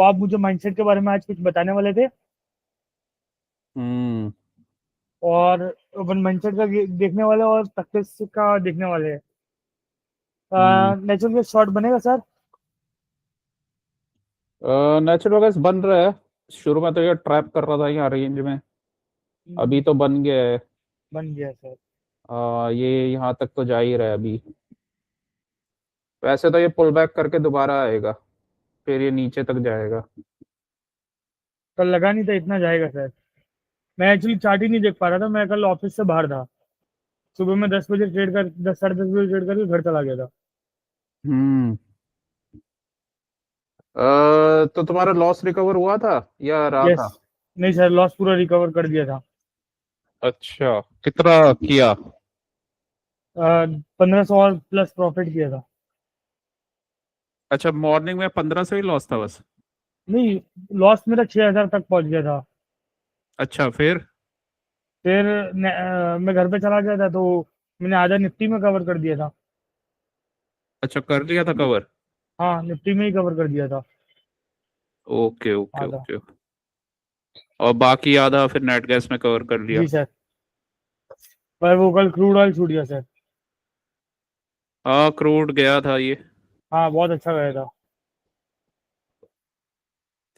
तो आप मुझे माइंडसेट के बारे में आज कुछ बताने वाले थे, हम्म और अपन माइंडसेट का देखने वाले और सक्सेस का देखने वाले हैं। हम्म नेचुरल के शॉट बनेगा सर? नेचुरल गैस बन रहा है। शुरू में तो ये ट्रैप कर रहा था यहाँ रेंज में। अभी हम्म, तो बन गया है। बन गया सर। ये यहाँ तक तो जा ही रहा है अभी। वैसे तो ये पुल बैक करके दोबारा आएगा, फिर ये नीचे तक जाएगा। कल लगा नहीं था इतना जाएगा सर। मैं एक्चुअली चार्ट ही नहीं देख पा रहा था, मैं कल ऑफिस से बाहर था। सुबह में 10 बजे ट्रेड कर 10 साढ़े 10 बजे ट्रेड करके घर चला गया था। हम्म तो तुम्हारा लॉस रिकवर हुआ था या रहा यस। था? नहीं सर, लॉस पूरा रिकवर कर दिया था। अच्छा, कितना किया? 1500 और प्लस प्रॉफिट किया था। अच्छा, मॉर्निंग में 15 से ही लॉस था बस? नहीं, लॉस मेरा 6000 तक पहुंच गया था। अच्छा, फिर? फिर मैं घर पे चला गया था, तो मैंने आधा निफ्टी में कवर कर दिया था। अच्छा, कर लिया था कवर? हाँ, निफ्टी में ही कवर कर दिया था ओके ओके आधा। ओके। और बाकी आधा फिर नेट गैस में कवर कर लिया? जी सर। पर वो कल क्रूड ऑयल छूट गया सर। हाँ, क्रूड गया था ये। हाँ, बहुत अच्छा गया था।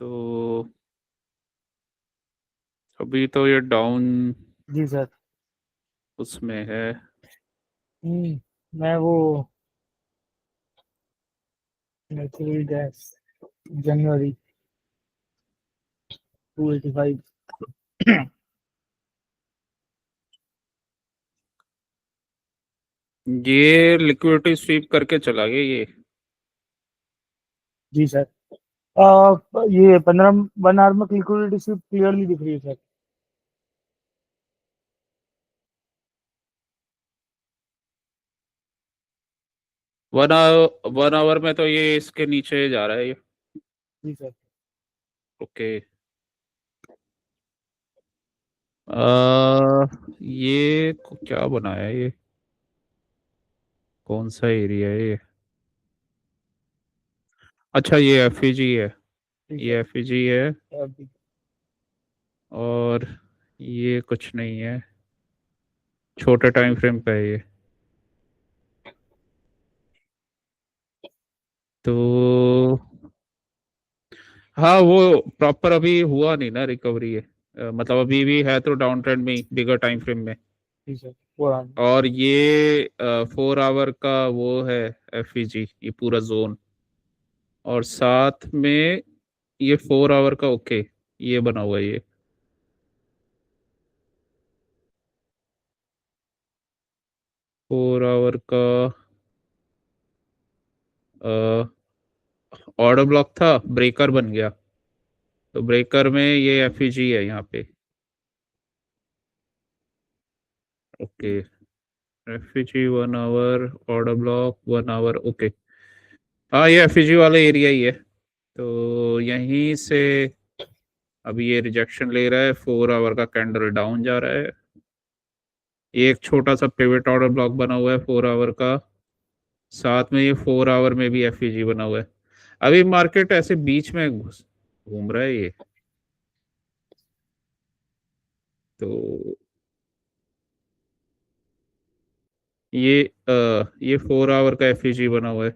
तो अभी तो ये डाउन जी सर। उसमें है। मैं वो नेचुरल गैस जनवरी 285। ये लिक्विडिटी स्वीप करके चला गया ये। जी सर। ये 1 आवर में लिक्विडिटी स्विप क्लियरली दिख रही है सर। 1 आवर में तो ये इसके नीचे जा रहा है ये। जी सर। ओके। आ, ये क्या बनाया है ये? कौन सा एरिया है ये? अच्छा, ये एफईजी है। जी ये सर। एफईजी है। अभी और ये कुछ नहीं है, छोटे टाइम फ्रेम का है ये। तो हाँ, वो प्रॉपर अभी हुआ नहीं ना रिकवरी है। मतलब अभी भी है तो डाउन ट्रेंड में बिगर टाइम फ्रेम में। जी सर, पूरा। और ये 4 आवर का वो है, एफईजी ये पूरा जोन। और साथ में ये 4 आवर का ओके, ये बना हुआ है ये। 4 आवर का ऑर्डर ब्लॉक था, ब्रेकर बन गया। तो ब्रेकर में ये एफईजी है यहाँ पे। Okay. FEG 1 hour, order block 1 hour, okay. हाँ, ये एफईजी वाला एरिया ही है। तो यहीं से अभी ये रिजेक्शन ले रहा है, 4 आवर का कैंडल डाउन जा रहा है। ये एक छोटा सा पिवट ऑर्डर ब्लॉक बना हुआ है 4 आवर का। साथ में ये 4 आवर में भी एफईजी बना हुआ है। अभी मार्केट ऐसे बीच में घूम रहा है ये। तो ये 4 आवर का एफईजी बना हुआ है।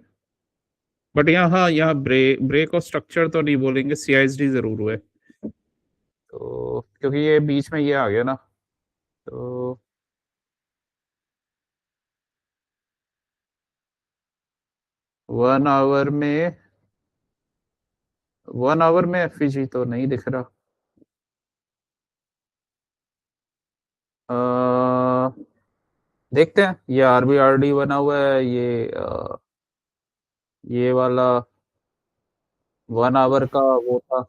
बट यहाँ, हाँ, यहाँ ब्रेक और स्ट्रक्चर तो नहीं बोलेंगे, सीआईएसडी जरूर हुआ है। तो क्योंकि ये बीच में ये आ गया ना। तो 1 आवर में 1 आवर में एफईजी तो नहीं दिख रहा। देखते हैं, ये आरबीआरडी बना हुआ है ये वाला 1 आवर का वो था,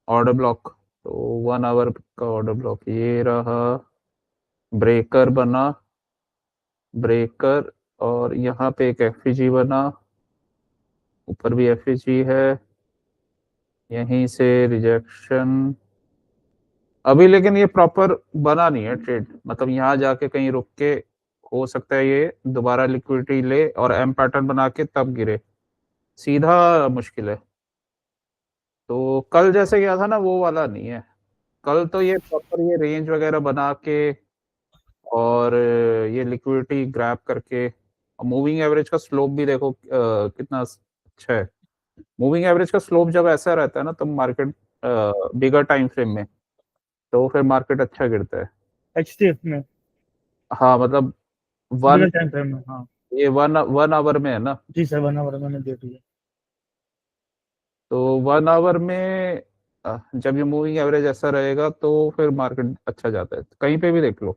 ऑर्डर ब्लॉक। तो 1 आवर का ऑर्डर ब्लॉक ये रहा। ब्रेकर बना, ब्रेकर। और यहाँ पे एक एफईजी बना, ऊपर भी एफईजी है। यहीं से रिजेक्शन। अभी लेकिन ये प्रॉपर बना नहीं है ट्रेड, मतलब यहाँ जाके कहीं रुक के हो सकता है ये दोबारा लिक्विडिटी ले और एम पैटर्न बना के तब गिरे। सीधा मुश्किल है। तो कल जैसे गया था ना वो वाला नहीं है। कल तो ये प्रॉपर ये रेंज वगैरह बना के और ये लिक्विडिटी ग्रैब करके, मूविंग एवरेज का स्लोप भी देखो कितना अच्छा है। मूविंग एवरेज का स्लोप जब ऐसा रहता है ना तो मार्केट बिगर टाइम फ्रेम में, तो फिर मार्केट अच्छा गिरता है। HTF में हाँ मतलब बिगर वन टाइम फ्रेम में, हाँ। ये वन आवर में है ना। जी सर, 1 आवर मैंने देख लिया। तो 1 आवर में जब ये मूविंग एवरेज ऐसा रहेगा तो फिर मार्केट अच्छा जाता है। कहीं पे भी देख लो,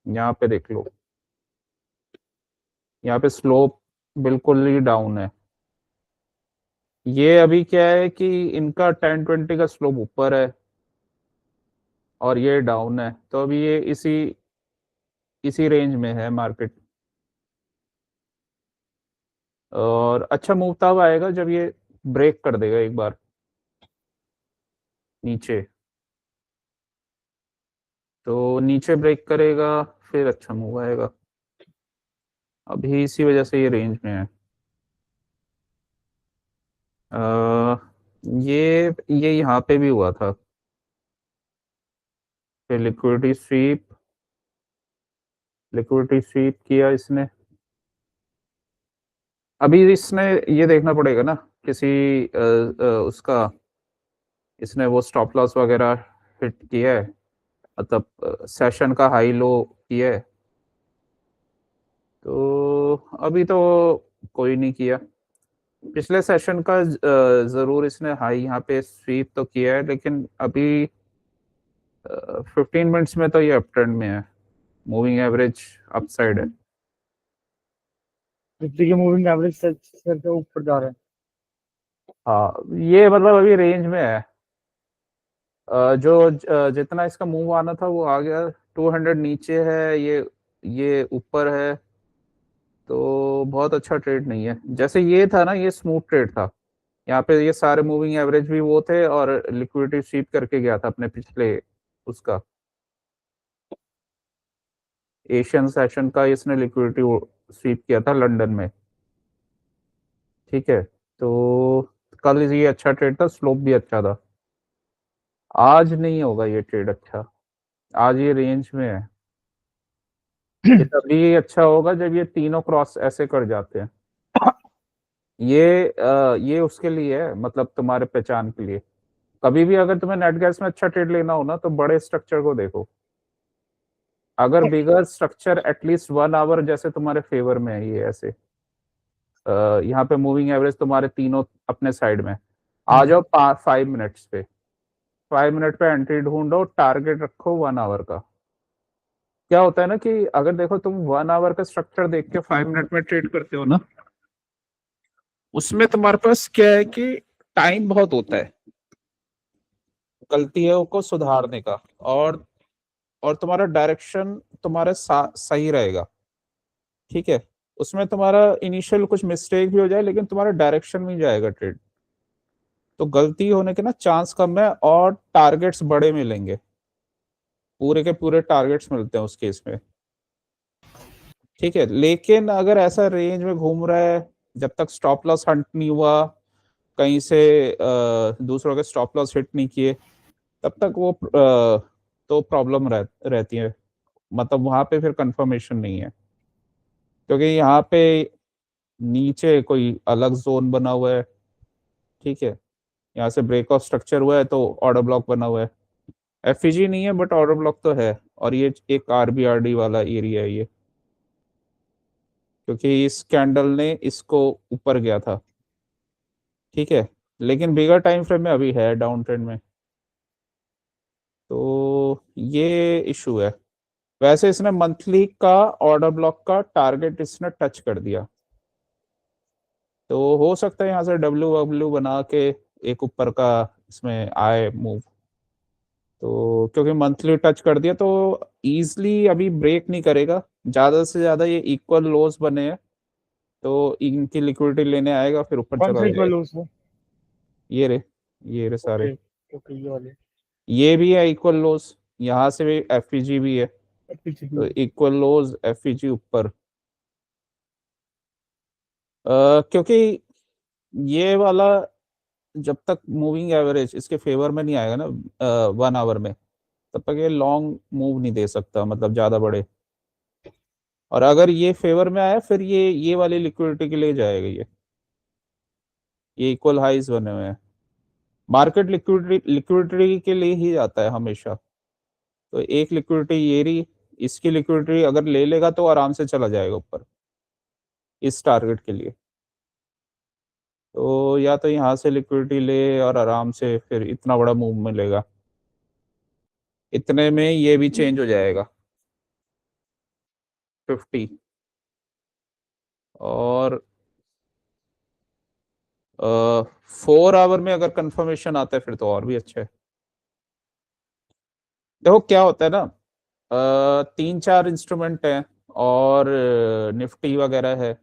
यहाँ पे देख लो, यहाँ पे स्लोप बिल्कुल ही डाउन है। ये अभी क्या है कि इनका 10-20 का स्लोप ऊपर है और ये डाउन है, तो अभी ये इसी इसी रेंज में है मार्केट। और अच्छा मूव तब आएगा जब ये ब्रेक कर देगा एक बार नीचे। तो नीचे ब्रेक करेगा फिर अच्छा मूव आएगा। अभी इसी वजह से ये रेंज में है। अ, ये यहाँ पे भी हुआ था, फिर लिक्विडिटी स्वीप किया इसने। अभी इसने ये देखना पड़ेगा ना किसी उसका, इसने वो स्टॉप लॉस वगैरह हिट किया है, मतलब सेशन का हाई लो किया है। तो अभी तो कोई नहीं किया। पिछले सेशन का जरूर इसने हाई यहाँ पे स्वीप तो किया है, लेकिन अभी 15 मिनट्स में तो ये अप ट्रेंड में है। मूविंग एवरेज अपसाइड है। 50 के मूविंग एवरेज सर के ऊपर जा रहे हैं। हाँ ये मतलब अभी रेंज में है। जितना इसका मूव आना था वो आ गया। 200 नीचे है, ये ऊपर है। तो बहुत अच्छा ट्रेड नहीं है। जैसे ये था ना, ये स्मूथ ट्रेड था। यहाँ पे ये सारे मूविंग एवरेज भी वो थे और लिक्विडिटी स्वीप करके गया था अपने पिछले उसका एशियन सेशन का। इसने लिक्विडिटी स्वीप किया था लंदन में। ठीक है। तो कल ये अच्छा ट्रेड था, स्लोप भी अच्छा था। आज नहीं होगा ये ट्रेड अच्छा। आज ये रेंज में है। ये तभी अच्छा होगा जब ये तीनों क्रॉस ऐसे कर जाते हैं। ये उसके लिए है, मतलब तुम्हारे पहचान के लिए। कभी भी अगर तुम्हें नेट गैस में अच्छा ट्रेड लेना हो ना तो बड़े स्ट्रक्चर को देखो। अगर बिगर स्ट्रक्चर एटलीस्ट 1 आवर जैसे तुम्हारे फेवर में है, ये ऐसे यहाँ पे मूविंग एवरेज तुम्हारे तीनों अपने साइड में, आ जाओ 5 मिनट्स पे। 5 मिनट पे एंट्री ढूंढो, टारगेट रखो 1 आवर का। क्या होता है ना कि अगर देखो तुम 1 आवर का स्ट्रक्चर देख के 5 मिनट में ट्रेड करते हो ना, उसमें तुम्हारे पास क्या है कि टाइम बहुत होता है गलतियों को सुधारने का। और तुम्हारा डायरेक्शन तुम्हारे सही रहेगा। ठीक है। उसमें तुम्हारा इनिशियल कुछ मिस्टेक भी हो जाए लेकिन तुम्हारा डायरेक्शन में जाएगा ट्रेड। तो गलती होने के ना चांस कम है और टारगेट्स बड़े मिलेंगे। पूरे के पूरे टारगेट्स मिलते हैं उस केस में। ठीक है। लेकिन अगर ऐसा रेंज में घूम रहा है, जब तक स्टॉप लॉस हंट नहीं हुआ, कहीं से दूसरों के स्टॉप लॉस हिट नहीं किए, तब तक वो तो प्रॉब्लम रहती है। मतलब वहां पे फिर कंफर्मेशन नहीं है, क्योंकि यहाँ पे नीचे कोई अलग जोन बना हुआ है। ठीक है। यहाँ से ब्रेक ऑफ स्ट्रक्चर हुआ है तो ऑर्डर ब्लॉक बना हुआ है। एफईजी नहीं है बट ऑर्डर ब्लॉक तो है। और ये एक आरबीआरडी वाला एरिया है ये, क्योंकि इस कैंडल ने इसको ऊपर गया था। ठीक है। लेकिन बिगर टाइम फ्रेम में अभी है डाउन ट्रेंड में। तो ये इशू है। वैसे इसने मंथली का ऑर्डर ब्लॉक का टारगेट इसने टच कर दिया, तो हो सकता है यहाँ से डब्ल्यू डब्ल्यू बना के एक ऊपर का इसमें आए मूव। तो क्योंकि मंथली टच कर दिया तो इजली अभी ब्रेक नहीं करेगा। ज्यादा से ज्यादा ये इक्वल लोस बने हैं तो इनकी लिक्विडिटी लेने आएगा फिर ऊपर कौन चला सा इक्वल जाएगा। लॉस है? ये रे सारे। ओके। ओके, ये वाले। ये भी है इक्वल लोस, यहाँ से भी एफईजी भी है। पीछे तो की। इक्वल लोस एफईजी ऊपर। क्योंकि ये वाला जब तक मूविंग एवरेज इसके फेवर में नहीं आएगा ना 1 आवर में, तब तक ये लॉन्ग मूव नहीं दे सकता, मतलब ज्यादा बड़े। और अगर ये फेवर में आया फिर ये वाली लिक्विडिटी के लिए जाएगा ये इक्वल हाइज बने हुए हैं। मार्केट लिक्विडिटी के लिए ही जाता है हमेशा। तो एक लिक्विडिटी ये रही, इसकी लिक्विडिटी अगर ले लेगा तो आराम से चला जाएगा ऊपर इस टारगेट के लिए। तो या तो यहाँ से लिक्विडिटी ले और आराम से फिर इतना बड़ा मूव मिलेगा, इतने में ये भी चेंज हो जाएगा 50। और 4 आवर में अगर कंफर्मेशन आता है फिर तो और भी अच्छा है। देखो क्या होता है ना, 3-4 इंस्ट्रूमेंट हैं और निफ्टी वगैरह है।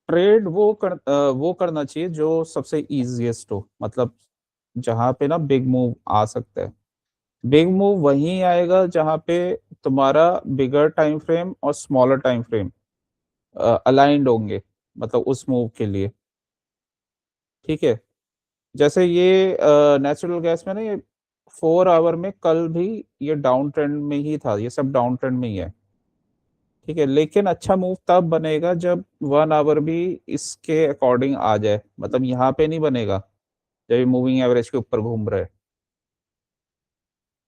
ट्रेड वो करना चाहिए जो सबसे इजीएस्ट हो, मतलब जहां पे ना बिग मूव आ सकता है। बिग मूव वहीं आएगा जहां पे तुम्हारा बिगर टाइम फ्रेम और स्मॉलर टाइम फ्रेम अलाइंड होंगे, मतलब उस मूव के लिए। ठीक है, जैसे ये नेचुरल गैस में ना, ये 4 आवर में कल भी ये डाउन ट्रेंड में ही था, ये सब डाउन ट्रेंड में ही है। ठीक है, लेकिन अच्छा मूव तब बनेगा जब 1 आवर भी इसके अकॉर्डिंग आ जाए, मतलब यहाँ पे नहीं बनेगा जब ये मूविंग एवरेज के ऊपर घूम रहा है।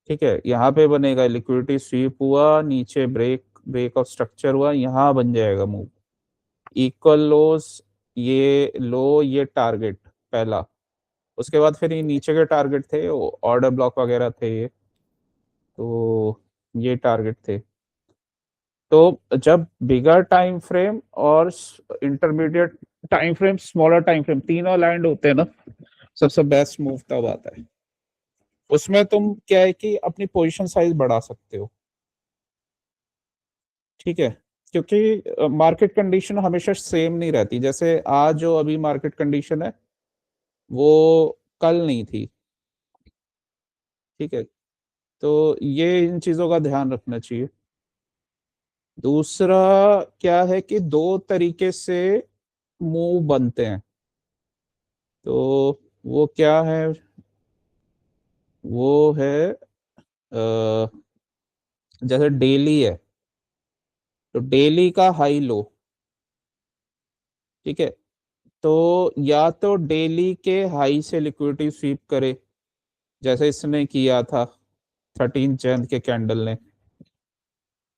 ठीक है, यहाँ पे बनेगा, लिक्विडिटी स्वीप हुआ, नीचे ब्रेक ऑफ स्ट्रक्चर हुआ, यहाँ बन जाएगा मूव। इक्वल लोस, ये लो, ये टारगेट पहला। उसके बाद फिर ये नीचे के टारगेट थे, ऑर्डर ब्लॉक वगैरह थे ये, तो ये टारगेट थे। तो जब बिगर टाइम फ्रेम और intermediate time frame, smaller time frame तीनों अलाइंड होते हैं ना, सबसे बेस्ट मूव तब आता है। उसमें तुम क्या है कि अपनी पोजीशन साइज बढ़ा सकते हो। ठीक है, क्योंकि मार्केट कंडीशन हमेशा सेम नहीं रहती। जैसे आज जो अभी मार्केट कंडीशन है वो कल नहीं थी। ठीक है, तो ये इन चीजों का ध्यान रखना चाहिए। दूसरा क्या है कि दो तरीके से मूव बनते हैं, तो वो क्या है, वो है जैसे डेली है तो डेली का हाई लो। ठीक है, तो या तो डेली के हाई से लिक्विडिटी स्वीप करे, जैसे इसने किया था 13 जैन के कैंडल ने।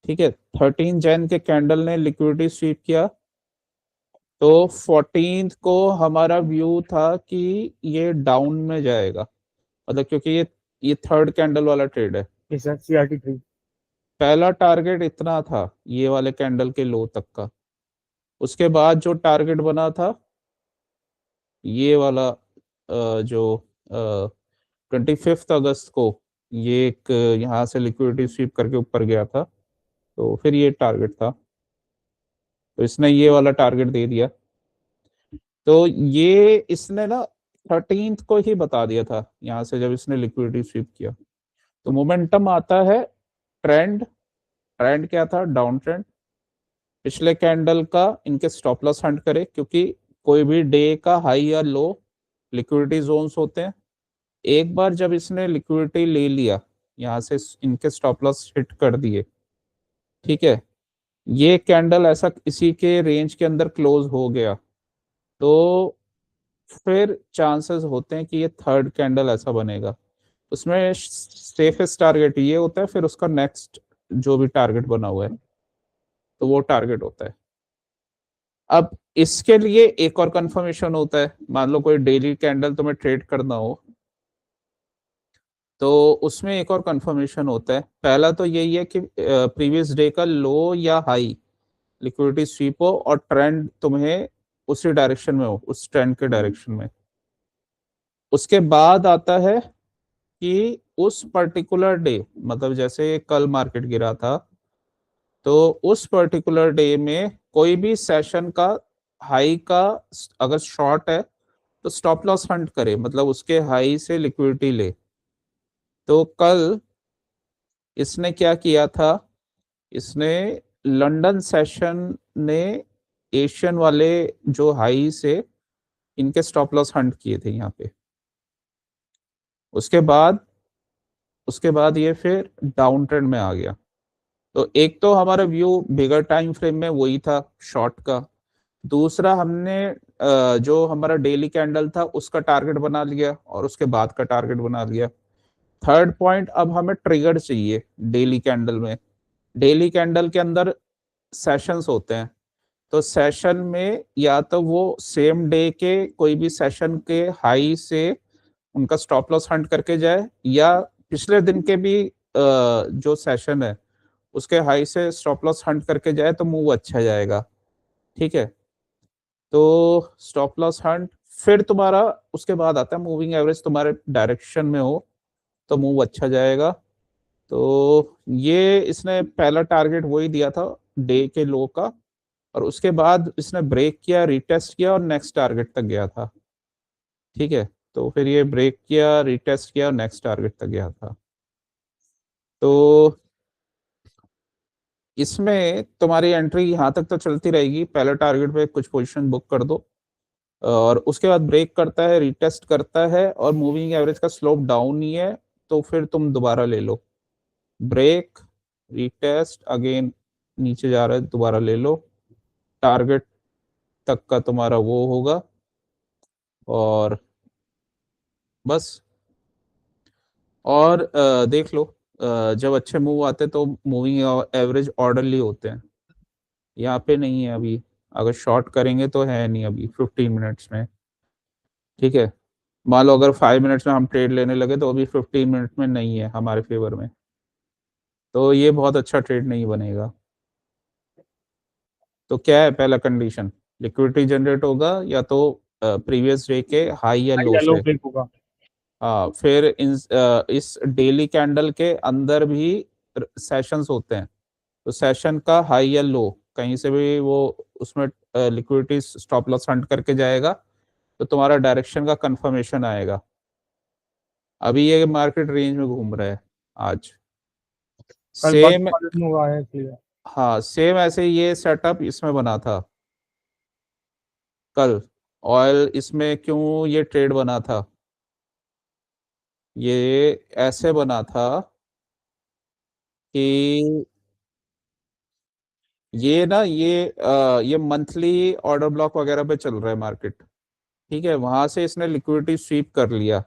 ठीक है, 13 जैन के कैंडल ने लिक्विडिटी स्वीप किया, तो 14th को हमारा व्यू था कि ये डाउन में जाएगा, मतलब क्योंकि ये थर्ड कैंडल वाला ट्रेड है। ये सर CRT3। पहला टारगेट इतना था ये वाले कैंडल के लो तक का। उसके बाद जो टारगेट बना था ये वाला, जो 25 अगस्त को ये एक यहाँ से लिक्विडिटी स्वीप करके ऊपर गया था, तो फिर ये टारगेट था, तो इसने ये वाला टारगेट दे दिया। तो ये इसने ना 13th को ही बता दिया था यहाँ से, जब इसने लिक्विडिटी स्वीप किया। तो मोमेंटम आता है, ट्रेंड ट्रेंड क्या था, डाउन ट्रेंड। पिछले कैंडल का इनके स्टॉप लॉस हंट करे, क्योंकि कोई भी डे का हाई या लो लिक्विडिटी जोन्स होते हैं। एक बार जब इसने लिक्विडिटी ले लिया, यहाँ से इनके स्टॉप लॉस हिट कर दिए, ठीक है, ये कैंडल ऐसा इसी के रेंज के अंदर क्लोज हो गया, तो फिर चांसेस होते हैं कि ये थर्ड कैंडल ऐसा बनेगा। उसमें सेफेस्ट टारगेट ये होता है, फिर उसका नेक्स्ट जो भी टारगेट बना हुआ है तो वो टारगेट होता है। अब इसके लिए एक और कंफर्मेशन होता है, मान लो कोई डेली कैंडल तुम्हें ट्रेड करना हो, तो उसमें एक और कंफर्मेशन होता है। पहला तो यही है कि प्रीवियस डे का लो या हाई लिक्विडिटी स्वीप हो और ट्रेंड तुम्हें उसी डायरेक्शन में हो, उस ट्रेंड के डायरेक्शन में। उसके बाद आता है कि उस पर्टिकुलर डे, मतलब जैसे कल मार्केट गिरा था, तो उस पर्टिकुलर डे में कोई भी सेशन का हाई का अगर शॉर्ट है तो स्टॉप लॉस हंट करे, मतलब उसके हाई से लिक्विडिटी ले। तो कल इसने क्या किया था, इसने लंदन सेशन ने एशियन वाले जो हाई से इनके स्टॉप लॉस हंट किए थे यहाँ पे। उसके बाद ये फिर डाउन ट्रेंड में आ गया। तो एक तो हमारा व्यू बिगर टाइम फ्रेम में वही था शॉर्ट का, दूसरा हमने जो हमारा डेली कैंडल था उसका टारगेट बना लिया और उसके बाद का टारगेट बना लिया। थर्ड पॉइंट, अब हमें ट्रिगर चाहिए डेली कैंडल में। डेली कैंडल के अंदर सेशंस होते हैं, तो सेशन में या तो वो सेम डे के कोई भी सेशन के हाई से उनका स्टॉप लॉस हंट करके जाए, या पिछले दिन के भी जो सेशन है उसके हाई से स्टॉप लॉस हंट करके जाए तो मूव अच्छा जाएगा। ठीक है, तो स्टॉप लॉस हंट, फिर तुम्हारा उसके बाद आता है मूविंग एवरेज तुम्हारे डायरेक्शन में हो तो मूव अच्छा जाएगा। तो ये इसने पहला टारगेट वही दिया था डे के लो का, और उसके बाद इसने ब्रेक किया, रिटेस्ट किया और नेक्स्ट टारगेट तक गया था। ठीक है, तो फिर ये ब्रेक किया, रिटेस्ट किया और नेक्स्ट टारगेट तक गया था। तो इसमें तुम्हारी एंट्री यहाँ तक तो चलती रहेगी, पहले टारगेट पे कुछ पोजीशन बुक कर दो और उसके बाद ब्रेक करता है, रिटेस्ट करता है और मूविंग एवरेज का स्लोप डाउन ही है तो फिर तुम दोबारा ले लो। ब्रेक, रिटेस्ट, अगेन नीचे जा रहा है, दोबारा ले लो, टारगेट तक का तुम्हारा वो होगा और बस। और देख लो, जब अच्छे मूव आते तो मूविंग एवरेज ऑर्डरली होते हैं, यहाँ पे नहीं है अभी। अगर शॉर्ट करेंगे तो है नहीं अभी 15 मिनट्स में। ठीक है, मान लो अगर 5 मिनट्स में हम ट्रेड लेने लगे तो अभी 15 मिनट में नहीं है हमारे फेवर में, तो ये बहुत अच्छा ट्रेड नहीं बनेगा। तो क्या है पहला कंडीशन, लिक्विडिटी जनरेट होगा या तो प्रीवियस डे के हाई या लो येलो से। ब्रेक होगा। हाँ, फिर इस डेली कैंडल के अंदर भी सेशंस होते हैं, तो सेशन का हाई या लो कहीं से भी वो उसमें लिक्विडिटी स्टॉप लॉस हंट करके जाएगा तो तुम्हारा डायरेक्शन का कंफर्मेशन आएगा। अभी ये मार्केट रेंज में घूम रहा है आज। कल सेम, परसों वाले दिन हुआ है इसलिए। हाँ सेम ऐसे ये सेटअप इसमें बना था कल। ऑयल इसमें क्यों ये ट्रेड बना था, ये ऐसे बना था कि ये ना ये मंथली ऑर्डर ब्लॉक वगैरह पे चल रहा है मार्केट। ठीक है, वहां से इसने लिक्विडिटी स्वीप कर लिया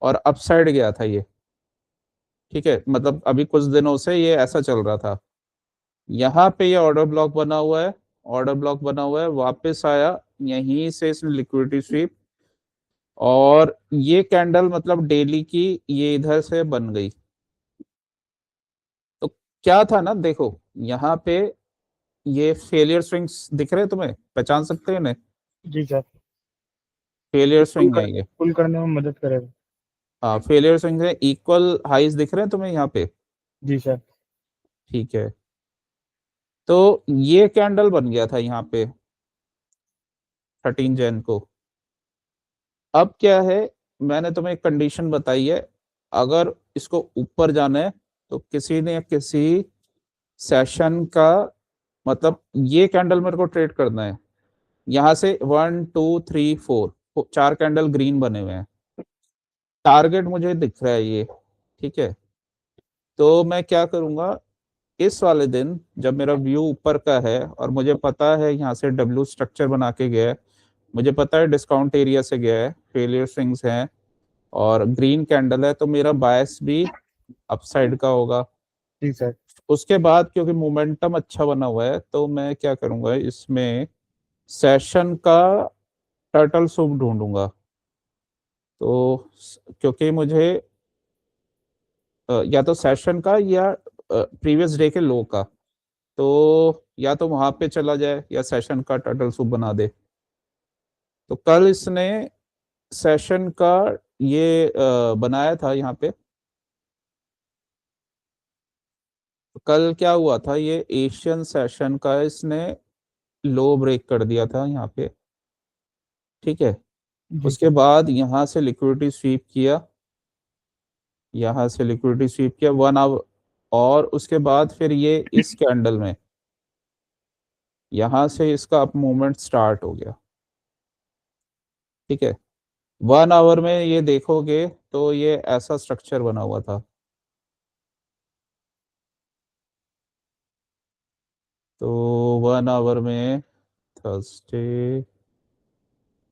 और अपसाइड गया था ये। ठीक है, मतलब अभी कुछ दिनों से ये ऐसा चल रहा था, यहाँ पे ये ऑर्डर ब्लॉक बना हुआ है, ऑर्डर ब्लॉक बना हुआ है, वापस आया, यहीं से इसने लिक्विडिटी स्वीप, और ये कैंडल मतलब डेली की ये इधर से बन गई। तो क्या था ना, देखो यहाँ पे ये फेलियर स्विंग्स दिख रहे हैं तुम्हें, पहचान सकते हो इन्हें, जी सर। फेलियर स्विंग है ये। पुल करने में मदद करेगा। हाँ, फेलियर स्विंग है, इक्वल हाइज दिख रहे हैं तुम्हें यहाँ पे। जी सर। ठीक है, तो ये कैंडल बन गया था यहाँ पे 13 जैन को। अब क्या है, मैंने तुम्हें एक कंडीशन बताई है, अगर इसको ऊपर जाना है तो किसी ने किसी सेशन का, मतलब ये कैंडल मेरे को ट्रेड करना है, यहाँ से 1 2 3 4 चार कैंडल ग्रीन बने हुए हैं, टारगेट मुझे दिख रहा है ये। ठीक है, तो मैं क्या करूंगा, इस वाले दिन जब मेरा व्यू ऊपर का है और मुझे पता है यहाँ से डब्ल्यू स्ट्रक्चर बना के गया है, मुझे पता है डिस्काउंट एरिया से गया है, फेलियर स्विंग्स हैं और ग्रीन कैंडल है, तो मेरा बायस भी अपसाइड का होगा। जी सर। उसके बाद क्योंकि मोमेंटम अच्छा बना हुआ है तो मैं क्या करूंगा, इसमें सेशन का टर्टल सूप ढूंढूंगा। तो क्योंकि मुझे या तो सेशन का या प्रीवियस डे के लो का, तो या तो वहां पे चला जाए या सेशन का टर्टल सूप बना दे। तो कल इसने सेशन का ये बनाया था यहाँ पे। तो कल क्या हुआ था, ये एशियन सेशन का इसने लो ब्रेक कर दिया था यहाँ पे। ठीक है, जी उसके सर। बाद यहाँ से लिक्विडिटी स्वीप किया, यहाँ से लिक्विडिटी स्वीप किया 1 आवर, और उसके बाद फिर ये इस कैंडल में यहाँ से इसका अप मूवमेंट स्टार्ट हो गया। ठीक है, 1 आवर में ये देखोगे तो ये ऐसा स्ट्रक्चर बना हुआ था। तो 1 आवर में थर्सडे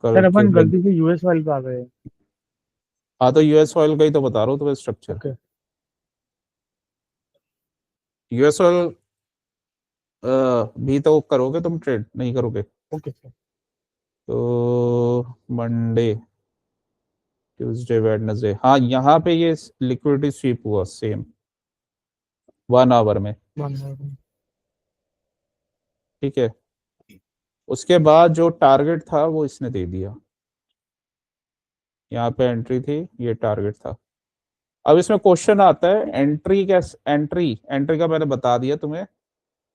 कल सर के अपन दिन, गलती से यूएस वाले पे आ गए। हाँ तो यूएस ऑयल का ही तो बता रहा हूँ तुम्हें स्ट्रक्चर। ओके यूएस ऑयल भी तो करोगे तुम, ट्रेड नहीं करोगे? Okay sir. तो मंडे ट्यूसडे वेडनेसडे, हाँ यहाँ पे ये लिक्विडिटी स्वीप हुआ सेम 1 आवर में। ठीक है, उसके बाद जो टारगेट था वो इसने दे दिया, यहाँ पे एंट्री थी, ये टारगेट था। अब इसमें क्वेश्चन आता है एंट्री कैसे, एंट्री एंट्री का मैंने बता दिया तुम्हें।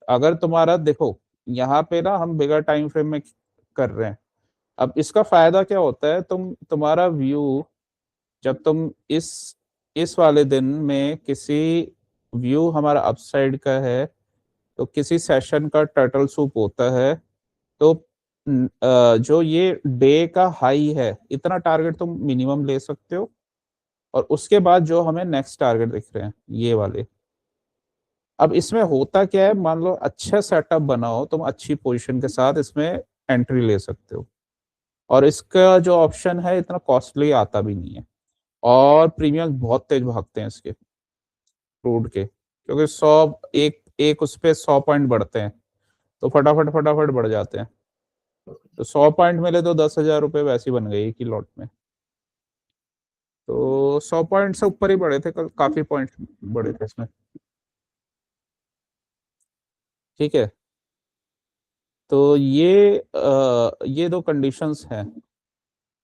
अगर तुम्हारा देखो यहाँ पे ना हम बिगर टाइम फ्रेम में कर रहे हैं। अब इसका फायदा क्या होता है, तुम्हारा व्यू जब तुम इस वाले दिन में किसी व्यू हमारा अपसाइड का है, तो किसी सेशन का टर्टल सूप होता है, तो जो ये डे का हाई है इतना टारगेट तुम मिनिमम ले सकते हो, और उसके बाद जो हमें नेक्स्ट टारगेट दिख रहे हैं ये वाले। अब इसमें होता क्या है, मान लो अच्छा सेटअप बनाओ तुम, अच्छी पोजीशन के साथ इसमें एंट्री ले सकते हो, और इसका जो ऑप्शन है इतना कॉस्टली आता भी नहीं है, और प्रीमियम बहुत तेज भागते हैं इसके क्रूड के, क्योंकि 100 एक एक उस पे 100 पॉइंट बढ़ते हैं, तो फटाफट फटाफट बढ़ जाते हैं। तो 100 पॉइंट मिले तो 10,000 रुपये वैसे ही बन गए एक ही लॉट में। तो 100 पॉइंट से ऊपर ही बढ़े थे कल, काफी पॉइंट बढ़े थे इसमें। ठीक है, तो ये दो कंडीशंस हैं।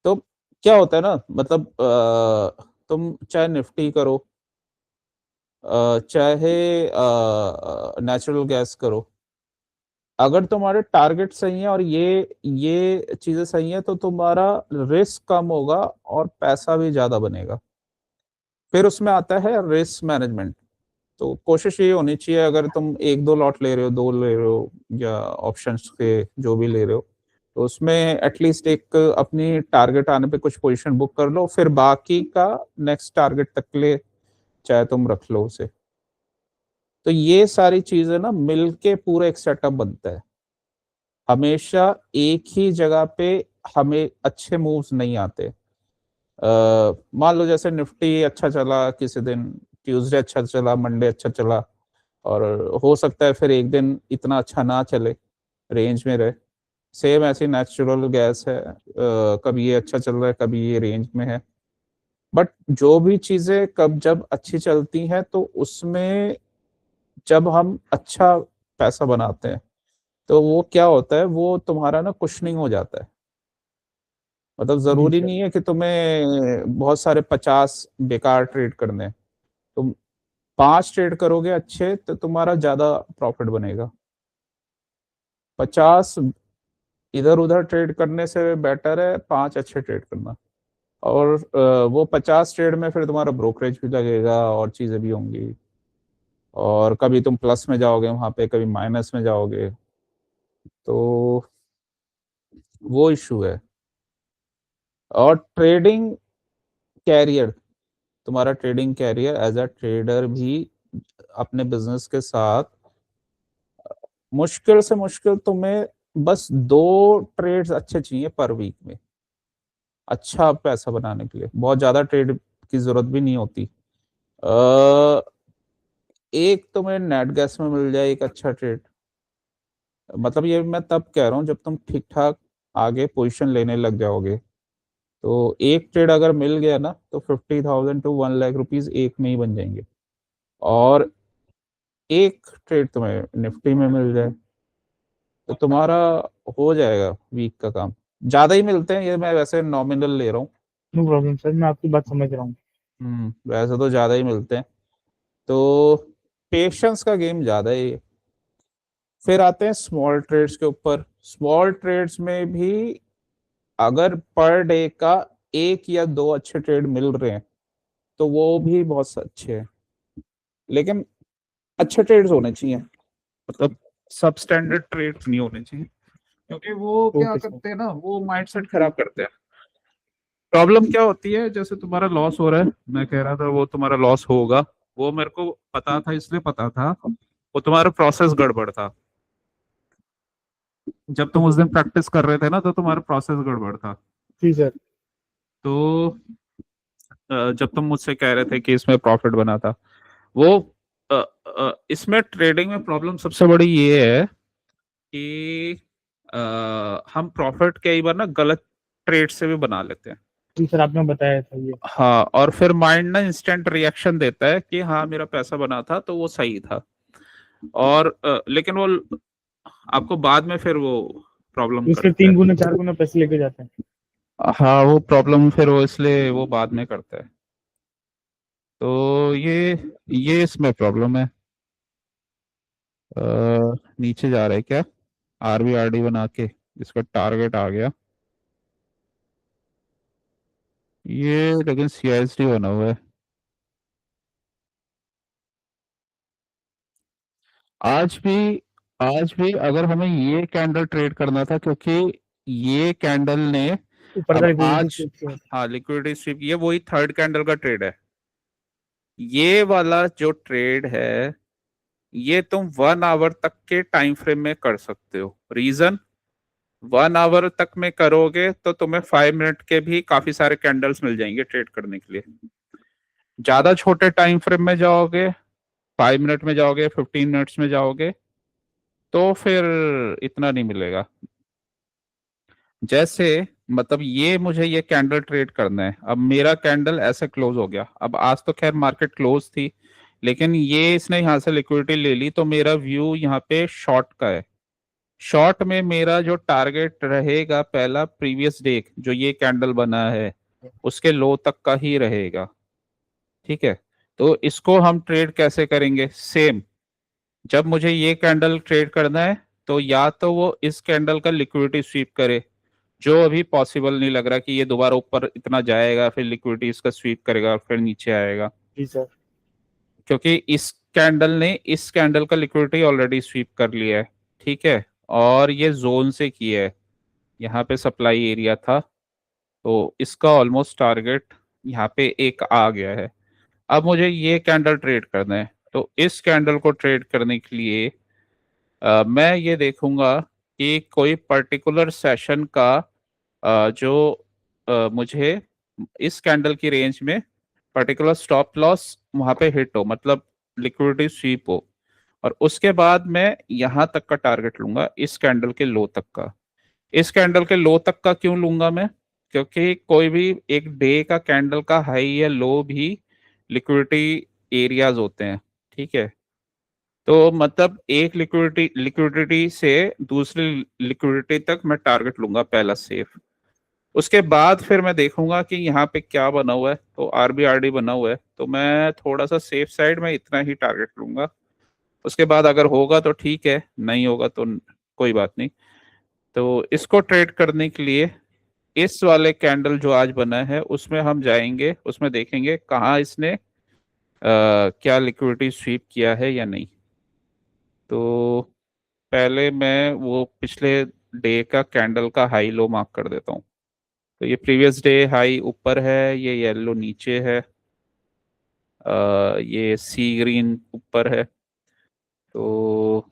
तो क्या होता है ना, मतलब तुम चाहे निफ्टी करो, चाहे नेचुरल गैस करो, अगर तुम्हारे टारगेट सही है और ये चीजें सही है, तो तुम्हारा रिस्क कम होगा और पैसा भी ज्यादा बनेगा। फिर उसमें आता है रिस्क मैनेजमेंट। तो कोशिश ये होनी चाहिए, अगर तुम एक दो लॉट ले रहे हो, दो ले रहे हो, या ऑप्शंस के जो भी ले रहे हो, तो उसमें एटलीस्ट एक अपनी टारगेट आने पे कुछ पोजीशन बुक कर लो, फिर बाकी का नेक्स्ट टारगेट तक के लिए चाहे तुम रख लो उसे। तो ये सारी चीजें ना मिलके पूरा एक सेटअप बनता है। हमेशा एक ही जगह पे हमें अच्छे मूव्स नहीं आते। मान लो जैसे निफ्टी अच्छा चला किसी दिन, ट्यूसडे अच्छा चला, मंडे अच्छा चला, और हो सकता है फिर एक दिन इतना अच्छा ना चले, रेंज में रहे। सेम ऐसी नेचुरल गैस है, कभी ये अच्छा चल रहा है, कभी ये रेंज में है। बट जो भी चीजें कब जब अच्छी चलती हैं, तो उसमें जब हम अच्छा पैसा बनाते हैं, तो वो क्या होता है, वो तुम्हारा ना कुशनिंग हो जाता है। मतलब जी जरूरी सर। नहीं है कि तुम्हें बहुत सारे 50 बेकार ट्रेड करने हैं। तुम 5 ट्रेड करोगे अच्छे, तो तुम्हारा ज्यादा प्रॉफिट बनेगा। 50 इधर उधर ट्रेड करने से बेटर है 5 अच्छे ट्रेड करना। और वो 50 ट्रेड में फिर तुम्हारा ब्रोकरेज भी लगेगा और चीजें भी होंगी, और कभी तुम प्लस में जाओगे वहां पे, कभी माइनस में जाओगे, तो वो इशू है। और ट्रेडिंग कैरियर, तुम्हारा trading career as a trader भी अपने बिजनेस के साथ, मुश्किल से मुश्किल तुम्हें बस 2 ट्रेड्स अच्छे चाहिए पर वीक में, अच्छा पैसा बनाने के लिए। बहुत ज्यादा ट्रेड की जरूरत भी नहीं होती। अ, एक तुम्हें नेट गैस में मिल जाए एक अच्छा ट्रेड, मतलब ये मैं तब कह रहा हूँ जब तुम ठीक ठाक आगे पोजीशन लेने लग जाओगे। तो एक ट्रेड अगर मिल गया ना, तो 50,000 टू 1 लाख रुपीज एक में ही बन जाएंगे। और एक ट्रेड तुम्हें निफ्टी में मिल जाए, तो तुम्हारा हो जाएगा वीक का काम। ज्यादा ही मिलते हैं, ये मैं वैसे नॉमिनल ले रहा हूँ। नो प्रॉब्लम सर, मैं आपकी बात समझ रहा हूँ। वैसे तो ज्यादा ही मिलते हैं। तो पेशेंस का गेम ज्यादा है ये। फिर आते हैं स्मॉल ट्रेड्स के ऊपर। स्मॉल ट्रेड्स में भी अगर पर डे का एक या दो अच्छे ट्रेड मिल रहे हैं, तो वो भी बहुत अच्छे हैं। लेकिन अच्छे ट्रेड्स होने चाहिए, मतलब सब स्टैंडर्ड ट्रेड्स नहीं होने चाहिए, क्योंकि वो क्या ओके सर। करते हैं ना, वो माइंडसेट खराब करते हैं। प्रॉब्लम क्या होती है, जैसे तुम्हारा लॉस हो रहा है, मैं कह रहा था वो तुम्हारा लॉस होगा, वो मेरे को पता था, इसलिए पता था, वो तुम्हारा प्रोसेस गड़बड़ था। जब तुम उस दिन प्रैक्टिस कर रहे थे ना, तो तुम्हारा प्रोसेस गड़बड़ था। जी सर। तो जब तुम मुझसे कह रहे थे कि इसमें प्रॉफिट बना था, वो इसमें ट्रेडिंग में प्रॉब्लम सबसे बड़ी ये है कि हम प्रॉफिट कई बार ना गलत ट्रेड से भी बना लेते हैं। जी सर, आपने बताया था ये। हाँ, और फिर माइंड ना इंस्टेंट रिएक्शन देता है कि हाँ मेरा पैसा बना था तो वो सही था, और लेकिन वो आपको बाद में फिर वो प्रॉब्लम इसके करता है। 3 गुना 4 गुना पैसे लेके जाते हैं। हाँ, वो प्रॉब्लम फिर वो इसलिए वो बाद में करता है। तो ये इसमें प्रॉब्लम है। अ, नीचे जा रहा है क्या, आरबीआरडी बना के इसका टारगेट आ गया, ये लेकिन सीआईएसडी बना हुआ है। आज भी आज भी अगर हमें ये कैंडल ट्रेड करना था, क्योंकि ये कैंडल ने ऊपर का अब लिक्विडिटी आज, स्विप किया। हाँ लिक्विडिटी स्वीप, ये वही थर्ड कैंडल का ट्रेड है। ये वाला जो ट्रेड है, ये तुम 1 आवर तक के टाइम फ्रेम में कर सकते हो। रीजन, 1 आवर तक में करोगे तो तुम्हें 5 मिनट के भी काफी सारे कैंडल्स मिल जाएंगे ट्रेड करने के लिए। ज्यादा छोटे टाइम फ्रेम में जाओगे, 5 मिनट में जाओगे, 15 मिनट्स में जाओगे, तो फिर इतना नहीं मिलेगा। जैसे मतलब ये मुझे ये कैंडल ट्रेड करना है, अब मेरा कैंडल ऐसे क्लोज हो गया, अब आज तो खैर मार्केट क्लोज थी, लेकिन ये इसने यहाँ से लिक्विडिटी ले ली, तो मेरा व्यू यहाँ पे शॉर्ट का है। शॉर्ट में मेरा जो टारगेट रहेगा पहला, प्रीवियस डे जो ये कैंडल बना है उसके लो तक का ही रहेगा। ठीक है, तो इसको हम ट्रेड कैसे करेंगे, सेम, जब मुझे ये कैंडल ट्रेड करना है, तो या तो वो इस कैंडल का लिक्विडिटी स्वीप करे, जो अभी पॉसिबल नहीं लग रहा कि ये दोबारा ऊपर इतना जाएगा, फिर लिक्विडिटी इसका स्वीप करेगा और फिर नीचे आएगा, जी सर। क्योंकि इस कैंडल ने इस कैंडल का लिक्विडिटी ऑलरेडी स्वीप कर लिया है। ठीक है, और ये जोन से किया है, यहाँ पे सप्लाई एरिया था, तो इसका ऑलमोस्ट टारगेट यहाँ पे एक आ गया है। अब मुझे ये कैंडल ट्रेड करना है, तो इस कैंडल को ट्रेड करने के लिए मैं ये देखूंगा कि कोई पर्टिकुलर सेशन का जो मुझे इस कैंडल की रेंज में पर्टिकुलर स्टॉप लॉस वहां पे हिट हो, मतलब लिक्विडिटी स्वीप हो, और उसके बाद मैं यहाँ तक का टारगेट लूंगा, इस कैंडल के लो तक का। इस कैंडल के लो तक का क्यों लूंगा मैं, क्योंकि कोई भी एक डे का कैंडल का हाई या लो भी लिक्विडिटी एरियाज होते हैं। ठीक है, तो मतलब एक लिक्विडिटी से दूसरी लिक्विडिटी तक मैं टारगेट लूंगा पहला सेफ। उसके बाद फिर मैं देखूंगा कि यहाँ पे क्या बना हुआ है, तो आरबीआरडी बना हुआ है, तो मैं थोड़ा सा सेफ साइड में इतना ही टारगेट लूंगा। उसके बाद अगर होगा तो ठीक है, नहीं होगा तो कोई बात नहीं। तो इसको ट्रेड करने के लिए इस वाले कैंडल जो आज बना है उसमें हम जाएंगे, उसमें देखेंगे कहाँ इसने क्या लिक्विडिटी स्वीप किया है या नहीं। तो पहले मैं वो पिछले डे का कैंडल का हाई लो मार्क कर देता हूँ। तो ये प्रीवियस डे हाई ऊपर है, ये येलो नीचे है, ये सी ग्रीन ऊपर है। तो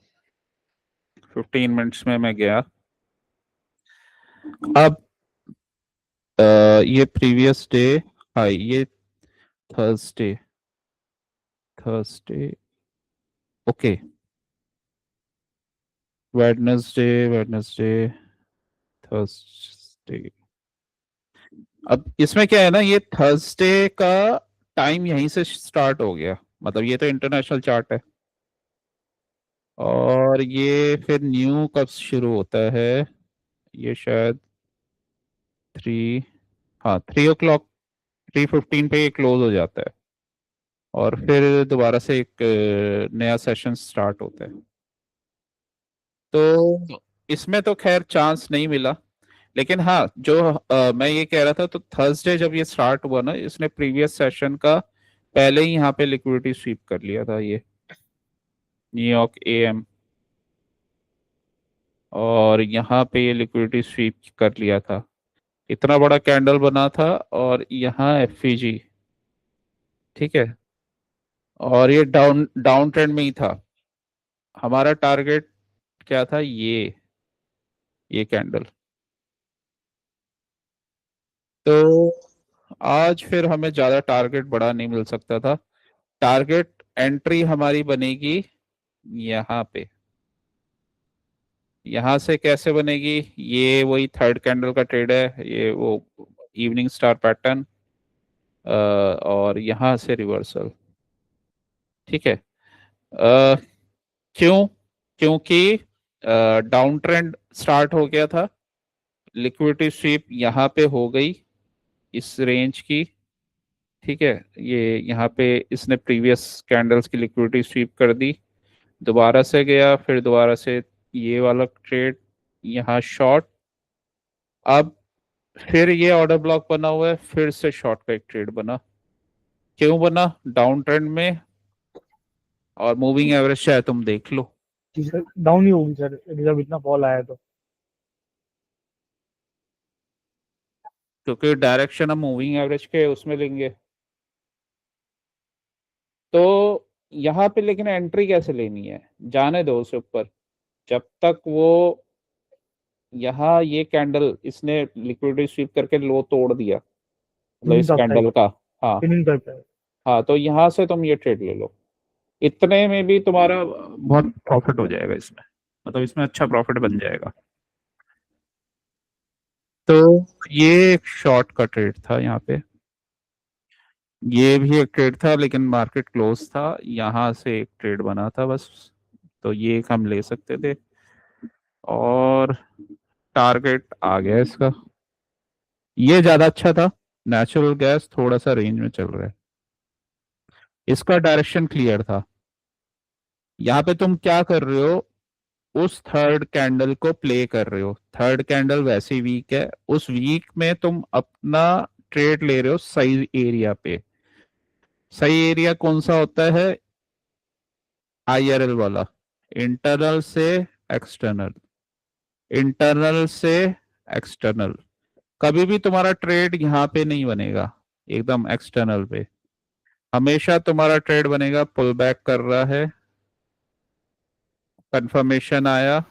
15 मिनट्स में मैं गया। अब ये प्रीवियस डे हाई, ये Thursday, Thursday, okay, Wednesday, Wednesday, Thursday. अब इसमें क्या है ना, ये थर्सडे का टाइम यहीं से स्टार्ट हो गया, मतलब ये तो इंटरनेशनल चार्ट है, और ये फिर न्यू कब शुरू होता है, ये शायद 3, हाँ 3 o'clock, 3:15 पे ये क्लोज हो जाता है, और फिर दोबारा से एक नया सेशन स्टार्ट होता है। तो इसमें तो खैर चांस नहीं मिला, लेकिन हाँ जो मैं ये कह रहा था, तो थर्सडे जब ये स्टार्ट हुआ ना, इसने प्रीवियस सेशन का पहले ही यहाँ पे लिक्विडिटी स्वीप कर लिया था, ये न्यूयॉर्क एएम, और यहाँ पे ये लिक्विडिटी स्वीप कर लिया था। इतना बड़ा कैंडल बना था और यहाँ एफईजी, ठीक है, और ये डाउन डाउन ट्रेंड में ही था। हमारा टारगेट क्या था? ये कैंडल। तो आज फिर हमें ज्यादा टारगेट बड़ा नहीं मिल सकता था। टारगेट एंट्री हमारी बनेगी यहाँ पे। यहाँ से कैसे बनेगी? ये वही थर्ड कैंडल का ट्रेड है, ये वो इवनिंग स्टार पैटर्न, और यहाँ से रिवर्सल, ठीक है। अ, क्यों? क्योंकि डाउन ट्रेंड स्टार्ट हो गया था, लिक्विडिटी स्वीप यहाँ पे हो गई इस रेंज की, ठीक है। ये यहाँ पे इसने प्रीवियस कैंडल्स की लिक्विडिटी स्वीप कर दी, दोबारा से गया, फिर दोबारा से ये वाला ट्रेड यहाँ शॉर्ट। अब फिर ये ऑर्डर ब्लॉक बना हुआ है, फिर से शॉर्ट का एक ट्रेड बना। क्यों बना? डाउन ट्रेंड में, और मूविंग एवरेज चाहे तुम देख लो। जी सर, डाउन ही होगी सर जब इतना फॉल आया तो। क्योंकि डायरेक्शन हम मूविंग एवरेज के उसमें लेंगे। तो यहाँ पे लेकिन एंट्री कैसे लेनी है? जाने दो उसे ऊपर, जब तक वो यहाँ ये कैंडल इसने लिक्विडिटी स्वीप करके लो तोड़ दिया, मतलब फिनिंग इस करता है, कैंडल का। हाँ, फिनिंग करता है। हाँ, तो यहाँ से तुम ये ट्रेड ले लो, इतने में भी तुम्हारा बहुत प्रॉफिट हो जाएगा इसमें, मतलब इसमें अच्छा प्रॉफिट बन जाएगा। तो ये एक शॉर्ट का ट्रेड था यहाँ पे, ये भी एक ट्रेड था लेकिन मार्केट क्लोज था, यहाँ से एक ट्रेड बना था बस, तो ये एक हम ले सकते थे। और टारगेट आ गया इसका, ये ज्यादा अच्छा था। नेचुरल गैस थोड़ा सा रेंज में चल रहा है, इसका डायरेक्शन क्लियर था। यहाँ पे तुम क्या कर रहे हो? उस थर्ड कैंडल को प्ले कर रहे हो, थर्ड कैंडल वैसे वीक है, उस वीक में तुम अपना ट्रेड ले रहे हो सही एरिया पे। सही एरिया कौन सा होता है? आईआरएल वाला, इंटरनल से एक्सटर्नल, इंटरनल से एक्सटर्नल। कभी भी तुम्हारा ट्रेड यहाँ पे नहीं बनेगा एकदम एक्सटर्नल पे, हमेशा तुम्हारा ट्रेड बनेगा पुल बैक कर रहा है, कंफर्मेशन आया,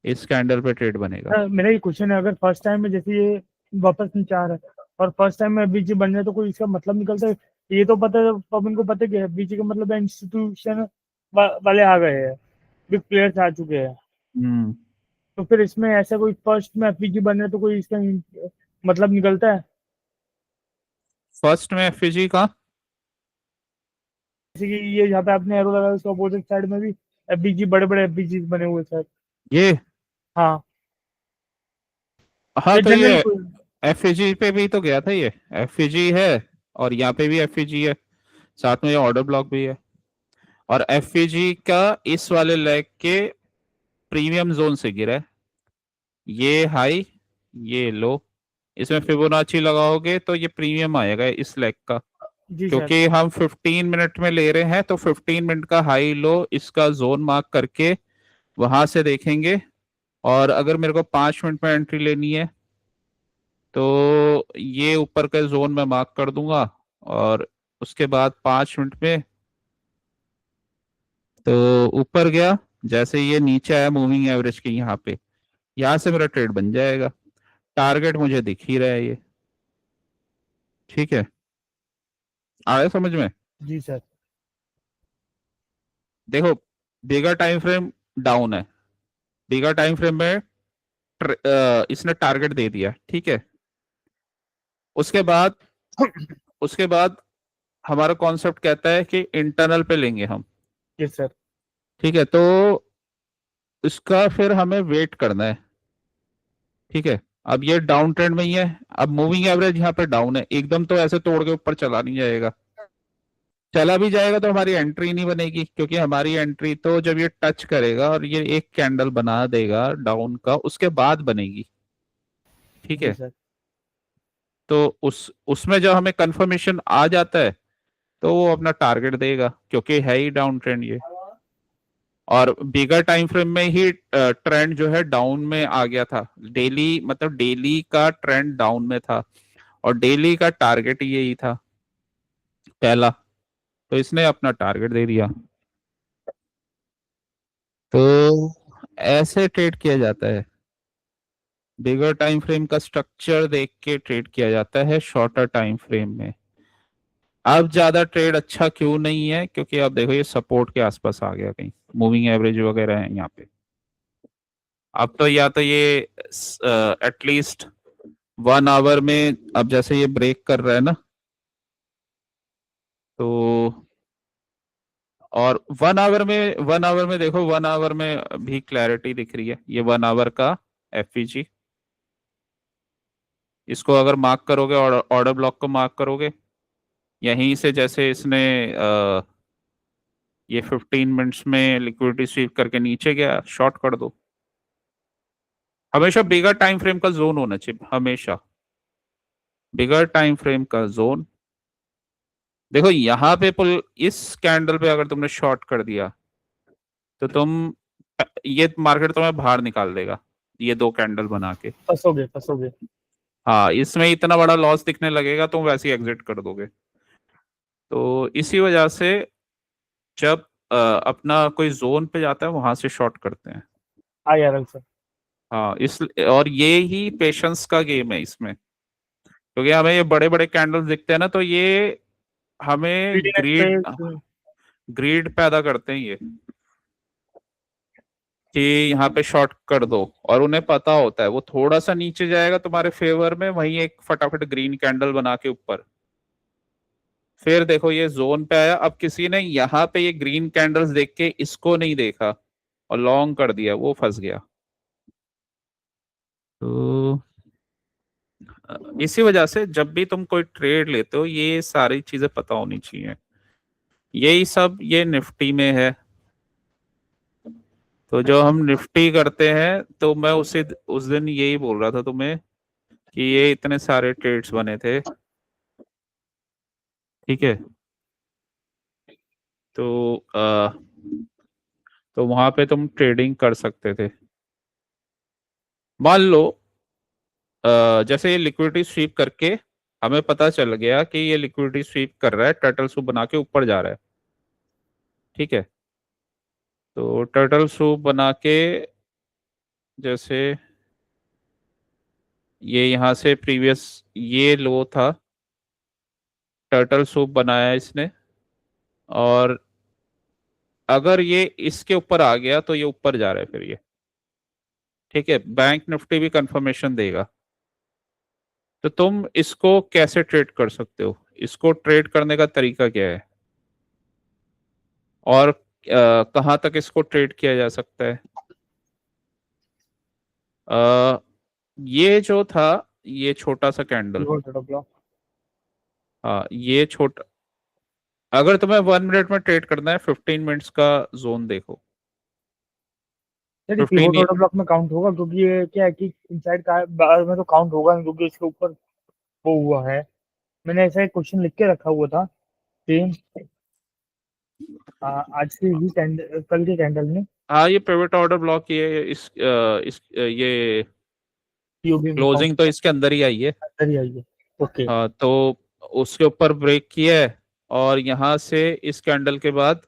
इस कैंडल पे ट्रेड बनेगा। मेरा ये क्वेश्चन है, अगर फर्स्ट टाइम में जैसे ये वापस नीचे आ रहा है और फर्स्ट टाइम में एफबीजी बन जाए तो कोई इसका मतलब निकलता है? ये तो पता है, पवन को पता है कि एफबीजी का मतलब इंस्टीट्यूशन वाले आ गए हैं, बिग प्लेयर्स आ चुके हैं। हम्म। तो फिर इसमें ऐसा कोई फर्स्ट में एफबीजी बन रहा है तो कोई इसका मतलब निकलता है? फर्स्ट में एफजी का, जैसे कि ये जहाँ पे आपने एरो लगाया उसके अपोजिट साइड में भी एफबीजी, बड़े बड़े एफबीजी बने हुए सर। ये, हाँ, हाँ, ये तो जनरल। ये एफजी पे भी तो गया था, ये एफजी है, और यहाँ पे भी एफजी है, साथ में ये ऑर्डर ब्लॉक भी है। और एफजी का इस वाले लेग के प्रीमियम जोन से गिरा है, ये हाई, ये लो, इसमें फिबोनाची लगाओगे तो ये प्रीमियम आएगा इस लेग का। जी सर। क्योंकि हम 15 मिनट में ले रहे हैं, तो 15 मिनट का हाई लो इसका जोन मार्क करके वहां से देखेंगे। और अगर मेरे को 5 मिनट में एंट्री लेनी है तो ये ऊपर का जोन में मार्क कर दूंगा, और उसके बाद 5 मिनट में तो ऊपर गया, जैसे ये नीचे आया मूविंग एवरेज के यहाँ पे, यहाँ से मेरा ट्रेड बन जाएगा। टारगेट मुझे दिख ही रहा है ये, ठीक है, आया समझ में? जी सर। देखो, बिगर टाइम फ्रेम डाउन है, बिगर टाइम फ्रेम में इसने टारगेट दे दिया, ठीक है। उसके बाद उसके बाद हमारा कॉन्सेप्ट कहता है कि इंटरनल पे लेंगे हम, यस सर। ठीक है। तो इसका फिर हमें वेट करना है, ठीक है। अब ये डाउन ट्रेंड में ही है, अब मूविंग एवरेज यहाँ पे डाउन है, एकदम तो ऐसे तोड़ के ऊपर चला नहीं जाएगा, चला भी जाएगा तो हमारी एंट्री नहीं बनेगी, क्योंकि हमारी एंट्री तो जब ये टच करेगा और ये एक कैंडल बना देगा डाउन का, उसके बाद बनेगी, ठीक जी है। सर। तो उसमें जब हमें कंफर्मेशन आ जाता है तो वो अपना टारगेट देगा, क्योंकि है ही डाउन ट्रेंड ये। और बिगर टाइम फ्रेम में ही ट्रेंड जो है डाउन में आ गया था। डेली मतलब डेली का ट्रेंड डाउन में था और डेली का टारगेट यही था पहला, तो इसने अपना टारगेट दे दिया। तो ऐसे ट्रेड किया जाता है, बिगर टाइम फ्रेम का स्ट्रक्चर देख के ट्रेड किया जाता है शॉर्टर टाइम फ्रेम में। अब ज्यादा ट्रेड अच्छा क्यों नहीं है, क्योंकि आप देखो ये सपोर्ट के आसपास आ गया, कहीं मूविंग एवरेज वगैरह है यहाँ पे। अब तो या तो ये एटलीस्ट 1 आवर में, अब जैसे ये ब्रेक कर रहा है ना, तो और 1 आवर में देखो, 1 आवर में भी क्लैरिटी दिख रही है, ये 1 आवर का एफईजी। इसको अगर मार्क करोगे, ऑर्डर ब्लॉक को मार्क करोगे, यहीं से जैसे इसने ये 15 मिनट्स में लिक्विडिटी स्वीप करके नीचे गया, शॉर्ट कर दो। हमेशा बिगर टाइम फ्रेम का जोन होना चाहिए, हमेशा बिगर टाइम फ्रेम का जोन। देखो यहाँ पे पुल, इस कैंडल पे अगर तुमने शॉर्ट कर दिया तो ये मार्केट तुम्हें बाहर निकाल देगा, ये 2 कैंडल बना के। फंसोगे फंसोगे। हाँ, इसमें इतना बड़ा लॉस दिखने लगेगा, तुम वैसे ही एग्जिट कर दोगे। तो इसी वजह से जब अपना कोई जोन पे जाता है वहां से शॉर्ट करते हैं। IRL से। हाँ, इस और ये ही पेशेंस का गेम है इसमें, क्योंकि हमें ये बड़े बड़े कैंडल्स दिखते हैं ना, तो ये हमें ग्रीडीनेस पे। ग्रीड ग्रीड पैदा करते हैं ये, कि यहाँ पे शॉर्ट कर दो। और उन्हें पता होता है वो थोड़ा सा नीचे जाएगा तुम्हारे फेवर में, वहीं एक फटाफट ग्रीन कैंडल बना के ऊपर। फिर देखो ये जोन पे आया, अब किसी ने यहाँ पे ये ग्रीन कैंडल्स देख के इसको नहीं देखा और लॉन्ग कर दिया, वो फंस गया। तो इसी वजह से जब भी तुम कोई ट्रेड लेते हो, ये सारी चीजें पता होनी चाहिए। यही सब ये निफ्टी में है। तो जो हम निफ्टी करते हैं, तो मैं उस दिन यही बोल रहा था तुम्हें कि ये इतने सारे ट्रेड्स बने थे, ठीक है। तो तो वहां पे तुम ट्रेडिंग कर सकते थे। मान लो जैसे ये लिक्विडिटी स्वीप करके हमें पता चल गया कि ये लिक्विडिटी स्वीप कर रहा है, टर्टल सूप बना के ऊपर जा रहा है, ठीक है। तो टर्टल सूप बना के, जैसे ये यहाँ से प्रीवियस ये लो था, टर्टल सूप बनाया इसने, और अगर ये इसके ऊपर आ गया तो ये ऊपर जा रहा है फिर ये, ठीक है। बैंक निफ्टी भी कंफर्मेशन देगा। तो तुम इसको कैसे ट्रेड कर सकते हो, इसको ट्रेड करने का तरीका क्या है, और कहाँ तक इसको ट्रेड किया जा सकता है। अ, ये जो था, ये छोटा सा कैंडल, ब्लॉक। हाँ ये छोटा, अगर तुम्हें 1 मिनट में ट्रेड करना है, 15 मिनट्स का जोन देखो। यदि पिवोट 15 ऑर्डर ब्लॉक में काउंट होगा, क्योंकि ये क्या है कि इनसाइड का बार में तो काउंट होगा नहीं, क्योंकि इसके ऊपर वो हुआ है। मैंने ऐसा एक क्वेश्चन लिख के रखा हुआ था कि आज के ही कैंडल, कल के कैंडल में हाँ, ये पिवट ऑर्डर ब्लॉक, ये ये पीओबी में काउंट क्लोजिंग तो इसके अंदर ही आई है। अंदर ही आई है। ओके। हाँ, तो उसके ऊपर ब्रेक किया है, और यहाँ से इस कैंडल के बाद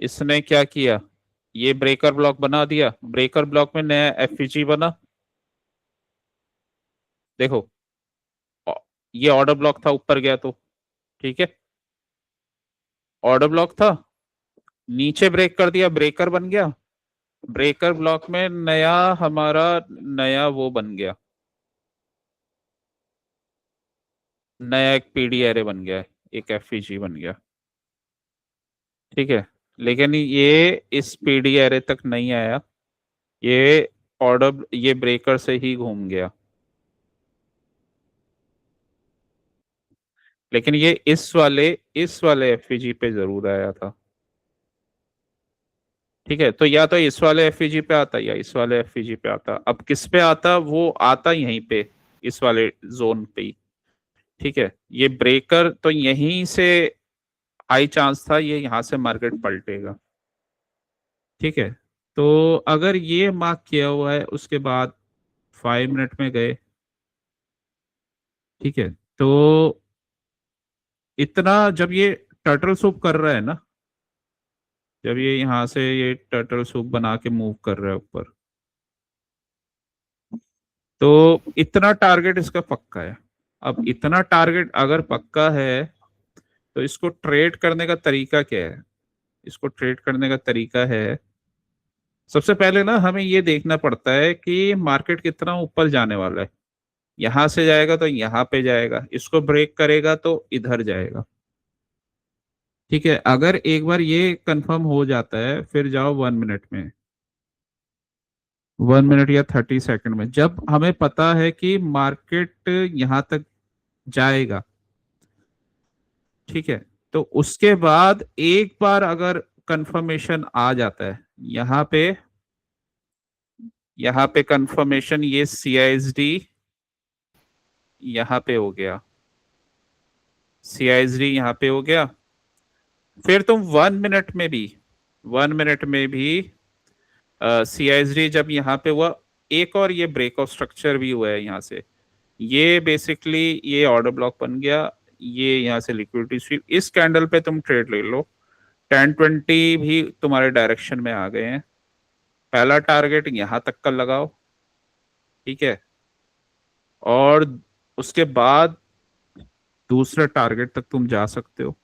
इसने क्या किया, ये ब्रेकर ब्लॉक बना दिया, ब्रेकर ब्लॉक में नया एफईजी बना। देखो ये ऑर्डर ब्लॉक था, ऊपर गया तो ठीक है, ऑर्डर ब्लॉक था, नीचे ब्रेक कर दिया, ब्रेकर बन गया, ब्रेकर ब्लॉक में नया हमारा नया वो बन गया, नया एक पीडी एरे बन गया, एक एफईजी बन गया, ठीक है। लेकिन ये इस पीडी एरे तक नहीं आया, ये ऑर्डर, ये ब्रेकर से ही घूम गया, लेकिन ये इस वाले एफईजी पे जरूर आया था, ठीक है। तो या तो इस वाले एफईजी पे आता या इस वाले एफईजी पे आता, अब किस पे आता, वो आता यहीं पे, इस वाले जोन पे ही, ठीक है। ये ब्रेकर तो यहीं से हाई चांस था ये यहाँ से मार्केट पलटेगा, ठीक है, तो अगर ये मार्क किया हुआ है उसके बाद 5 मिनट में गए, ठीक है, तो इतना जब ये टर्टल सूप कर रहा है ना, जब ये यहाँ से ये टर्टल सूप बना के मूव कर रहा है ऊपर, तो इतना टारगेट इसका पक्का है। अब इतना टारगेट अगर पक्का है तो इसको ट्रेड करने का तरीका क्या है? इसको ट्रेड करने का तरीका है, सबसे पहले ना हमें ये देखना पड़ता है कि मार्केट कितना ऊपर जाने वाला है। यहां से जाएगा तो यहाँ पे जाएगा, इसको ब्रेक करेगा तो इधर जाएगा। ठीक है, अगर एक बार ये कंफर्म हो जाता है फिर जाओ 1 मिनट में, 1 मिनट या 30 सेकंड में, जब हमें पता है कि मार्केट यहाँ तक जाएगा, ठीक है, तो उसके बाद एक बार अगर कंफर्मेशन आ जाता है यहाँ पे कंफर्मेशन, ये CISD यहाँ पे हो गया, CISD यहाँ पे हो गया, फिर तुम 1 मिनट में भी, 1 मिनट में भी CISD जब यहाँ पे हुआ, एक और ये ब्रेक ऑफ स्ट्रक्चर भी हुआ है यहाँ से, ये बेसिकली ये ऑर्डर ब्लॉक बन गया, ये यहाँ से लिक्विडिटी स्वीप, इस कैंडल पे तुम ट्रेड ले लो। 10-20 भी तुम्हारे डायरेक्शन में आ गए हैं, पहला टारगेट यहाँ तक का लगाओ, ठीक है, और उसके बाद दूसरे टारगेट तक तुम जा सकते हो,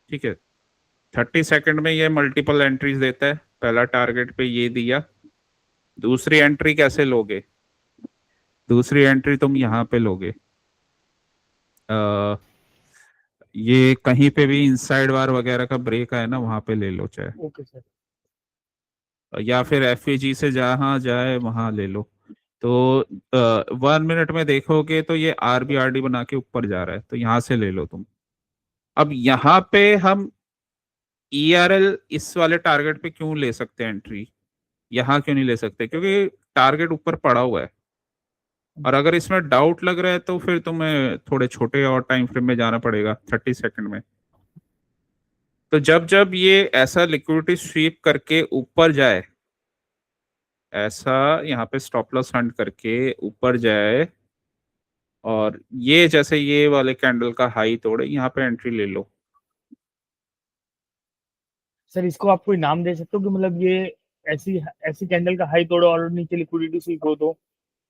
ठीक है। 30 सेकंड में ये मल्टीपल एंट्रीज देता है, पहला टारगेट पे ये दिया, दूसरी एंट्री कैसे लोगे? दूसरी एंट्री तुम यहाँ पे लोगे, ये कहीं पे भी इनसाइड वार वगैरह का ब्रेक है ना, वहां पे ले लो चाहे, ओके सर। या फिर FAG से जहां जाए वहां ले लो। तो 1 मिनट में देखोगे तो ये RBRD बना के ऊपर जा रहा है, तो यहाँ से ले लो तुम। अब यहाँ पे हम ERL इस वाले टारगेट पे क्यों ले सकते हैं एंट्री, यहाँ क्यों नहीं ले सकते? क्योंकि टारगेट ऊपर पड़ा हुआ है, और अगर इसमें डाउट लग रहा है तो फिर तुम्हें थोड़े छोटे और टाइम फ्रेम में जाना पड़ेगा, 30 सेकंड में। तो जब जब ये ऐसा लिक्विडिटी स्वीप करके ऊपर जाए, ऐसा यहाँ पे स्टॉप लॉस हंट करके ऊपर जाए, और ये जैसे ये वाले कैंडल का हाई तोड़े, यहाँ पे एंट्री ले लो। सर इसको आप कोई नाम दे सकते हो कि मतलब ये ऐसी ऐसी कैंडल का हाई तोड़ो और नीचे लिक्विडिटी स्वीप हो, तो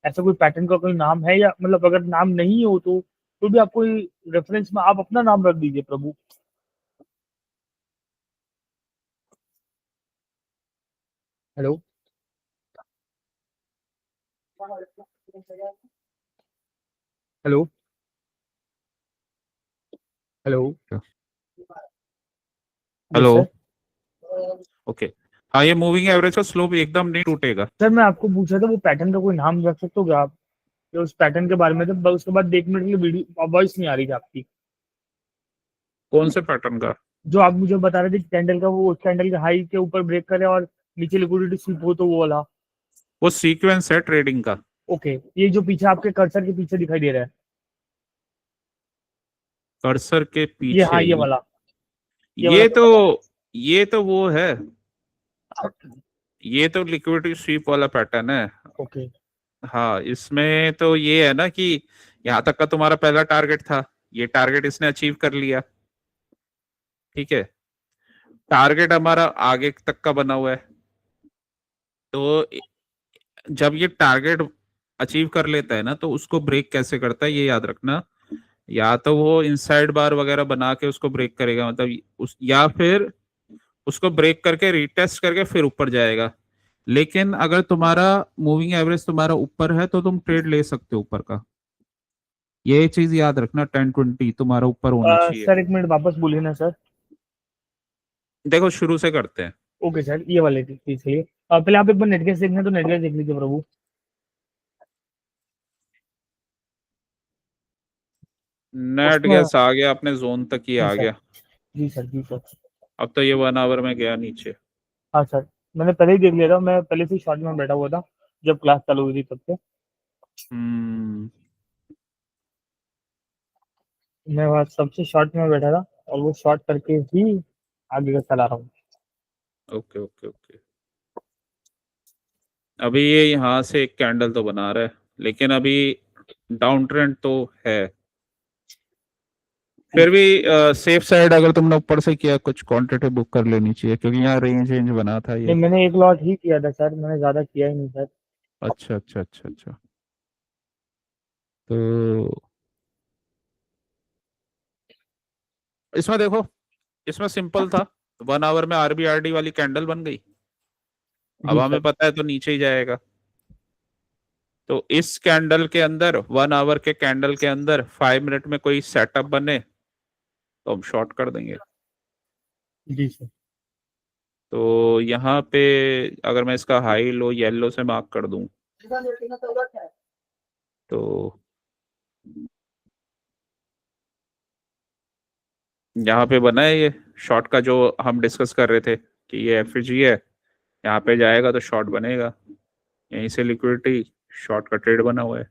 ऐसा कोई पैटर्न का कोई नाम है? या मतलब अगर नाम नहीं हो तो भी आप कोई रेफरेंस में आप अपना नाम रख दीजिए प्रभु। Hello. Hello. Hello. Yes hello. Sir. Okay, हाँ, ये मूविंग एवरेज का स्लोप एकदम नहीं टूटेगा। सर मैं आपको पूछ रहा था वो पैटर्न का कोई नाम रख सकते हो क्या आप? या उस पैटर्न के बारे में, तो उसके बाद देखने के लिए वीडियो वॉइस नहीं आ रही थी आपकी। कौन से पैटर्न का? जो आप मुझे बता रहे थे कैंडल का, वो उस कैंडल के हाई के ऊपर ब्रेक करे और नीचे लिक्विडिटी स्वीप हो, तो वो वाला। वो सीक्वेंस है ट्रेडिंग का। ओके, ये जो पीछे आपके कर्सर के पीछे दिखाई दे रहा है, कर्सर के ये, पीछे हाँ ये वाला, ये वाला ये तो तो पता है। ये तो वो है, ये तो लिक्विडिटी स्वीप वाला पैटर्न है। ओके। हाँ, इसमें तो ये है ना कि यहाँ तक का तुम्हारा पहला टारगेट था, ये टारगेट इसने अचीव कर लिया, ठीक है। टारगेट हमारा आगे तक का बना हुआ है, तो जब ये टारगेट अचीव कर लेता है ना, तो उसको ब्रेक कैसे करता है ये याद रखना। या तो वो इनसाइड बार वगैरह बना के उसको ब्रेक करेगा, मतलब उस, या फिर उसको ब्रेक करके रीटेस्ट करके फिर ऊपर जाएगा। लेकिन अगर तुम्हारा मूविंग एवरेज तुम्हारा ऊपर है तो तुम ट्रेड ले सकते हो ऊपर का, ये चीज याद रखना, 10-20 तुम्हारा ऊपर होना चाहिए। सर एक मिनट वापस बोलिए ना सर। देखो, शुरू से करते हैं। ओके सर, ये वाले चीज के लिए पहले आप एक बार नेटगेस देखना है तो नेटगेस देख लीजिए प्रभु। नेट उसमें। गैस आ गया, अपने जोन तक ही जी आ सर। गया। जी सर। जी सर। अब तो ये 1 आवर में गया नीचे। हाँ सर, मैंने पहले ही देख लिया था, मैं पहले से ही शॉर्ट में बैठा हुआ था जब क्लास चालू हुई थी तब से। हम्म। मैं वहाँ सबसे शॉर्ट में बैठा था और वो शॉर्ट करके ही आगे का चला रहा हूँ। Okay okay okay. अभी ये यहाँ से एक कैंडल तो बना रहा है, लेकिन अभी डाउन ट्रेंड तो है। फिर भी सेफ साइड अगर तुमने ऊपर से किया, कुछ क्वांटिटी बुक कर लेनी चाहिए, क्योंकि यहाँ रेंज बना था नहीं, ये। मैंने एक लॉट ही किया था सर, मैंने ज्यादा किया ही नहीं सर। अच्छा अच्छा अच्छा अच्छा। तो इसमें देखो, इसमें सिंपल था, 1 आवर में आरबीआरडी वाली कैंडल बन गई। अब जी हमें सर। पता है तो नीचे ही जाएगा। तो इस कैंडल के अंदर, 1 आवर के कैंडल के अंदर 5 मिनट में कोई सेटअप बने तो हम शॉर्ट कर देंगे। जी सर। तो यहाँ पे अगर मैं इसका हाई लो येलो से मार्क कर दूं, तो यहाँ पे बना है ये शॉर्ट का, जो हम डिस्कस कर रहे थे कि ये एफजी है, यहाँ पे जाएगा तो शॉर्ट बनेगा। यहीं से लिक्विडिटी शॉर्ट का ट्रेड बना हुआ है।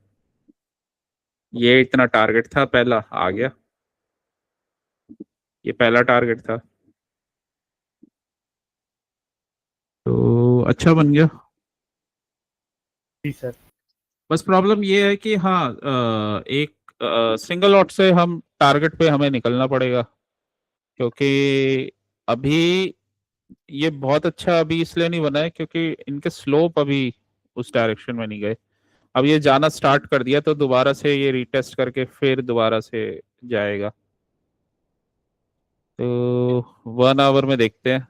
ये इतना टारगेट था, पहला आ गया, ये पहला टारगेट था, तो अच्छा बन गया। जी सर। बस प्रॉब्लम ये है कि हाँ, एक सिंगल लॉट से हम टारगेट पे हमें निकलना पड़ेगा, क्योंकि अभी ये बहुत अच्छा अभी इसलिए नहीं बना है क्योंकि इनके स्लोप अभी उस डायरेक्शन में नहीं गए। अब ये जाना स्टार्ट कर दिया तो दोबारा से ये रीटेस्ट करके फिर दोबारा से जाएगा। तो 1 आवर में देखते हैं।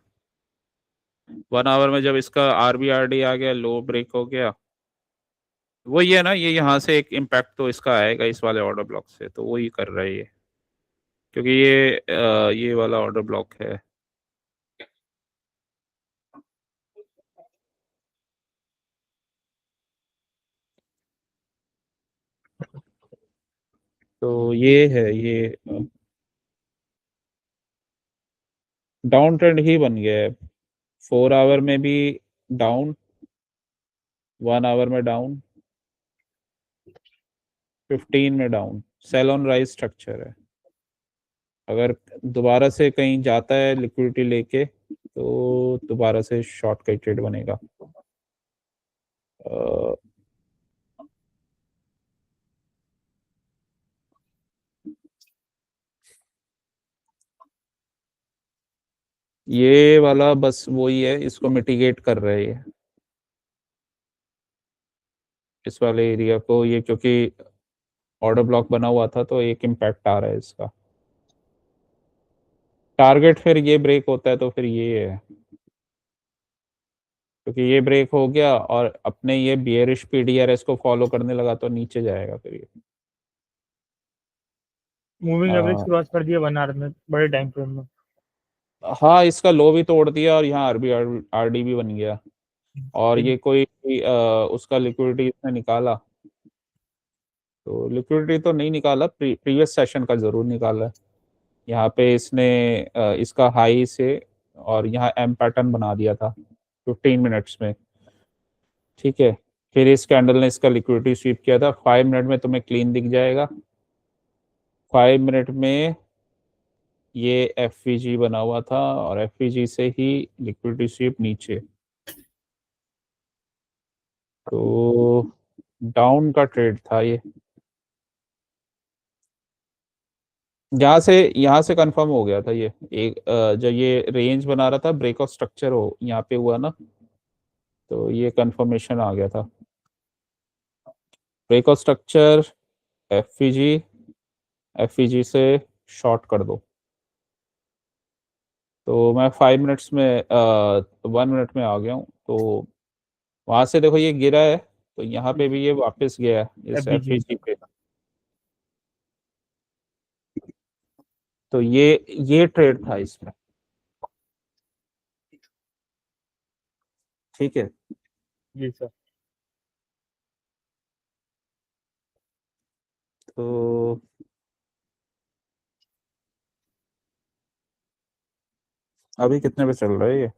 1 आवर में जब इसका आरबीआरडी आ गया, लो ब्रेक हो गया, वो ये है ना, ये यहाँ से एक इम्पैक्ट तो इसका आएगा इस वाले ऑर्डर ब्लॉक से, तो वही कर रहा है ये, क्योंकि ये वाला ऑर्डर ब्लॉक है। तो ये है, ये डाउन ट्रेंड ही बन गया है। 4 आवर में भी डाउन, 1 आवर में डाउन, 15 में down, sell on rise structure है। अगर दोबारा से कहीं जाता है लिक्विडिटी लेके तो दोबारा से शॉर्ट का ट्रेड बनेगा। अ, ये वाला बस वही है, इसको मिटिगेट कर रहे हैं इस वाले एरिया को, ये क्योंकि ऑर्डर ब्लॉक बना हुआ था तो एक इम्पैक्ट आ रहा है इसका। टारगेट फिर ये ब्रेक होता है तो फिर ये है, क्योंकि ये ब्रेक हो गया और अपने ये बियरिश पीडीआरएस को फॉलो करने लगा तो नीचे जाएगा फिर ये। मूविंग एवरेज हाँ क्रॉस कर दिया 1 आवर में, बड़े टाइम फ्रेम में। हाँ, इसका लो भी तोड़ दिया और यहाँ आरडी भी बन गया। और ये कोई उसका लिक्विडिटी इसने निकाला, तो लिक्विडिटी तो नहीं निकाला, प्रीवियस सेशन का जरूर निकाला है। यहाँ पे इसने इसका हाई से और यहाँ एम पैटर्न बना दिया था 15 मिनट्स में। ठीक है, फिर इस कैंडल ने इसका लिक्विडिटी स्वीप किया था। 5 मिनट में तुम्हें क्लीन दिख जाएगा। 5 मिनट में ये एफ बना हुआ था और एफ से ही लिक्विडिटी स्वीप नीचे। तो डाउन का ट्रेड था ये। यहाँ से कंफर्म हो गया था ये, एक जब ये रेंज बना रहा था, ब्रेक ऑफ स्ट्रक्चर हो यहाँ पे हुआ ना, तो ये कंफर्मेशन आ गया था। ब्रेक ऑफ स्ट्रक्चर, एफ से शॉर्ट कर दो। तो मैं 5 मिनट्स में 1 मिनट में आ गया हूँ। तो वहां से देखो ये गिरा है, तो यहाँ पे भी ये वापस गया है इस एफ एफबीजी। पे। तो ये ट्रेड था इसमें। ठीक है। जी सर। तो अभी कितने पे चल रहा है ये?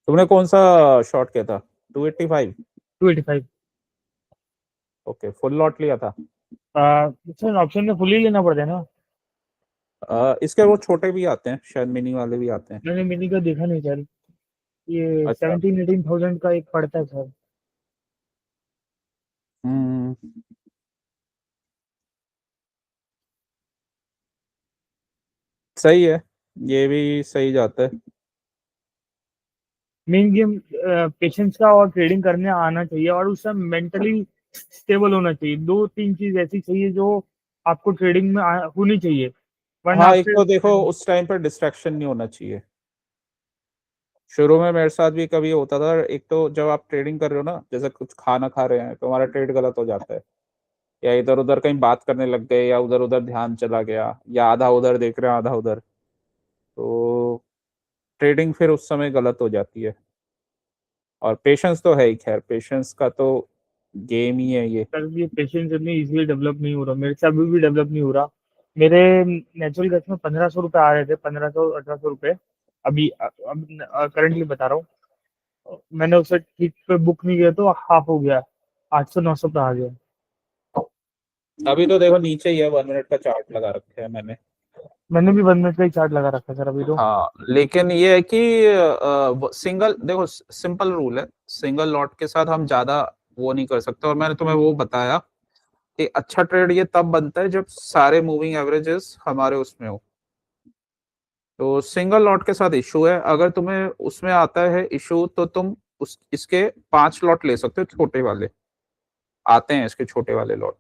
तुमने कौन सा शॉट किया था? 285? 285। ओके, फुल लॉट लिया था? सर ऑप्शन में फुल ही लेना पड़ता है ना। इसके वो छोटे भी आते हैं, शायद मिनी वाले भी आते हैं। मैंने मिनी का देखा नहीं सर, ये अच्छा। 17-18 थाउजेंड का एक पड़ता है सर। हम्म। सही है, ये भी सही जाता है। मेन गेम पेशेंस का और ट्रेडिंग करने आना चाहिए, और उससे मेंटली स्टेबल होना चाहिए। दो तीन चीज ऐसी चाहिए जो आपको ट्रेडिंग में होनी चाहिए, वरना हाँ, एक आपसे। तो देखो उस टाइम पर डिस्ट्रैक्शन नहीं होना चाहिए। शुरू में मेरे साथ भी कभी होता था, एक तो जब आप ट्रेडिंग कर रहे हो ना, जैसे कुछ खाना खा रहे हैं तो हमारा ट्रेड गलत हो जाता है, या इधर उधर कहीं बात करने लग गए, या उधर उधर ध्यान चला गया, या आधा उधर देख रहे हैं आधा उधर, तो ट्रेडिंग फिर उस समय गलत हो जाती है। और पेशेंस तो है ही, खैर पेशेंस का तो गेम ही है ये। सर ये पेशेंस इतनी इजीली डेवलप नहीं हो रहा, मेरे से अभी भी डेवलप नहीं हो रहा। मेरे नेचुरल गैस में 1500 रुपये आ रहे थे, 1500-1800 रुपये। अभी अब करंटली बता रहा हूँ, मैंने उसे ठीक पे बुक नहीं किया तो हाफ हो गया, 800-900 पे आ गया। अभी तो देखो नीचे ही है, 1 मिनट का चार्ट लगा रखे है मैंने। मैंने भी 1 मिनट का ही चार्ट लगा रखा है सर अभी तो। हाँ, लेकिन ये है कि सिंगल देखो, सिंपल रूल है, सिंगल लॉट के साथ हम ज्यादा वो नहीं कर सकते। और मैंने तुम्हें वो बताया कि अच्छा ट्रेड ये तब बनता है जब सारे मूविंग एवरेजेस हमारे उसमें हो। तो सिंगल लॉट के साथ इशू है, अगर तुम्हें उसमें आता है इशू तो तुम उस इसके 5 लॉट ले सकते हो, छोटे वाले आते हैं इसके छोटे वाले लॉट।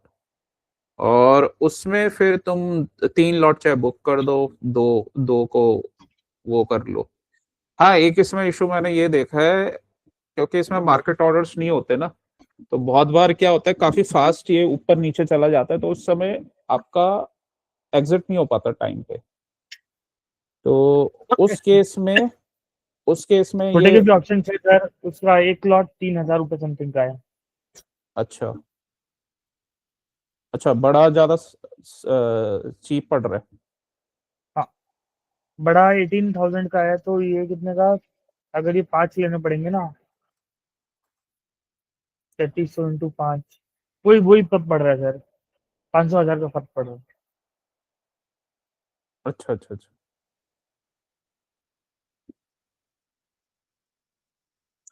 और उसमें फिर तुम 3 लॉट चाहे बुक कर दो, दो दो को वो कर लो। हाँ, एक इसमें इशू मैंने ये देखा है, क्योंकि इसमें मार्केट ऑर्डर्स नहीं होते ना, तो बहुत बार क्या होता है, काफी फास्ट ये ऊपर नीचे चला जाता है, तो उस समय आपका एग्जिट नहीं हो पाता टाइम पे। तो उस केस में छोटे के ये। भी ऑप्शन है सर, उसका एक लॉट 3000 रुपये समथिंग का है। अच्छा। अच्छा, बड़ा ज्यादा चीप पड़ रहा है। हाँ, बड़ा 18,000 का है, तो ये कितने का, अगर ये 5 लेने पड़ेंगे ना, 3300 × 5, वही वही तब पड़ रहा है सर, 500 हजार का फर्क पड़ रहा है। अच्छा अच्छा अच्छा।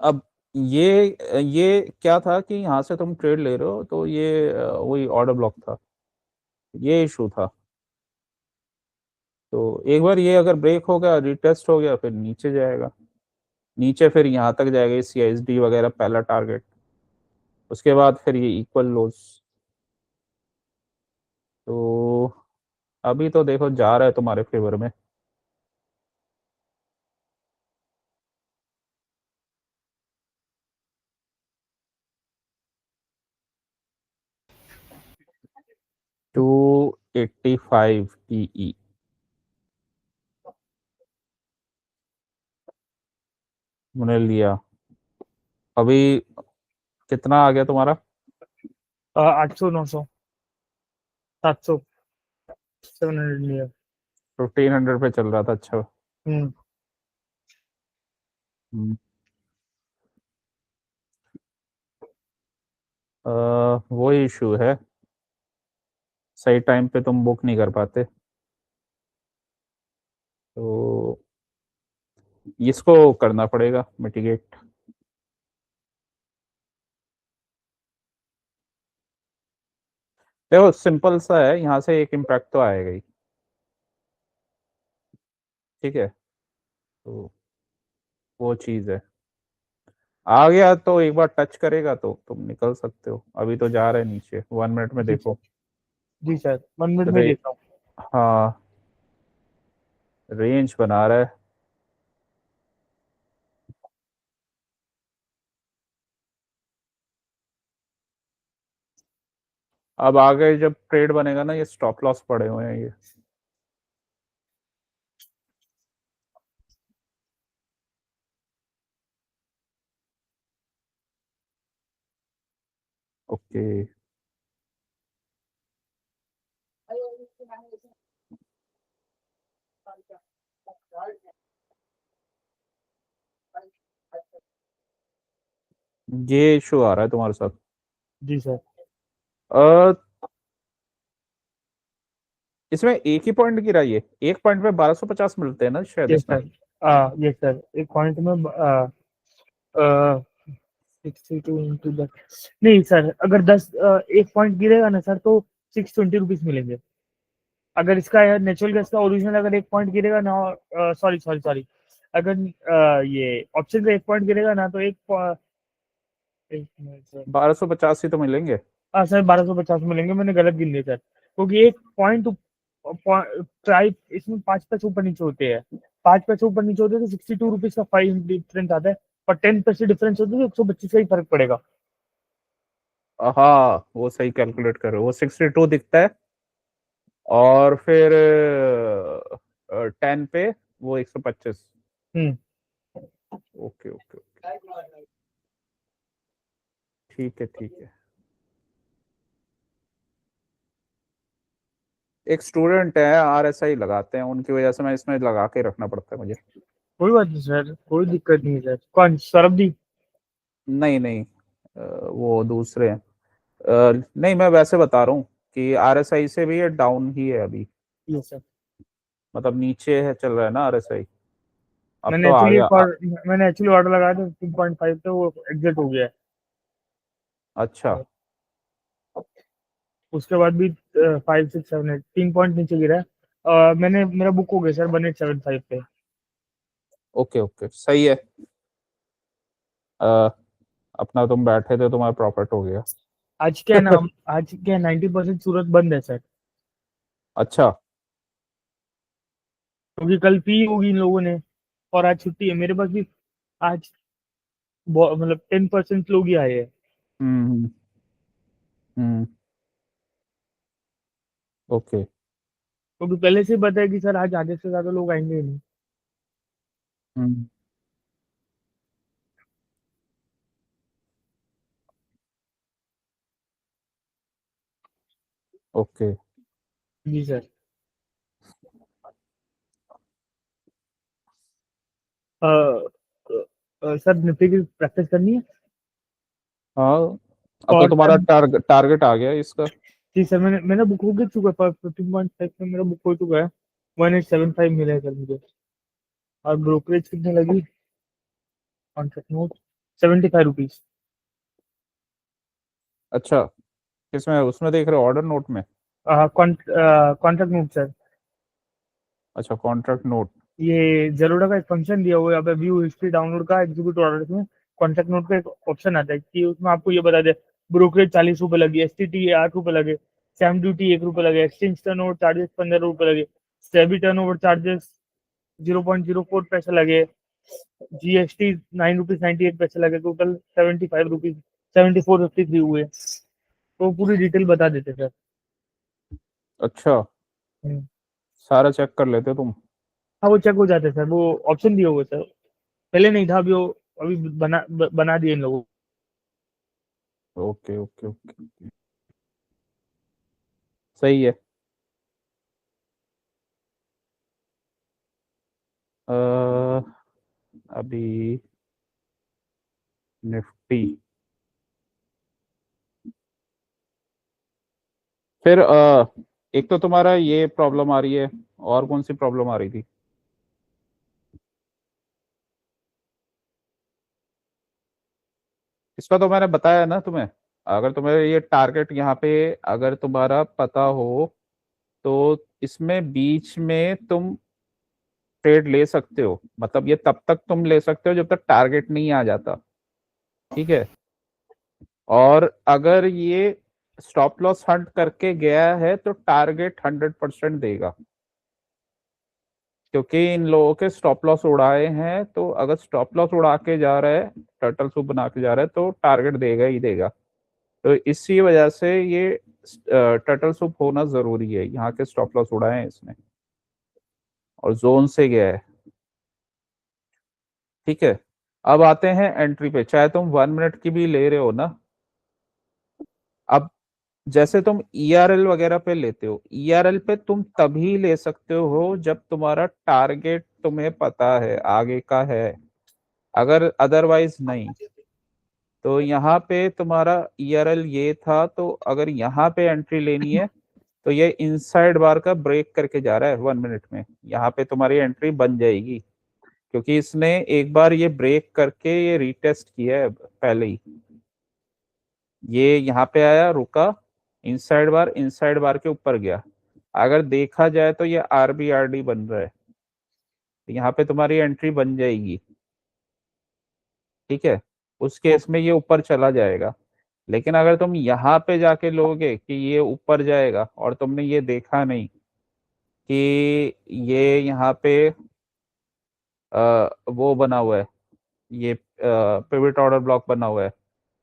अब ये क्या था कि यहाँ से तुम ट्रेड ले रहे हो, तो ये वही ऑर्डर ब्लॉक था, ये इशू था। तो एक बार ये अगर ब्रेक हो गया, रिटेस्ट हो गया, फिर नीचे जाएगा, नीचे फिर यहाँ तक जाएगा, CSD वगैरह पहला टारगेट, उसके बाद फिर ये इक्वल लोस। तो अभी तो देखो जा रहा है तुम्हारे फेवर में। टू 85 PE मैंने लिया। अभी कितना आ गया तुम्हारा? 800, 900, 700, 700 लिया। 1500 पे चल रहा था, अच्छा। हम्म। हम्म, वो इशू है, सही टाइम पे तुम बुक नहीं कर पाते, तो इसको करना पड़ेगा मिटिगेट। देखो सिंपल सा है, यहाँ से एक इम्पैक्ट तो आएगा ही, ठीक है, तो वो चीज़ है। आ गया तो एक बार टच करेगा तो तुम निकल सकते हो, अभी तो जा रहे हैं नीचे, 1 मिनट में जी सर। देखो। जी सर, 1 मिनट में रे देखता हूँ। हाँ, रेंज बना रहा है। अब आगे जब ट्रेड बनेगा ना, ये स्टॉप लॉस पड़े हुए हैं ये। ओके। ये इशू आ रहा है तुम्हारे साथ। जी सर। अ, इसमें एक ही पॉइंट गिरा, ये एक पॉइंट पे 1250 मिलते हैं ना शायद यस इसमें। सर, यस सर, एक पॉइंट में 62 इंटू 10, नहीं सर, अगर 10 एक पॉइंट गिरेगा ना सर तो 620 रुपीज मिलेंगे। अगर इसका नेचुरल गैस का ओरिजिनल अगर एक पॉइंट गिरेगा ना, सॉरी सॉरी सॉरी, अगर ये ऑप्शन का एक पॉइंट गिरेगा ना तो एक मिनट सर, 1250 ही तो मिलेंगे। हाँ सर 1250 मिलेंगे, मैंने गलत गिन लिया सर, क्योंकि एक पॉइंट ट्राइप इसमें 5 पैसे ऊपर नीचे होते हैं, 5 पैसे ऊपर नीचे होते हैं तो 62 रुपीज का 5 डिफरेंस आता है, और 10 पैसे डिफरेंस होते हैं तो 125 का ही फर्क पड़ेगा। हाँ वो सही कैलकुलेट कर रहे हो, वो 62 दिखता है, और फिर 10 पे वो 125। हम्म। ओके ओके ओके, ठीक है ठीक है। एक स्टूडेंट है, RSI लगाते हैं, उनकी वजह से मैं इसमें लगा के रखना पड़ता है मुझे। कोई बात नहीं सर, कोई दिक्कत नहीं है सर। कौन, सौरभ दी? नहीं नहीं, वो दूसरे हैं। नहीं मैं वैसे बता रहा हूँ कि RSI से भी ये डाउन ही है अभी, यस सर, मतलब नीचे है, चल रहा है ना RSI। अब मैंने तो आ एक्चुअली गया एक और मैंने एक्चुअली ऑर्डर लगाया था 15.5 पे, वो एग्जिट हो गया अच्छा। है। उसके बाद भी 5 6 7 8 3 पॉइंट नीचे गिरा है। मैंने मेरा बुक हो गया सर 1875 पे। ओके ओके सही है। अ, अपना तुम बैठे थे, तुम्हारा प्रॉफिट हो गया। आज क्या है ना, आज क्या 90% सूरत बंद है सर, अच्छा। क्योंकि कल पी होगी इन लोगों ने, और आज छुट्टी है मेरे पास भी। आज मतलब 10% लोग ही आए हैं, हम्म हम्म, ओके। क्योंकि पहले से ही पता है कि सर आज आधे से ज्यादा लोग आएंगे ही नहीं। हम्म, ओके। जी सर। सर निफ्टी की प्रैक्टिस करनी है। हाँ, अब तो और तुम्हारा सर, टारगेट आ गया इसका। जी सर, मैंने मेरा बुक हो चुका है, 15.5 में मेरा बुक हो चुका है। 1875 मिला है सर मुझे। और ब्रोकरेज कितनी लगी, कॉन्ट्रैक्ट नोट 75 रुपीज। अच्छा, किसमें, उसमें देख रहे हो ऑर्डर नोट में? Contract note sir. अच्छा, कॉन्ट्रैक्ट नोट। ये जेरोडा का एक फंक्शन दिया हुआ है यहाँ पे, व्यू हिस्ट्री डाउनलोड का, एग्जीक्यूट ऑर्डर में कॉन्ट्रैक्ट नोट का एक ऑप्शन आता है कि उसमें आपको ये बता दे ब्रोकरेज 40 रुपए लगी, STT 8 रुपए लगे, स्टैम्प ड्यूटी 1 रुपए लगे, एक्सचेंज टर्नओवर चार्जेस 15 रुपए लगे, सेबी टर्नओवर चार्जेस 0.04 पैसे लगे, GST 9 रुपीज 98 पैसे लगे, टोटल 75 रुपीज 74.53 हुए। तो पूरी डिटेल बता देते सर। अच्छा, हम्म। सारा चेक कर लेते हो तुम? हाँ वो चेक हो जाते हैं सर, वो ऑप्शन दिए हुए सर, पहले नहीं था, अभी वो अभी बना दिए इन लोगों। ओके ओके ओके, सही है। अ, अभी निफ्टी, फिर एक तो तुम्हारा ये प्रॉब्लम आ रही है, और कौन सी प्रॉब्लम आ रही थी? इसका तो मैंने बताया ना तुम्हें, अगर तुम्हें ये टारगेट यहाँ पे अगर तुम्हारा पता हो, तो इसमें बीच में तुम ट्रेड ले सकते हो, मतलब ये तब तक तुम ले सकते हो जब तक टारगेट नहीं आ जाता, ठीक है। और अगर ये स्टॉप लॉस हंट करके गया है तो टारगेट 100% देगा, क्योंकि इन लोगों के स्टॉप लॉस उड़ाए हैं, तो अगर स्टॉप लॉस उड़ा के जा रहा है, टर्टल सूप बना के जा रहा है, तो टारगेट देगा ही देगा। तो इसी वजह से ये टर्टल सूप होना जरूरी है, यहाँ के स्टॉप लॉस उड़ाए हैं इसने, और जोन से गया है, ठीक है। अब आते हैं एंट्री पे, चाहे तुम 1 मिनट की भी ले रहे हो ना। अब जैसे तुम ERL वगैरह पे लेते हो, ERL पे तुम तभी ले सकते हो जब तुम्हारा टारगेट तुम्हें पता है आगे का है, अगर अदरवाइज नहीं। तो यहाँ पे तुम्हारा ERL ये था, तो अगर यहाँ पे एंट्री लेनी है तो ये इनसाइड बार का ब्रेक करके जा रहा है 1 मिनट में, यहाँ पे तुम्हारी एंट्री बन जाएगी, क्योंकि इसने एक बार ये ब्रेक करके ये रीटेस्ट किया है पहले ही। ये यहाँ पे आया, रुका, इनसाइड बार के ऊपर गया। अगर देखा जाए तो ये आरबीआरडी बन रहा है, तो यहाँ पे तुम्हारी एंट्री बन जाएगी, ठीक है। उस केस में ये ऊपर चला जाएगा। लेकिन अगर तुम यहाँ पे जाके लोगे कि ये ऊपर जाएगा और तुमने ये देखा नहीं कि ये यहाँ पे वो बना हुआ है, ये पिवट ऑर्डर ब्लॉक बना हुआ है,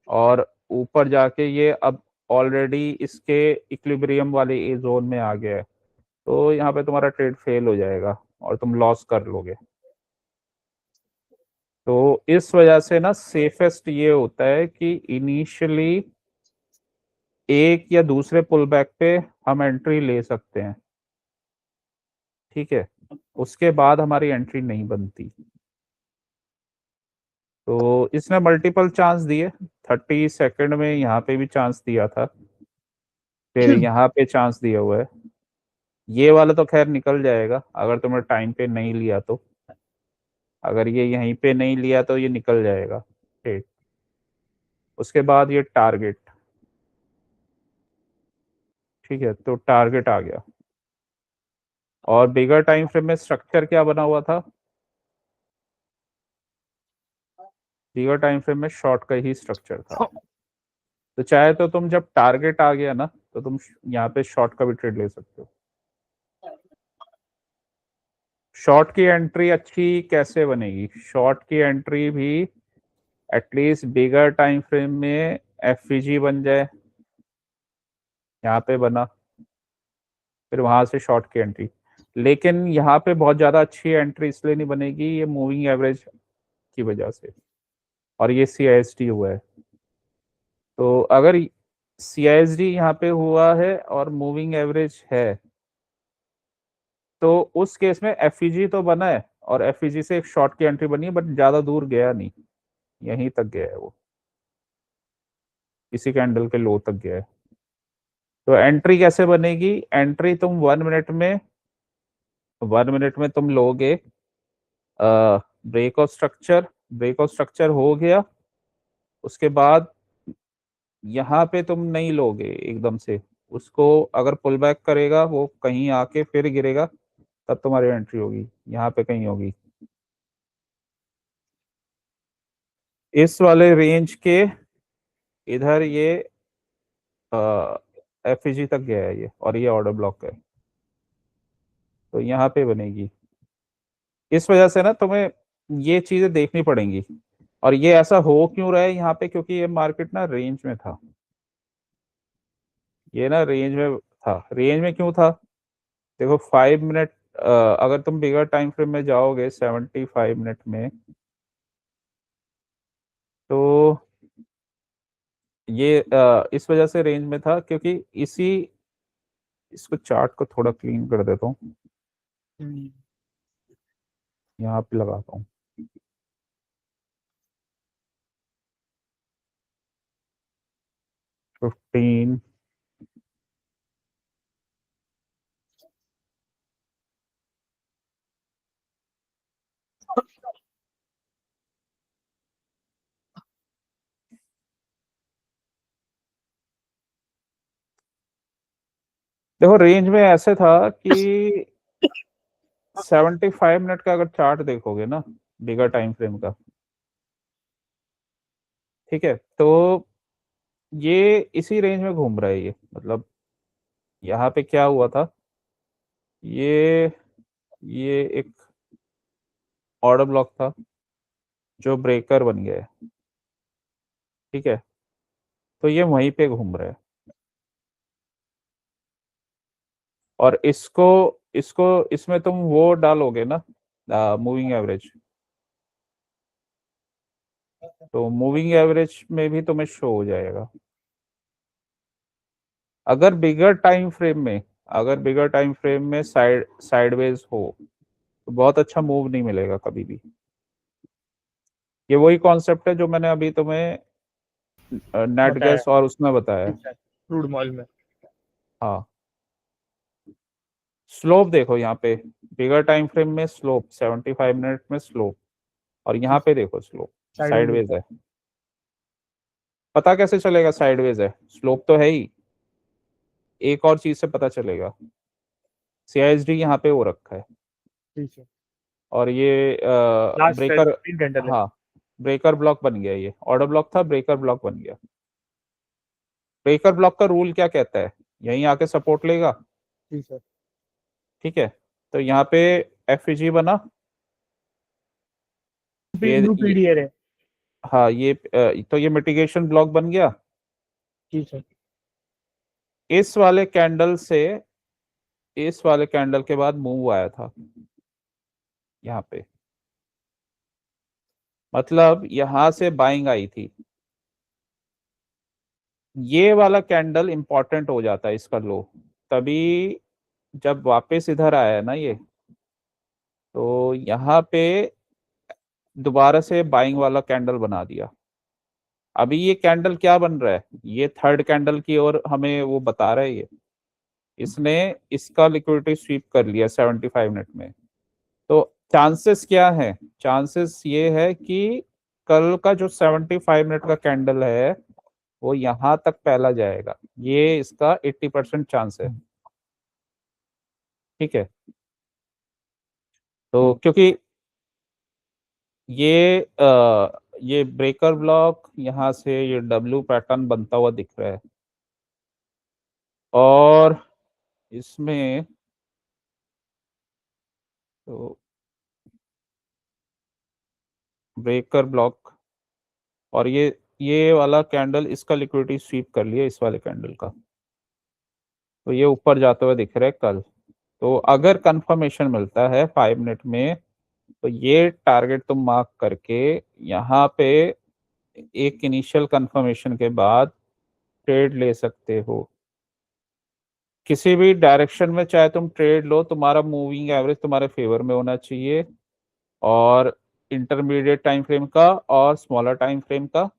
और ऊपर जाके ये अब ऑलरेडी इसके इक्विलिब्रियम वाले जोन में आ गया है, तो यहाँ पे तुम्हारा ट्रेड फेल हो जाएगा और तुम लॉस कर लोगे। तो इस वजह से ना सेफेस्ट ये होता है कि इनिशियली एक या दूसरे पुल बैक पे हम एंट्री ले सकते हैं, ठीक है, उसके बाद हमारी एंट्री नहीं बनती। तो इसने मल्टीपल चांस दिए, 30 सेकंड में यहाँ पे भी चांस दिया था, फिर यहाँ पे चांस दिया हुआ है। ये वाला तो खैर निकल जाएगा अगर तुमने टाइम पे नहीं लिया तो, अगर ये यहीं पे नहीं लिया तो ये निकल जाएगा, ठीक। उसके बाद ये टारगेट, ठीक है, तो टारगेट आ गया। और बिगर टाइम फ्रेम में स्ट्रक्चर क्या बना हुआ था, बिगर टाइम फ्रेम में शॉर्ट का ही स्ट्रक्चर था। तो चाहे तो तुम जब टारगेट आ गया ना तो तुम यहाँ पे शॉर्ट का भी ट्रेड ले सकते हो। शॉर्ट की एंट्री अच्छी कैसे बनेगी, शॉर्ट की एंट्री भी एटलीस्ट बिगर टाइम फ्रेम में एफवीजी बन जाए, यहाँ पे बना, फिर वहां से शॉर्ट की एंट्री। लेकिन यहाँ पे बहुत ज्यादा अच्छी एंट्री इसलिए नहीं बनेगी, ये मूविंग एवरेज की वजह से, और ये सीआईएसडी हुआ है। तो अगर सीआईएसडी यहाँ पे हुआ है और मूविंग एवरेज है, तो उस केस में एफईजी तो बना है और एफईजी से एक शॉर्ट की एंट्री बनी है, बट ज्यादा दूर गया नहीं, यहीं तक गया है वो, इसी कैंडल के लो तक गया है। तो एंट्री कैसे बनेगी, एंट्री तुम 1 मिनट में तुम लोगे break of structure, break of structure हो गया, उसके बाद यहाँ पे तुम नहीं लोगे एकदम से उसको, अगर पुल बैक करेगा वो कहीं आके फिर गिरेगा, तब तुम्हारी एंट्री होगी, यहाँ पे कहीं होगी, इस वाले रेंज के इधर ये एफईजी तक गया है ये, और ये ऑर्डर ब्लॉक है, तो यहाँ पे बनेगी। इस वजह से ना तुम्हें ये चीजें देखनी पड़ेंगी। और ये ऐसा हो क्यों रहा है यहाँ पे, क्योंकि ये मार्केट ना रेंज में था, ये ना रेंज में था। रेंज में क्यों था, देखो 5 मिनट, अगर तुम बिगर टाइम फ्रेम में जाओगे 75 मिनट में, तो ये इस वजह से रेंज में था, क्योंकि इसी, इसको चार्ट को थोड़ा क्लीन कर देता हूँ, यहाँ पे लगाता हूँ। फिफ्टीन, देखो रेंज में ऐसे था कि 75 मिनट का अगर चार्ट देखोगे ना बिगर टाइम फ्रेम का, ठीक है, तो ये इसी रेंज में घूम रहा है ये, मतलब यहाँ पे क्या हुआ था, ये ये एक ऑर्डर ब्लॉक था जो ब्रेकर बन गया है, ठीक है, तो ये वहीं पे घूम रहा है। और इसको इसको इसमें तुम वो डालोगे ना मूविंग एवरेज, तो मूविंग एवरेज में भी तुम्हें शो हो जाएगा। अगर बिगर टाइम फ्रेम में, अगर बिगर टाइम फ्रेम में साइडवेज हो तो बहुत अच्छा मूव नहीं मिलेगा कभी भी। ये वही कॉन्सेप्ट है जो मैंने अभी तुम्हें नेट बताया गैस और उसमें बताया है। क्रूड मॉल में। हाँ, स्लोप देखो यहाँ पे, बिगर टाइम फ्रेम में स्लोप 75 मिनट में स्लोप, और यहाँ पे देखो स्लोप साइडवेज है। पता कैसे चलेगा साइडवेज है? स्लोप तो है ही। एक और चीज से पता चलेगा, CISD यहाँ पे वो रखा है, ठीक है। और ये लास्ट ब्रेकर, 3 घंटे लगे। हाँ ब्रेकर ब्लॉक बन गया, ये ऑर्डर ब्लॉक था, ब्रेकर ब्लॉक बन गया। ब्रेकर ब्लॉक का रूल क्या कहता है? यहीं आके सपोर्ट लेगा, ठीक है। ठीक है। तो यहाँ पे FEG बना, ब्लू ये पीडीआर है। हाँ ये तो ये मिटिगेशन ब्लॉक बन गया। ठीक है। इस वाले कैंडल से, इस वाले कैंडल के बाद मूव आया था यहाँ पे, मतलब यहां से बाइंग आई थी। ये वाला कैंडल इंपॉर्टेंट हो जाता है इसका लो, तभी जब वापस इधर आया है ना ये, तो यहाँ पे दोबारा से बाइंग वाला कैंडल बना दिया। अभी ये कैंडल क्या बन रहा है? ये थर्ड कैंडल की ओर हमें वो बता रहा है ये, इसने इसका लिक्विडिटी स्वीप कर लिया 75 मिनट में। तो चांसेस क्या है? चांसेस ये है कि कल का जो 75 मिनट का कैंडल है वो यहां तक पहला जाएगा, ये इसका 80% चांस है, ठीक है। तो क्योंकि ये ब्रेकर ब्लॉक यहाँ से ये W पैटर्न बनता हुआ दिख रहा है, और इसमें तो ब्रेकर ब्लॉक, और ये वाला कैंडल इसका लिक्विडिटी स्वीप कर लिया इस वाले कैंडल का, तो ये ऊपर जाते हुए दिख रहा है कल। तो अगर कंफर्मेशन मिलता है 5 मिनट में, तो ये टारगेट तुम मार्क करके यहाँ पे एक इनिशियल कंफर्मेशन के बाद ट्रेड ले सकते हो। किसी भी डायरेक्शन में चाहे तुम ट्रेड लो, तुम्हारा मूविंग एवरेज तुम्हारे फेवर में होना चाहिए, और इंटरमीडिएट टाइम फ्रेम का और स्मॉलर टाइम फ्रेम का,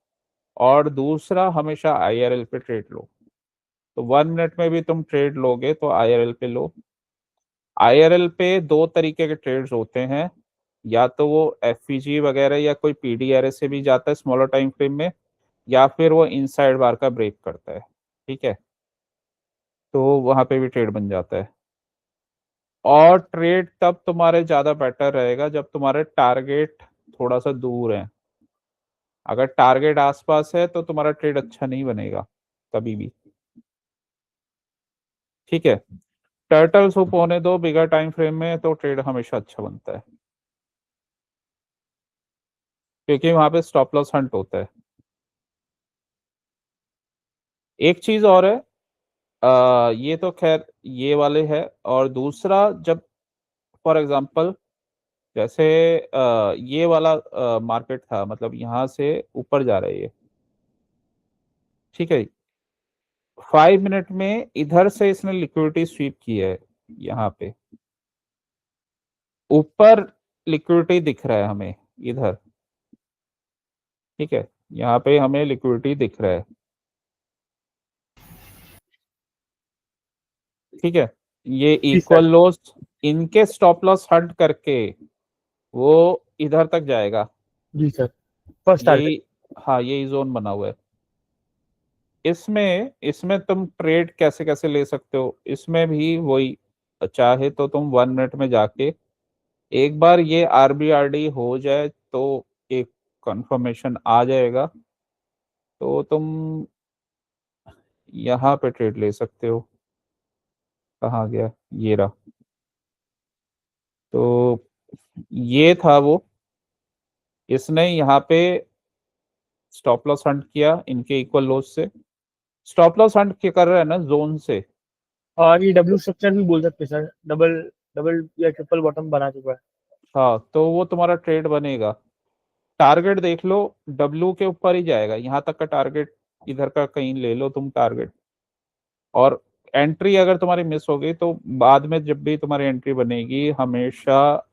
और दूसरा हमेशा IRL पे ट्रेड लो। तो 1 मिनट में भी तुम ट्रेड लोगे तो IRL पे लो। IRL पे दो तरीके के ट्रेड्स होते हैं, या तो वो FVG वगैरह या कोई PDRS से भी जाता है स्मॉलर टाइम फ्रेम में, या फिर वो इनसाइड बार का ब्रेक करता है, ठीक है, तो वहां पे भी ट्रेड बन जाता है। और ट्रेड तब तुम्हारे ज्यादा बेटर रहेगा जब तुम्हारे टारगेट थोड़ा सा दूर है। अगर टारगेट आसपास है तो तुम्हारा ट्रेड अच्छा नहीं बनेगा कभी भी, ठीक है। टर्टल सूप होने दो बिगर टाइम फ्रेम में, तो ट्रेड हमेशा अच्छा बनता है, क्योंकि वहां पे स्टॉप लॉस हंट होता है। एक चीज और है, ये तो खैर ये वाले है, और दूसरा जब फॉर एग्जांपल जैसे ये वाला मार्केट था, मतलब यहाँ से ऊपर जा रहा है ये, ठीक है, 5 मिनट में इधर से इसने लिक्विडिटी स्वीप की है यहाँ पे, ऊपर लिक्विडिटी दिख रहा है हमें इधर, ठीक है, यहाँ पे हमें लिक्विडिटी दिख रहा है, ठीक है। ये जी इक्वल सर। लॉस, इनके स्टॉप लॉस हट करके वो इधर तक जाएगा, जी सर। First target. यही, हाँ यही जोन बना हुआ है। इसमें इसमें तुम ट्रेड कैसे कैसे ले सकते हो, इसमें भी वही, चाहे तो तुम 1 मिनट में जाके एक बार ये RBRD हो जाए तो एक कंफर्मेशन आ जाएगा, तो तुम यहाँ पे ट्रेड ले सकते हो। कहाँ गया? ये रहा। तो ये था वो, इसने यहाँ पे स्टॉप लॉस हंट किया इनके इक्वल लॉस से, स्टॉप लॉस हंट क्या कर रहा है ना जोन से। और ये डब्ल्यू स्ट्रक्चर भी बोल सकते हैं सर, डबल डबल या ट्रिपल बॉटम बना चुका है। हाँ तो वो तुम्हारा ट्रेड बनेगा। टारगेट देख लो, W के ऊपर ही जाएगा यहाँ तक का टारगेट, इधर का कहीं ले लो तुम टारगेट। और एंट्री अगर तुम्हारी मिस हो गई तो बाद में जब भी तुम्हारी एंट्री बनेगी, हमेशा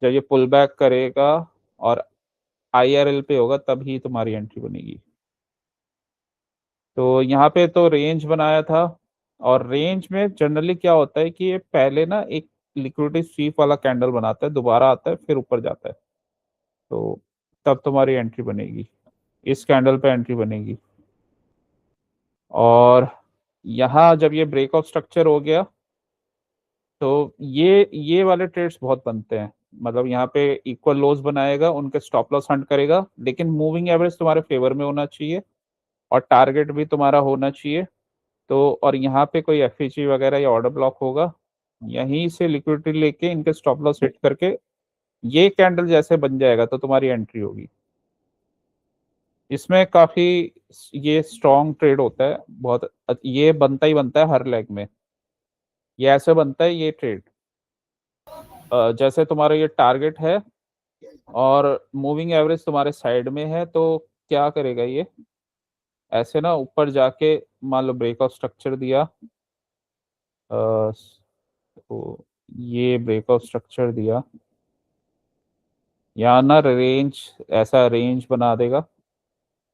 जब ये पुल बैक करेगा और IRL पे होगा तभी तुम्हारी एंट्री बनेगी। तो यहाँ पे तो रेंज बनाया था, और रेंज में जनरली क्या होता है कि ये पहले ना एक लिक्विडिटी स्वीप वाला कैंडल बनाता है, दोबारा आता है, फिर ऊपर जाता है। तो तब तुम्हारी एंट्री बनेगी, इस कैंडल पे एंट्री बनेगी। और यहाँ जब ये ब्रेकआउट स्ट्रक्चर हो गया तो ये वाले ट्रेड्स बहुत बनते हैं। मतलब यहाँ पे इक्वल लोज बनाएगा, उनके स्टॉप लॉस हंट करेगा, लेकिन मूविंग एवरेज तुम्हारे फेवर में होना चाहिए और टारगेट भी तुम्हारा होना चाहिए। तो और यहाँ पे कोई एफईजी वगैरह या ऑर्डर ब्लॉक होगा, यहीं से लिक्विडिटी लेके इनके स्टॉप लॉस हिट करके ये कैंडल जैसे बन जाएगा तो तुम्हारी एंट्री होगी। इसमें काफी ये स्ट्रॉन्ग ट्रेड होता है बहुत, ये बनता ही बनता है हर लेग में, ये ऐसे बनता है ये ट्रेड। जैसे तुम्हारा ये टारगेट है और मूविंग एवरेज तुम्हारे साइड में है, तो क्या करेगा ये, ऐसे ना ऊपर जाके मान लो ब्रेकआउट स्ट्रक्चर दिया, तो ये ब्रेकआउट स्ट्रक्चर दिया, यहाँ ना रेंज, ऐसा रेंज बना देगा,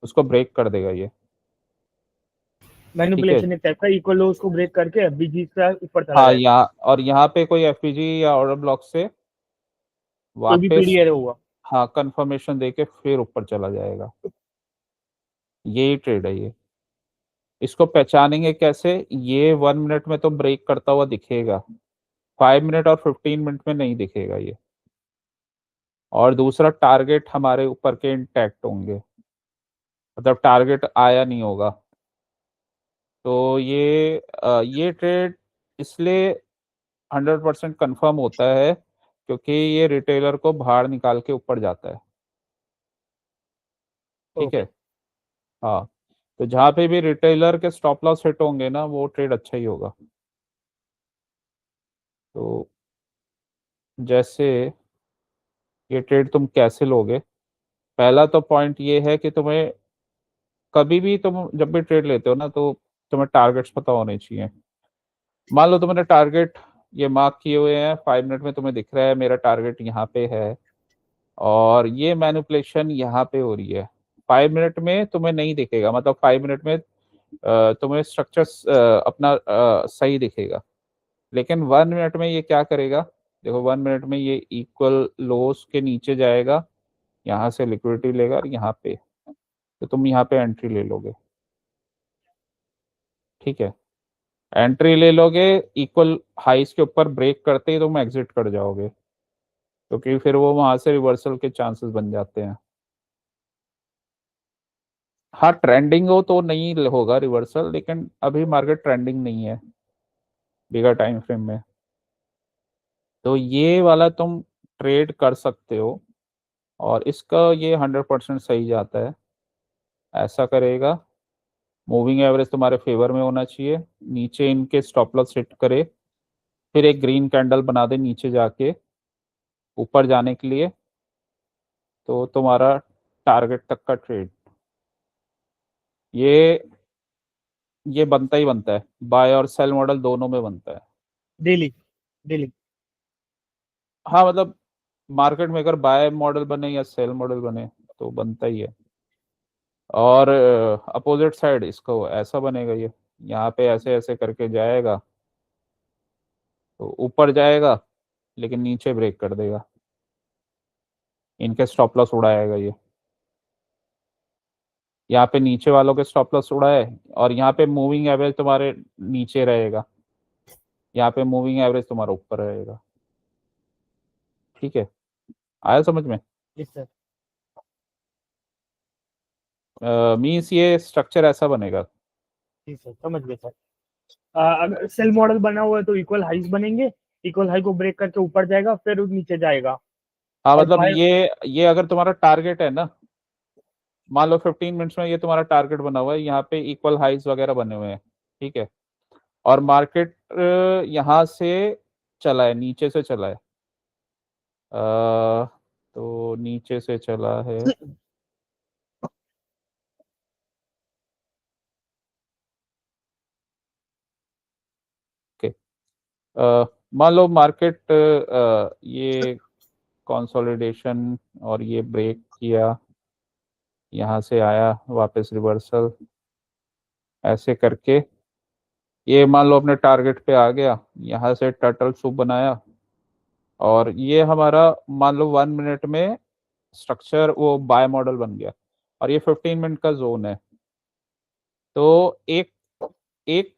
उसको ब्रेक कर देगा ये। ठीक है, मैनिपुलेशन एक टाइप का, इक्वल लो उसको ब्रेक करके बीजी से ऊपर चला हाँ जाएगा। यहाँ, और यहाँ पे कोई एफपीजी या ऑर्डर ब्लॉक से कोई भी वापस, पीडीआर हुआ। हाँ कंफर्मेशन देके फिर ऊपर चला जाएगा। यही ट्रेड है ये। इसको पहचानेंगे कैसे, ये 1 मिनट में तो ब्रेक करता हुआ दिखेगा, 5 मिनट और 15 मिनट में नहीं दिखेगा ये। और दूसरा, टारगेट हमारे ऊपर के इंटैक्ट होंगे, मतलब टारगेट आया नहीं होगा। तो ये ट्रेड इसलिए 100% कंफर्म होता है क्योंकि ये रिटेलर को बाहर निकाल के ऊपर जाता है। ठीक है, ओके। हाँ। तो जहाँ पे भी रिटेलर के स्टॉप लॉस हिट होंगे ना, वो ट्रेड अच्छा ही होगा। तो जैसे ये ट्रेड तुम कैसे लोगे, पहला तो पॉइंट ये है कि तुम्हें कभी भी, तुम जब भी ट्रेड लेते हो ना, तो तुम्हें टारगेट्स पता होने चाहिए। मान लो तुमने टारगेट ये मार्क किए हुए हैं, 5 मिनट में तुम्हें दिख रहा है मेरा टारगेट यहाँ पे है, और ये मैनिपुलेशन यहाँ पे हो रही है। 5 मिनट में तुम्हें नहीं दिखेगा, मतलब 5 मिनट में तुम्हें स्ट्रक्चर अपना सही दिखेगा, लेकिन 1 मिनट में ये क्या करेगा, देखो 1 मिनट में ये इक्वल लोस के नीचे जाएगा, यहाँ से लिक्विडिटी लेगा और यहाँ पे, तो तुम यहाँ पे एंट्री ले लोगे। ठीक है, एंट्री ले लोगे, इक्वल हाइस के ऊपर ब्रेक करते ही तुम एग्जिट कर जाओगे, क्योंकि फिर वो वहां से रिवर्सल के चांसेस बन जाते हैं। हाँ ट्रेंडिंग हो तो नहीं होगा रिवर्सल, लेकिन अभी मार्केट ट्रेंडिंग नहीं है बिगर टाइम फ्रेम में, तो ये वाला तुम ट्रेड कर सकते हो। और इसका ये 100% सही जाता है। ऐसा करेगा, मूविंग एवरेज तुम्हारे फेवर में होना चाहिए, नीचे इनके स्टॉप लॉस सेट करे, फिर एक ग्रीन कैंडल बना दे नीचे जाके ऊपर जाने के लिए, तो तुम्हारा टारगेट तक का ट्रेड ये ये बनता ही बनता है, बाय और सेल मॉडल दोनों में बनता है। डेली। डेली। हाँ मतलब मार्केट में अगर बाय मॉडल बने या सेल मॉडल बने तो बनता ही है। और अपोजिट साइड इसको ऐसा बनेगा, ये यहाँ पे ऐसे ऐसे करके जाएगा, तो ऊपर जाएगा लेकिन नीचे ब्रेक कर देगा, इनके स्टॉप लॉस उड़ाएगा ये, यहाँ पे नीचे वालों के स्टॉप लॉस उड़ाए, और यहाँ पे मूविंग एवरेज तुम्हारे नीचे रहेगा, यहाँ पे मूविंग एवरेज तुम्हारा ऊपर रहेगा। ठीक है, आया समझ में? Yes sir. मीन्स ये स्ट्रक्चर ऐसा बनेगा। जी सर, समझ गए सर। अगर सेल मॉडल बना हुआ है तो इक्वल हाइस बनेंगे, इक्वल हाई को ब्रेक करके ऊपर जाएगा, फिर वो नीचे जाएगा। हाँ और मतलब बाय। ये अगर तुम्हारा टारगेट है ना, मान लो 15 मिनट्स में ये तुम्हारा टारगेट बना हुआ है, यहाँ पे इक्वल हाइस वगैरह बने हुए हैं। ठीक है, और मार्केट यहाँ से चला है, नीचे से चला है, तो नीचे से चला है। ओके, मान लो मार्केट ये कंसोलिडेशन और ये ब्रेक किया, यहाँ से आया वापस रिवर्सल, ऐसे करके ये मान लो अपने टारगेट पे आ गया, यहाँ से टर्टल सूप बनाया, और ये हमारा मान लो 1 मिनट में स्ट्रक्चर वो बाय मॉडल बन गया, और ये 15 मिनट का जोन है। तो एक एक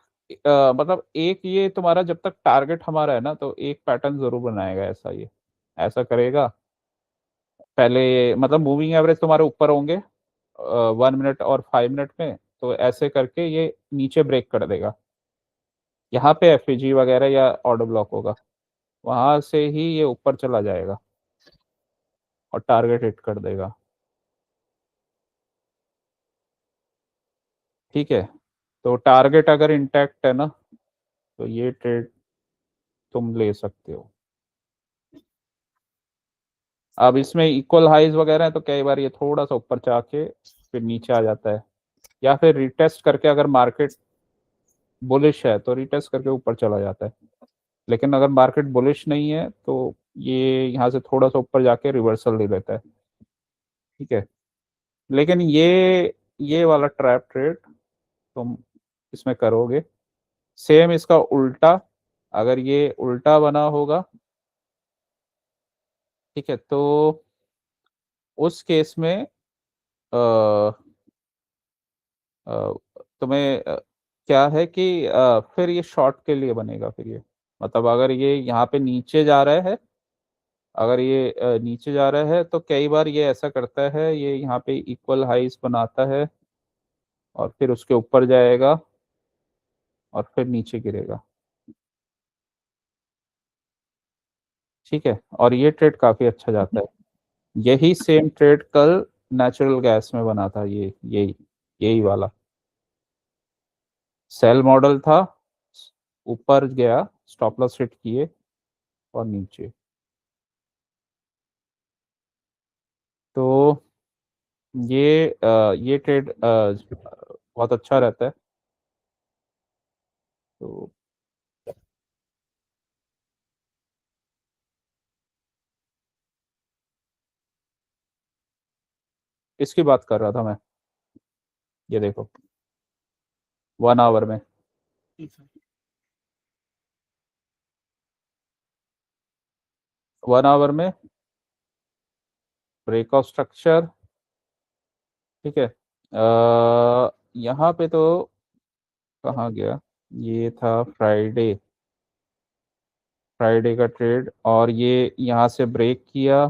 मतलब एक ये तुम्हारा जब तक टारगेट हमारा है ना, तो एक पैटर्न जरूर बनाएगा ऐसा, ये ऐसा करेगा। पहले मतलब मूविंग एवरेज तुम्हारे ऊपर होंगे 1 मिनट और 5 मिनट में, तो ऐसे करके ये नीचे ब्रेक कर देगा। यहाँ पे एफईजी वगैरह या ऑर्डर ब्लॉक होगा, वहां से ही ये ऊपर चला जाएगा और टारगेट हिट कर देगा। ठीक है, तो टारगेट अगर इंटैक्ट है ना, तो ये ट्रेड तुम ले सकते हो। अब इसमें इक्वल हाइज वगैरह है, तो कई बार ये थोड़ा सा ऊपर जाके फिर नीचे आ जाता है, या फिर रिटेस्ट करके अगर मार्केट बुलिश है तो रिटेस्ट करके ऊपर चला जाता है। लेकिन अगर मार्केट बुलिश नहीं है तो ये यहाँ से थोड़ा सा ऊपर जाके रिवर्सल ले लेता है। ठीक है, लेकिन ये वाला ट्रैप ट्रेड तुम इसमें करोगे, सेम इसका उल्टा, अगर ये उल्टा बना होगा, ठीक है, तो उस केस में अ, अ, तुम्हें क्या है कि फिर ये शॉर्ट के लिए बनेगा। फिर ये मतलब अगर ये यहाँ पे नीचे जा रहा है, अगर ये नीचे जा रहा है तो कई बार ये ऐसा करता है, ये यहाँ पे इक्वल हाइज बनाता है और फिर उसके ऊपर जाएगा और फिर नीचे गिरेगा। ठीक है, और ये ट्रेड काफी अच्छा जाता है। यही सेम ट्रेड कल नेचुरल गैस में बना था, ये यही यही वाला सेल मॉडल था, ऊपर गया, स्टॉप लॉस हिट किए और नीचे। तो ये ट्रेड बहुत अच्छा रहता है। तो इसकी बात कर रहा था मैं, ये देखो 1 आवर में, जी सर। 1 आवर में ब्रेकआउट स्ट्रक्चर। ठीक है, यहाँ पे तो कहाँ गया, ये था फ्राइडे, फ्राइडे का ट्रेड, और ये यहाँ से ब्रेक किया।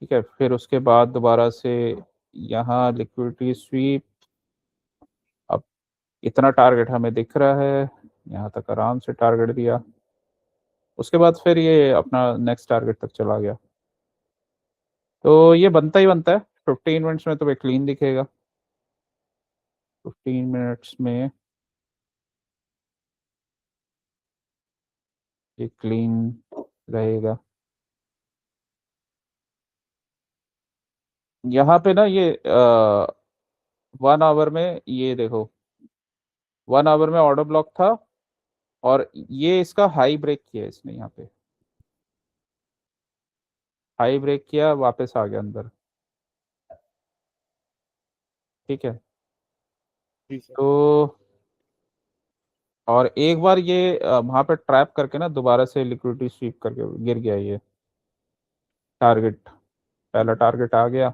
ठीक है, फिर उसके बाद दोबारा से यहाँ लिक्विडिटी स्वीप। अब इतना टारगेट हमें दिख रहा है, यहाँ तक आराम से टारगेट दिया, उसके बाद फिर ये अपना नेक्स्ट टारगेट तक चला गया। तो ये बनता ही बनता है, 15 मिनट्स में तुम्हें क्लीन दिखेगा, 15 मिनट्स में ये क्लीन रहेगा। यहाँ पे ना ये 1 आवर में ये देखो, 1 आवर में ऑर्डर ब्लॉक था, और ये इसका हाई ब्रेक किया इसने, यहाँ पे हाई ब्रेक किया, वापस आ गया अंदर। ठीक है, जी सर। तो और एक बार ये वहां पे ट्रैप करके ना दोबारा से लिक्विडिटी स्वीप करके गिर गया ये टारगेट, पहला टारगेट आ गया,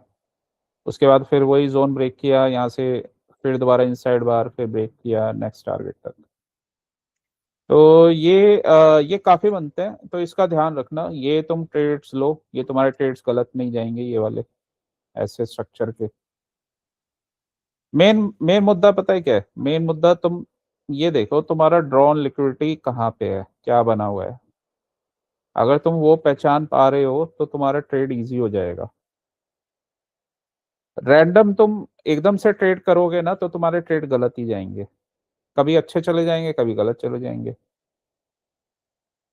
उसके बाद फिर वही जोन ब्रेक किया यहाँ से, फिर दोबारा इनसाइड बार, फिर ब्रेक किया नेक्स्ट टारगेट तक। तो ये काफी बनते हैं, तो इसका ध्यान रखना, ये तुम ट्रेड्स लो, ये तुम्हारे ट्रेड्स गलत नहीं जाएंगे ये वाले, ऐसे स्ट्रक्चर के। मेन मेन मुद्दा पता है क्या है, मेन मुद्दा तुम ये देखो तुम्हारा ड्रॉन लिक्विडिटी कहाँ पे है, क्या बना हुआ है। अगर तुम वो पहचान पा रहे हो तो तुम्हारा ट्रेड इजी हो जाएगा। रैंडम तुम एकदम से ट्रेड करोगे ना, तो तुम्हारे ट्रेड गलत ही जाएंगे, कभी अच्छे चले जाएंगे, कभी गलत चले जाएंगे।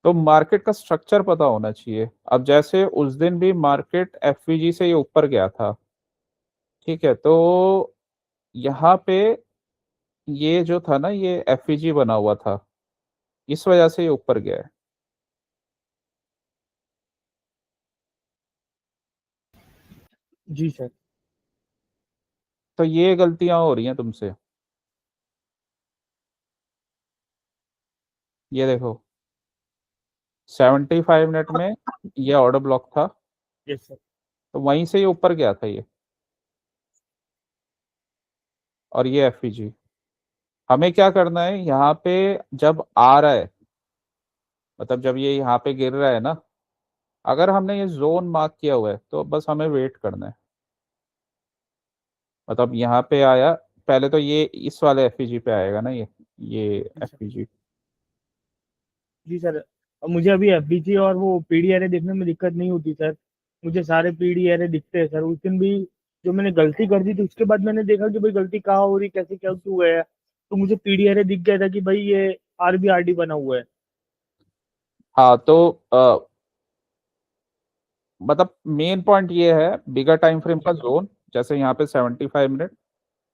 तो मार्केट का स्ट्रक्चर पता होना चाहिए। अब जैसे उस दिन भी मार्केट एफवीजी से ये ऊपर गया था, ठीक है, तो यहाँ पे ये जो था ना, ये एफवीजी बना हुआ था, इस वजह से ये ऊपर गया है। जी सर। तो ये गलतियां हो रही हैं तुमसे। ये देखो 75 मिनट में ये ऑर्डर ब्लॉक था, यस सर। तो वहीं से ये ऊपर गया था ये, और ये एफईजी। हमें क्या करना है यहाँ पे, जब आ रहा है, मतलब जब ये यहाँ पे गिर रहा है ना, अगर हमने ये जोन मार्क किया हुआ है तो बस हमें वेट करना है। मतलब यहाँ पे आया, पहले तो ये इस वाले एफईजी पे आएगा ना, ये जी सर। एफईजी। जी सर। अब मुझे अभी एफबीजी और वो पीडी एरे देखने में दिक्कत नहीं होती सर। मुझे सारे पीडी एरे दिखते हैं सर। उस दिन भी जो मैंने गलती कर दी थी उसके बाद मैंने देखा कि भाई गलती कहाँ हो रही, कैसे क्या क्यों गया, तो मुझे पीडी एरे दिख गया था कि भाई ये आरबीआरडी बना हुआ है। हाँ तो मतलब मेन पॉइंट ये है, बिगर टाइम फ्रेम का जोन, जैसे यहाँ पे 75 मिनट।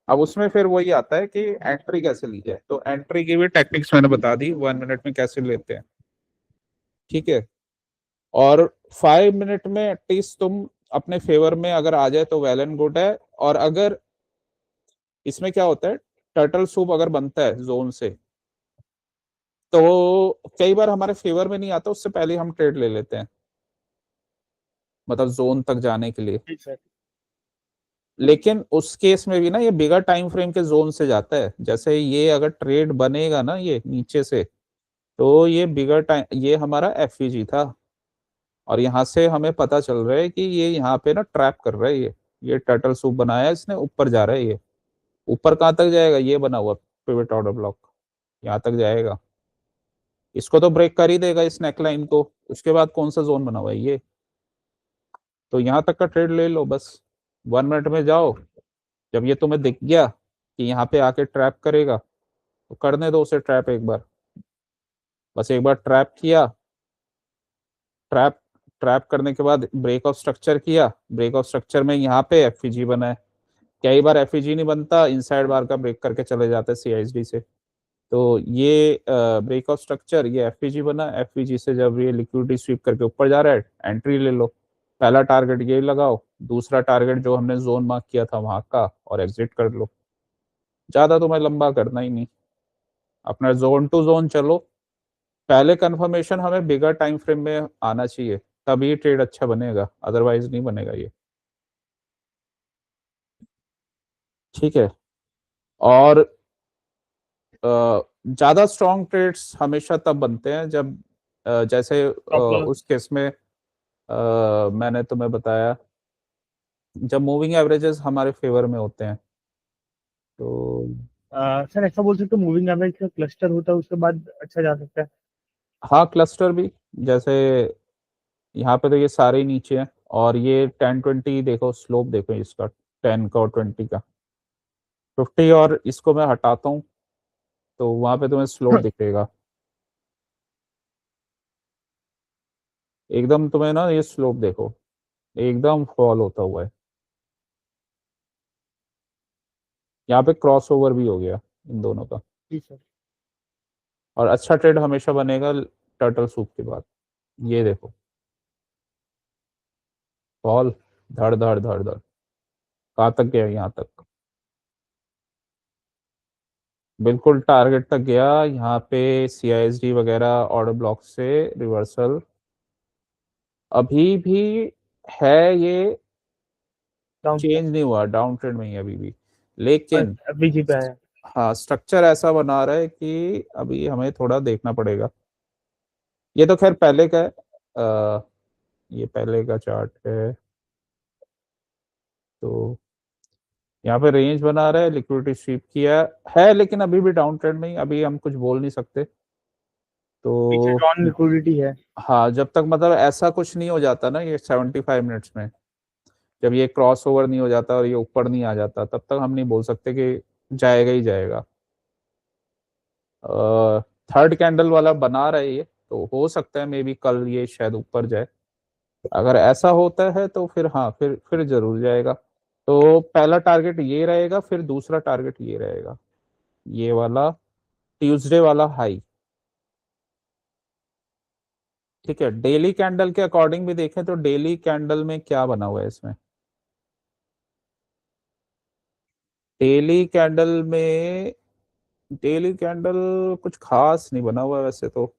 अब उसमें फिर वही आता है कि एंट्री कैसे ली जाए, तो एंट्री की भी टेक्निक्स मैंने बता दी, 1 मिनट में कैसे लेते हैं। ठीक है। और 5 मिनट में एटलीस्ट तुम अपने फेवर में अगर आ जाए तो वेल एंड गुड है। और अगर इसमें क्या होता है, टर्टल सूप अगर बनता है जोन से, तो कई बार हमारे फेवर में नहीं आता, उससे पहले हम ट्रेड ले लेते हैं, मतलब जोन तक जाने के लिए। जी सर। लेकिन उस केस में भी ना ये बिगर टाइम फ्रेम के जोन से जाता है। जैसे ये अगर ट्रेड बनेगा ना ये नीचे से, तो ये बिगर टाइम, ये हमारा एफईजी था, और यहाँ से हमें पता चल रहा है कि ये यहाँ पे ना ट्रैप कर रहा है, ये टर्टल सूप बनाया है इसने, ऊपर जा रहा है ये। ऊपर कहाँ तक जाएगा, ये बना हुआ पिवट ऑर्डर ब्लॉक यहाँ तक जाएगा। इसको तो ब्रेक कर ही देगा इस नेकलाइन को, उसके बाद कौन सा जोन बना हुआ है ये। तो यहाँ तक का ट्रेड ले लो बस, 1 मिनट में जाओ। जब ये तुम्हें दिख गया कि यहाँ पे आके ट्रैप करेगा, तो करने दो उसे ट्रैप एक बार। बस एक बार ट्रैप किया, ट्रैप ट्रैप करने के बाद ब्रेक ऑफ स्ट्रक्चर किया, ब्रेक ऑफ स्ट्रक्चर में यहाँ पे एफईजी बना है। कई बार एफईजी नहीं बनता, इनसाइड बार का ब्रेक करके चले जाते हैं सीआईएसडी से। तो ये ब्रेक ऑफ स्ट्रक्चर, ये एफईजी बना, एफईजी से जब ये लिक्विडिटी स्वीप करके ऊपर जा रहा है, एंट्री ले लो। पहला टारगेट ये लगाओ, दूसरा टारगेट जो हमने जोन मार्क किया था वहां का, और एग्जिट कर लो। ज्यादा तुम्हें लंबा करना ही नहीं, अपना जोन टू जोन चलो। पहले कंफर्मेशन हमें बिगर टाइम फ्रेम में आना चाहिए, तभी ट्रेड अच्छा बनेगा, अदरवाइज नहीं बनेगा ये। ठीक है। और ज्यादा स्ट्रॉन्ग ट्रेड्स हमेशा तब बनते हैं जब जैसे स्टॉप लॉस। उस केस में मैंने तुम्हें बताया, जब मूविंग एवरेजेस हमारे फेवर में होते हैं तो। सर ऐसा बोल सकते मूविंग एवरेज का क्लस्टर होता है उसके बाद अच्छा जा सकता है। हाँ क्लस्टर भी, जैसे यहाँ पे तो ये सारे ही नीचे हैं, और ये 10-20 देखो, स्लोप देखो इसका, 10 का और 20 का, 50, और इसको मैं हटाता हूँ तो वहां पे तुम्हें स्लोप दिखेगा एकदम। तुम्हें ना ये स्लोप देखो, एकदम फॉल होता हुआ है। यहाँ पे क्रॉस ओवर भी हो गया इन दोनों का। जी सर। और अच्छा ट्रेड हमेशा बनेगा टर्टल सूप के बाद। ये देखो फॉल, धड़ धड़ धड़ धड़, कहाँ तक गया, यहाँ तक, बिल्कुल टारगेट तक गया। यहाँ पे सीआईएसडी वगैरह ऑर्डर ब्लॉक से रिवर्सल अभी भी है, ये डाउन चेंज नहीं हुआ, डाउन ट्रेंड में ही है अभी भी। लेकिन बीजी पे आया। हाँ स्ट्रक्चर ऐसा बना रहा है कि अभी हमें थोड़ा देखना पड़ेगा। ये तो खैर पहले का है, ये पहले का चार्ट है। तो यहाँ पे रेंज बना रहा है, लिक्विडिटी स्वीप किया है, लेकिन अभी भी डाउन ट्रेंड में ही, अभी हम कुछ बोल नहीं सकते। पीछे तो ड्रॉन लिक्विडिटी है। हाँ जब तक मतलब ऐसा कुछ नहीं हो जाता ना ये 75 मिनट्स में, जब ये क्रॉस ओवर नहीं हो जाता और ये ऊपर नहीं आ जाता, तब तक हम नहीं बोल सकते कि जाएगा ही जाएगा। थर्ड कैंडल वाला बना रहा है ये, तो हो सकता है मे बी कल ये शायद ऊपर जाए। अगर ऐसा होता है तो फिर हाँ, फिर जरूर जाएगा। तो पहला टारगेट ये रहेगा, फिर दूसरा टारगेट ये रहेगा, ये वाला ट्यूसडे वाला हाई। ठीक है। डेली कैंडल के अकॉर्डिंग भी देखें तो डेली कैंडल में क्या बना हुआ है इसमें, डेली कैंडल में डेली कैंडल कुछ खास नहीं बना हुआ है वैसे तो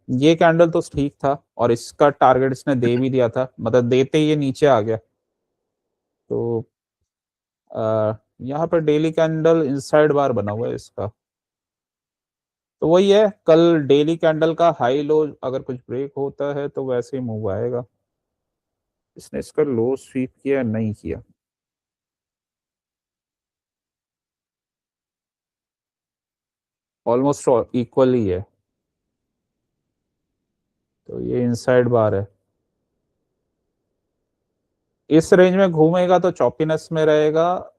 ये कैंडल तो ठीक था, और इसका टारगेट इसने दे भी दिया था, मतलब देते ही ये नीचे आ गया। तो यहाँ पर डेली कैंडल इनसाइड बार बना हुआ है इसका। तो वही है, कल डेली कैंडल का हाई लो अगर कुछ ब्रेक होता है तो वैसे ही मूव आएगा। इसने इसका लो स्वीप किया नहीं किया? ऑलमोस्ट इक्वल ही है, तो ये इनसाइड बार है। इस रेंज में घूमेगा तो चॉपीनेस में रहेगा,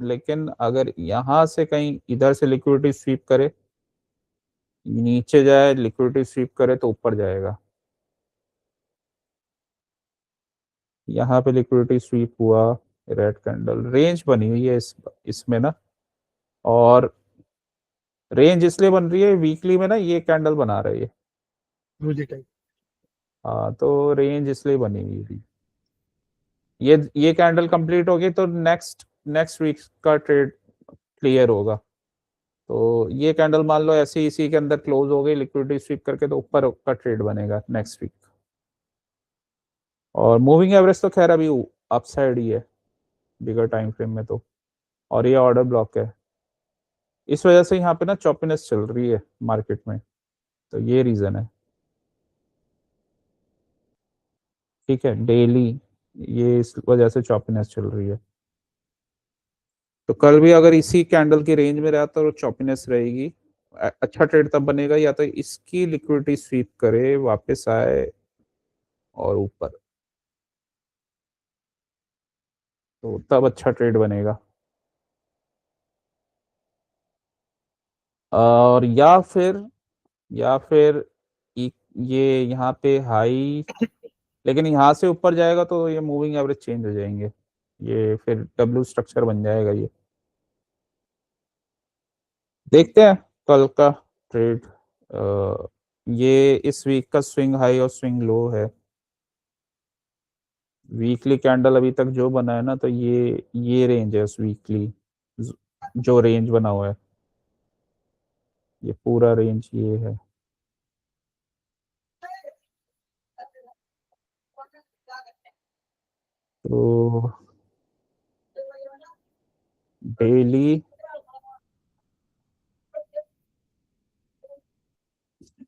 लेकिन अगर यहां से कहीं इधर से लिक्विडिटी स्वीप करे, नीचे जाए लिक्विडिटी स्वीप करे तो ऊपर जाएगा। यहाँ पे लिक्विडिटी स्वीप हुआ, रेड कैंडल रेंज बनी हुई है इसमें ना। और रेंज इसलिए बन रही है, वीकली में ना ये कैंडल बना रही है। रोजी टाइप। हाँ, तो रेंज इसलिए बनी हुई थी। ये कैंडल कंप्लीट होगी तो नेक्स्ट नेक्स्ट वीक का ट्रेड क्लियर होगा। तो ये कैंडल मान लो ऐसे ही इसी के अंदर क्लोज हो गई लिक्विडिटी स्वीप करके, तो ऊपर का ट्रेड बनेगा नेक्स्ट वीक। और मूविंग एवरेज तो खैर अभी अपसाइड ही है बिगर टाइम फ्रेम में तो। और ये ऑर्डर ब्लॉक है, इस वजह से यहाँ पे ना चॉपीनेस चल रही है मार्केट में, तो ये रीजन है। ठीक है, डेली ये इस वजह से चॉपीनेस चल रही है। तो कल भी अगर इसी कैंडल की रेंज में रहा तो चॉपीनेस रहेगी। अच्छा ट्रेड तब बनेगा या तो इसकी लिक्विडिटी स्वीप करे वापस आए और ऊपर, तो तब अच्छा ट्रेड बनेगा। और या फिर ये यहाँ पे हाई, लेकिन यहाँ से ऊपर जाएगा तो ये मूविंग एवरेज चेंज हो जाएंगे, ये फिर डब्ल्यू स्ट्रक्चर बन जाएगा ये। देखते हैं कल का ट्रेड। ये इस वीक का स्विंग हाई और स्विंग लो है। वीकली कैंडल अभी तक जो बना है ना, तो ये रेंज है उस वीकली जो रेंज बना हुआ है, ये पूरा रेंज ये है। तो डेली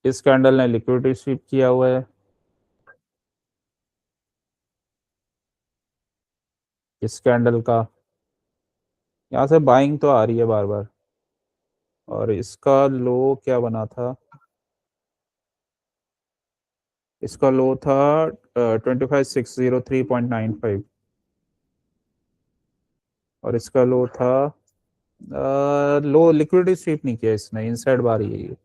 इस कैंडल ने लिक्विडिटी स्वीप किया हुआ है, इस कैंडल का यहाँ से बाइंग तो आ रही है बार बार। और इसका लो क्या बना था? इसका लो था 25,603.95, और इसका लो था लो लिक्विडिटी स्वीप नहीं किया इसने, इनसाइड बार ही है ये।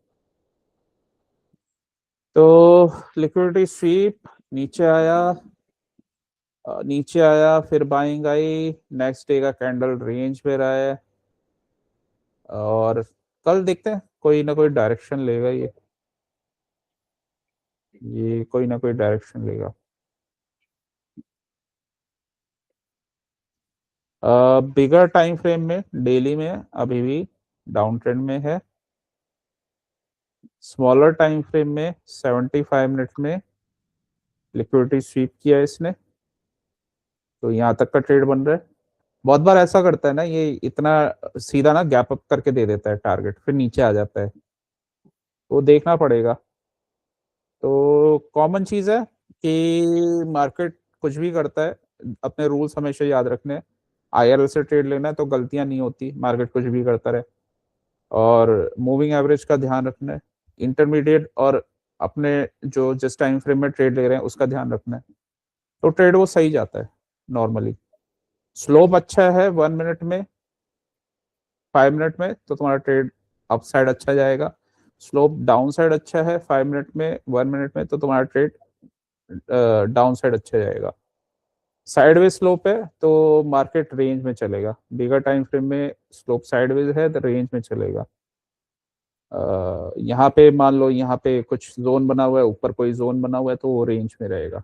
तो लिक्विडिटी स्वीप नीचे आया फिर बाइंग आई, नेक्स्ट डे का कैंडल रेंज पे रहा है। और कल देखते हैं कोई ना कोई डायरेक्शन लेगा ये कोई ना कोई डायरेक्शन लेगा। बिगर टाइम फ्रेम में डेली में अभी भी डाउन ट्रेंड में है। स्मॉलर टाइम फ्रेम में 75 मिनट में लिक्विडिटी स्वीप किया है इसने, तो यहाँ तक का ट्रेड बन रहा है। बहुत बार ऐसा करता है ना ये, इतना सीधा ना गैप अप करके दे देता है टारगेट, फिर नीचे आ जाता है, वो देखना पड़ेगा। तो कॉमन चीज है कि मार्केट कुछ भी करता है, अपने रूल्स हमेशा याद रखने। आईआरएल से ट्रेड लेना है तो गलतियां नहीं होती, मार्केट कुछ भी करता रहे। और मूविंग एवरेज का ध्यान रखना है, इंटरमीडिएट और अपने जो जिस टाइम फ्रेम में ट्रेड ले रहे हैं उसका ध्यान रखना है, तो ट्रेड वो सही जाता है नॉर्मली। स्लोप अच्छा है 1 मिनट में, 5 मिनट में, तो तुम्हारा ट्रेड अपसाइड अच्छा जाएगा। स्लोप डाउन साइड अच्छा है 5 मिनट में, 1 मिनट में, तो तुम्हारा ट्रेड डाउन साइड अच्छा जाएगा। साइडवेज स्लोप है तो मार्केट रेंज में चलेगा, बिगर टाइम फ्रेम में स्लोप साइडवेज है तो रेंज में चलेगा। यहाँ पे मान लो यहाँ पे कुछ जोन बना हुआ है, ऊपर कोई जोन बना हुआ है, तो वो रेंज में रहेगा।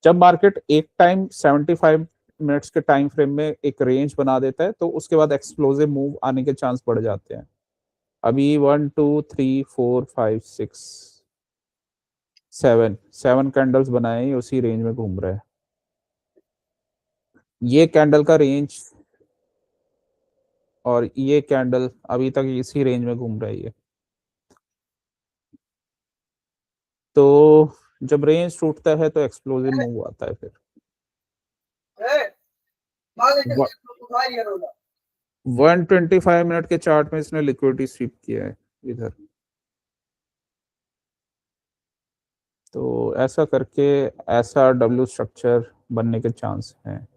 जब मार्केट एक टाइम 75 मिनट्स के टाइम फ्रेम में एक रेंज बना देता है, तो उसके बाद एक्सप्लोसिव मूव आने के चांस बढ़ जाते हैं। अभी 1 2 3 4 5 6 7 कैंडल्स बनाए, उसी रेंज में घूम रहे हैं। ये कैंडल का रेंज और ये कैंडल अभी तक इसी रेंज में घूम रही है। तो जब रेंज टूटता है तो एक्सप्लोसिव मूव आता है। फिर 125 मिनट के चार्ट में इसने लिक्विडिटी स्वीप किया है इधर। तो ऐसा करके ऐसा डब्ल्यू स्ट्रक्चर बनने के चांस हैं।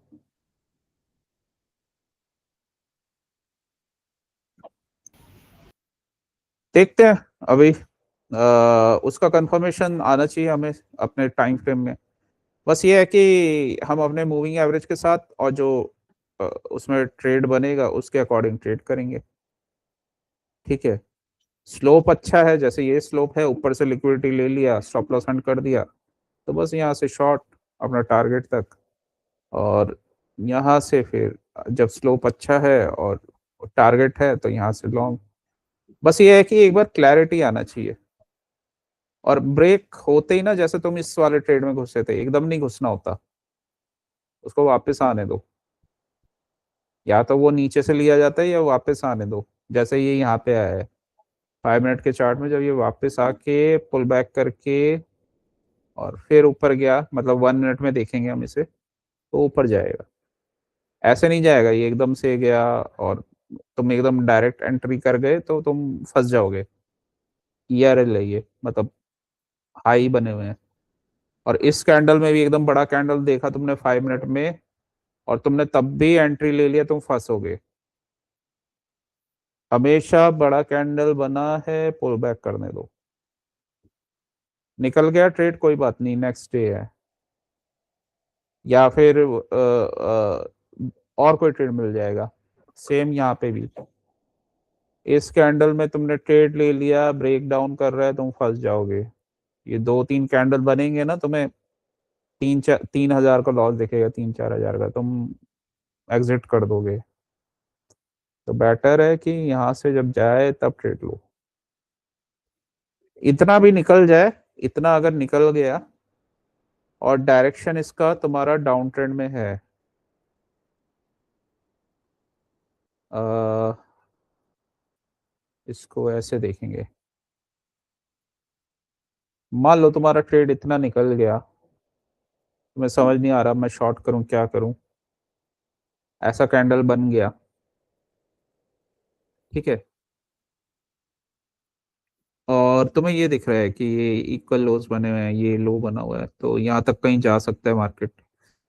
देखते हैं अभी उसका कंफर्मेशन आना चाहिए हमें अपने टाइम फ्रेम में। बस ये है कि हम अपने मूविंग एवरेज के साथ और जो उसमें ट्रेड बनेगा उसके अकॉर्डिंग ट्रेड करेंगे। ठीक है, स्लोप अच्छा है, जैसे ये स्लोप है, ऊपर से लिक्विडिटी ले लिया, स्टॉप लॉस हंट कर दिया, तो बस यहाँ से शॉर्ट अपना टारगेट तक, और यहाँ से फिर जब स्लोप अच्छा है और टारगेट है तो यहाँ से लॉन्ग। बस ये है कि एक बार क्लैरिटी आना चाहिए, और ब्रेक होते ही ना, जैसे तुम इस वाले ट्रेड में घुसे थे, एकदम नहीं घुसना होता, उसको वापस आने दो। या तो वो नीचे से लिया जाता है या वापस आने दो, जैसे ये यहाँ पे आया है 5 मिनट के चार्ट में, जब ये वापस आके पुल बैक करके और फिर ऊपर गया, मतलब 1 मिनट में देखेंगे हम इसे, तो ऊपर जाएगा। ऐसे नहीं जाएगा ये एकदम से गया और तुम एकदम डायरेक्ट एंट्री कर गए तो तुम फंस जाओगे। ईआरएल है ये, मतलब हाई बने हुए हैं। और इस कैंडल में भी एकदम बड़ा कैंडल देखा तुमने 5 मिनट में, और तुमने तब भी एंट्री ले लिया, तुम फंसोगे। हमेशा बड़ा कैंडल बना है, पुल बैक करने दो। निकल गया ट्रेड, कोई बात नहीं, नेक्स्ट डे है, या फिर और कोई ट्रेड मिल जाएगा। सेम यहाँ पे भी इस कैंडल में तुमने ट्रेड ले लिया, ब्रेक डाउन कर रहा है, तुम फंस जाओगे। ये 2 3 कैंडल बनेंगे ना, तुम्हें 3 हजार का लॉस दिखेगा, 3 4 हजार का, तुम एग्जिट कर दोगे। तो बेटर है कि यहाँ से जब जाए तब ट्रेड लो। इतना भी निकल जाए, इतना अगर निकल गया और डायरेक्शन इसका तुम्हारा डाउन ट्रेंड में है, इसको ऐसे देखेंगे, मान लो तुम्हारा ट्रेड इतना निकल गया, तुम्हें समझ नहीं आ रहा मैं शॉर्ट करूं क्या करूं, ऐसा कैंडल बन गया, ठीक है, और तुम्हें ये दिख रहा है कि ये इक्वल लोज बने हुए हैं, ये लो बना हुआ है, तो यहाँ तक कहीं जा सकता है मार्केट,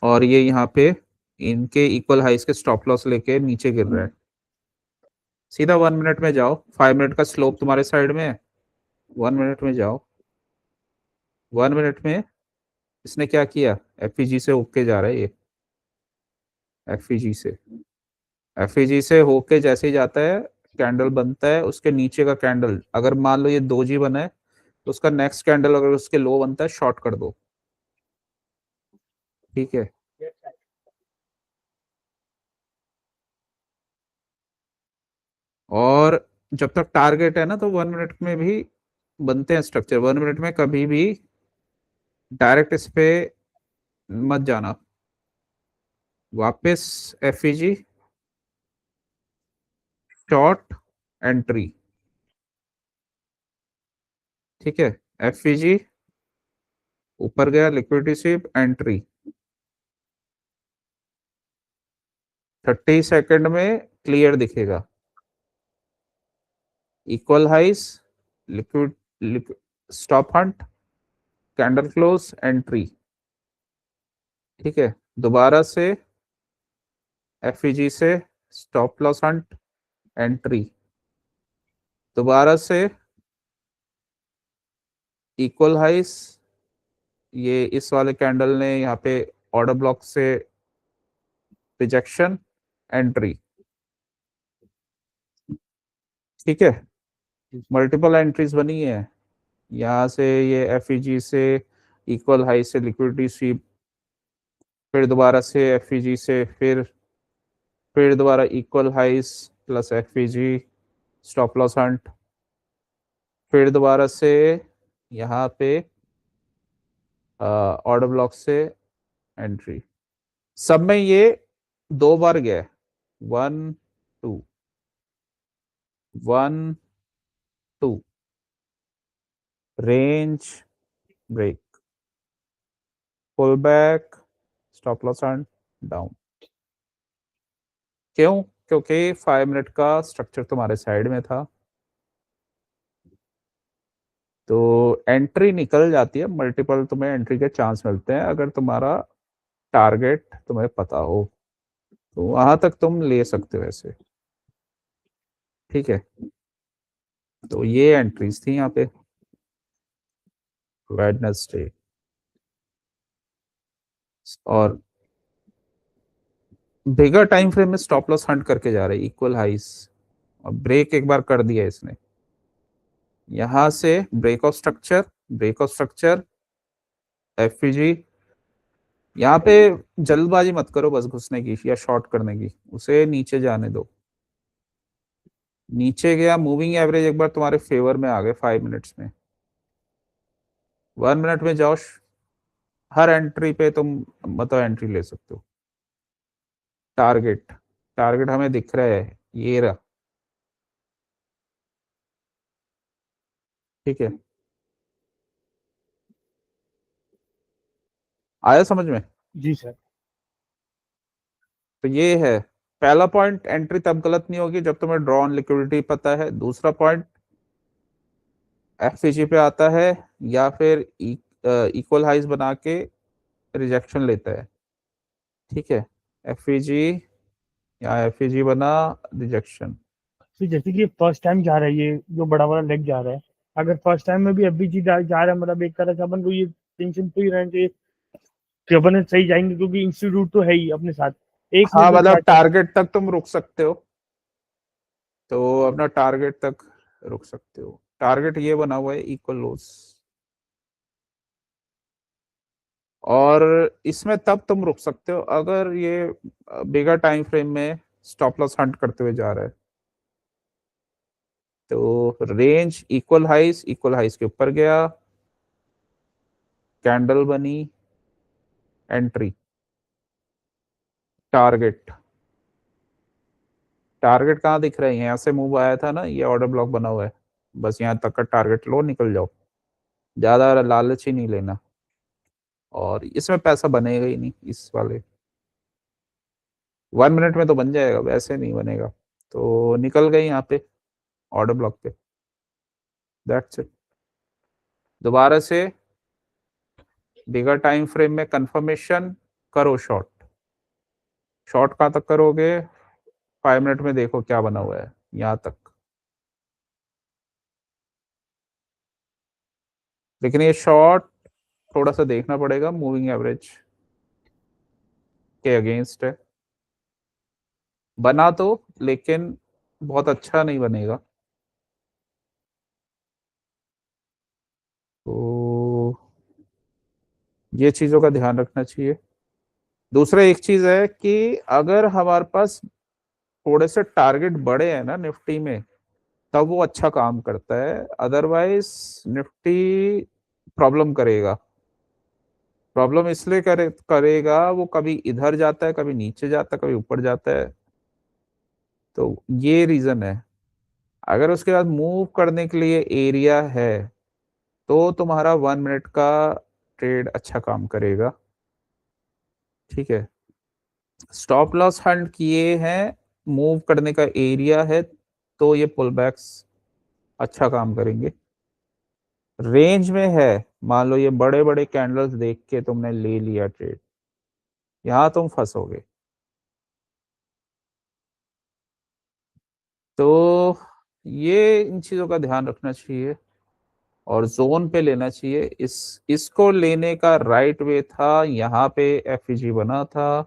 और ये यहाँ पे इनके इक्वल हाइस के स्टॉप लॉस लेके नीचे गिर रहा है। सीधा 1 मिनट में जाओ, 5 मिनट का स्लोप तुम्हारे साइड में है, 1 मिनट में जाओ। 1 मिनट में इसने क्या किया, एफईजी से होके जा रहा है ये, एफईजी से, एफईजी से होके जैसे ही जाता है, कैंडल बनता है, उसके नीचे का कैंडल अगर मान लो ये 2G बना है, तो उसका नेक्स्ट कैंडल अगर उसके लो बनता है, शॉर्ट कर दो। ठीक है, और जब तक टारगेट है ना, तो 1 मिनट में भी बनते हैं स्ट्रक्चर। 1 मिनट में कभी भी डायरेक्ट इस पे मत जाना, वापस एफईजी शॉर्ट एंट्री। ठीक है, एफईजी ऊपर गया, लिक्विडिटी स्वीप, एंट्री 30 सेकंड में क्लियर दिखेगा, equal highs, liquid stop hunt, candle close, entry. ठीक है, दोबारा से एफईजी से स्टॉप लॉस हंट, एंट्री, दोबारा से इक्वल हाइस, ये इस वाले कैंडल ने यहाँ पे ऑर्डर ब्लॉक से रिजेक्शन, एंट्री। ठीक है, मल्टीपल एंट्रीज बनी है, यहाँ से ये एफईजी से इक्वल हाई से लिक्विडिटी स्वीप फिर दोबारा से एफईजी से फिर दोबारा equal highs plus FEG stop loss hunt, फिर दोबारा से यहाँ पे ऑर्डर ब्लॉक से एंट्री। सब में ये 2 बार गया, 1 2 1 2, range break, pull back, stop loss and down. क्यों? क्योंकि 5 मिनट का स्ट्रक्चर तुम्हारे साइड में था, तो एंट्री निकल जाती है। मल्टीपल तुम्हें एंट्री के चांस मिलते हैं अगर तुम्हारा टारगेट तुम्हें पता हो, तो वहां तक तुम ले सकते हो ऐसे। ठीक है, तो ये एंट्रीज थी यहाँ पे वेडनेसडे। और बिगर टाइम फ्रेम में स्टॉप लॉस हंट करके जा रहे हैं इक्वल हाइस, और ब्रेक एक बार कर दिया इसने। यहां से ब्रेक ऑफ स्ट्रक्चर एफपीजी। यहाँ पे जल्दबाजी मत करो बस घुसने की या शॉर्ट करने की, उसे नीचे जाने दो। नीचे गया, मूविंग एवरेज एक बार तुम्हारे फेवर में आ गए 5 मिनट्स में। 1 मिनट में जाओ, हर एंट्री पे तुम मतलब एंट्री ले सकते हो। टारगेट टारगेट हमें दिख रहा है, ये रहा। ठीक है, आया समझ में? जी सर। तो ये है पहला पॉइंट, एंट्री तब गलत नहीं होगी जब तुम्हें ड्रॉ ऑन लिक्विडिटी पता है। दूसरा पॉइंट, एफईजी पे आता है या फिर इक्वल हाइज बना के रिजेक्शन लेता है। ठीक है, एफईजी या एफईजी बना रिजेक्शन। तो जैसे कि फर्स्ट टाइम जा रहा है, ये जो बड़ा वाला लेग जा रहा है, अगर फर्स्ट टाइम में भी एफबीजी जा रहा है, मतलब एक तरह से अपन को ये टेंशन फ्री रहना चाहिए कि अपन सही जाएंगे, क्योंकि इंस्टीट्यूट तो है ही अपने साथ। एक हाँ, मतलब मतलब चाचा। टारगेट तक तुम रुक सकते हो, तो अपना टारगेट तक रुक सकते हो। टारगेट ये बना हुआ है इक्वल लॉस, और इसमें तब तुम रुक सकते हो अगर ये बिगर टाइम फ्रेम में स्टॉप लॉस हंट करते हुए जा रहा है। तो रेंज इक्वल हाइस के ऊपर गया, कैंडल बनी, एंट्री, टारगेट। टारगेट कहाँ दिख रहा है? यहाँ से मूव आया था ना, ये ऑर्डर ब्लॉक बना हुआ है, बस यहाँ तक का टारगेट लो, निकल जाओ। ज्यादा लालच ही नहीं लेना, और इसमें पैसा बनेगा ही नहीं इस वाले। 1 मिनट में तो बन जाएगा, वैसे नहीं बनेगा। तो निकल गई यहाँ पे ऑर्डर ब्लॉक पे, दैट्स इट। दोबारा से बिगर टाइम फ्रेम में कंफर्मेशन करो शॉर्ट। शॉर्ट कहाँ तक करोगे? 5 मिनट में देखो क्या बना हुआ है यहाँ तक। लेकिन ये शॉर्ट थोड़ा सा देखना पड़ेगा, मूविंग एवरेज के अगेंस्ट है। बना तो, लेकिन बहुत अच्छा नहीं बनेगा। तो ये चीजों का ध्यान रखना चाहिए। दूसरा एक चीज है कि अगर हमारे पास थोड़े से टारगेट बड़े हैं ना निफ्टी में, तब वो अच्छा काम करता है, अदरवाइज निफ्टी प्रॉब्लम करेगा। प्रॉब्लम इसलिए करेगा, वो कभी इधर जाता है, कभी नीचे जाता है, कभी ऊपर जाता है। तो ये रीजन है। अगर उसके बाद मूव करने के लिए एरिया है, तो तुम्हारा 1 मिनट का ट्रेड अच्छा काम करेगा। ठीक है, स्टॉप लॉस हंट किए हैं, मूव करने का एरिया है, तो ये पुल बैक्स अच्छा काम करेंगे। रेंज में है, मान लो ये बड़े बड़े कैंडल्स देख के तुमने ले लिया ट्रेड, यहां तुम फंसोगे। तो ये इन चीजों का ध्यान रखना चाहिए, और जोन पे लेना चाहिए। इसको लेने का राइट वे था, यहाँ पे एफईजी बना था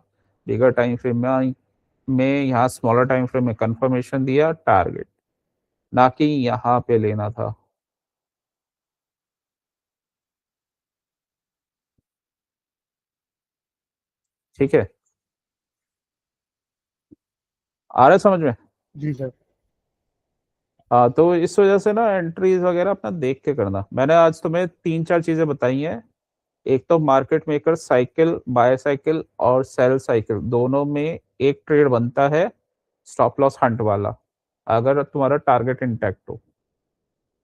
बिगर टाइम फ्रेम में यहाँ स्मॉलर टाइम फ्रेम में कंफर्मेशन दिया टारगेट, ना कि यहाँ पे लेना था। ठीक है, आ रहा है समझ में? जी सर। हाँ, तो इस वजह से ना एंट्रीज वगैरह अपना देख के करना। मैंने आज तुम्हें 3-4 चीजें बताई हैं। एक तो market maker cycle, buy cycle और सेल साइकिल, दोनों में एक ट्रेड बनता है स्टॉप लॉस हंट वाला, अगर तुम्हारा टारगेट इंटैक्ट हो।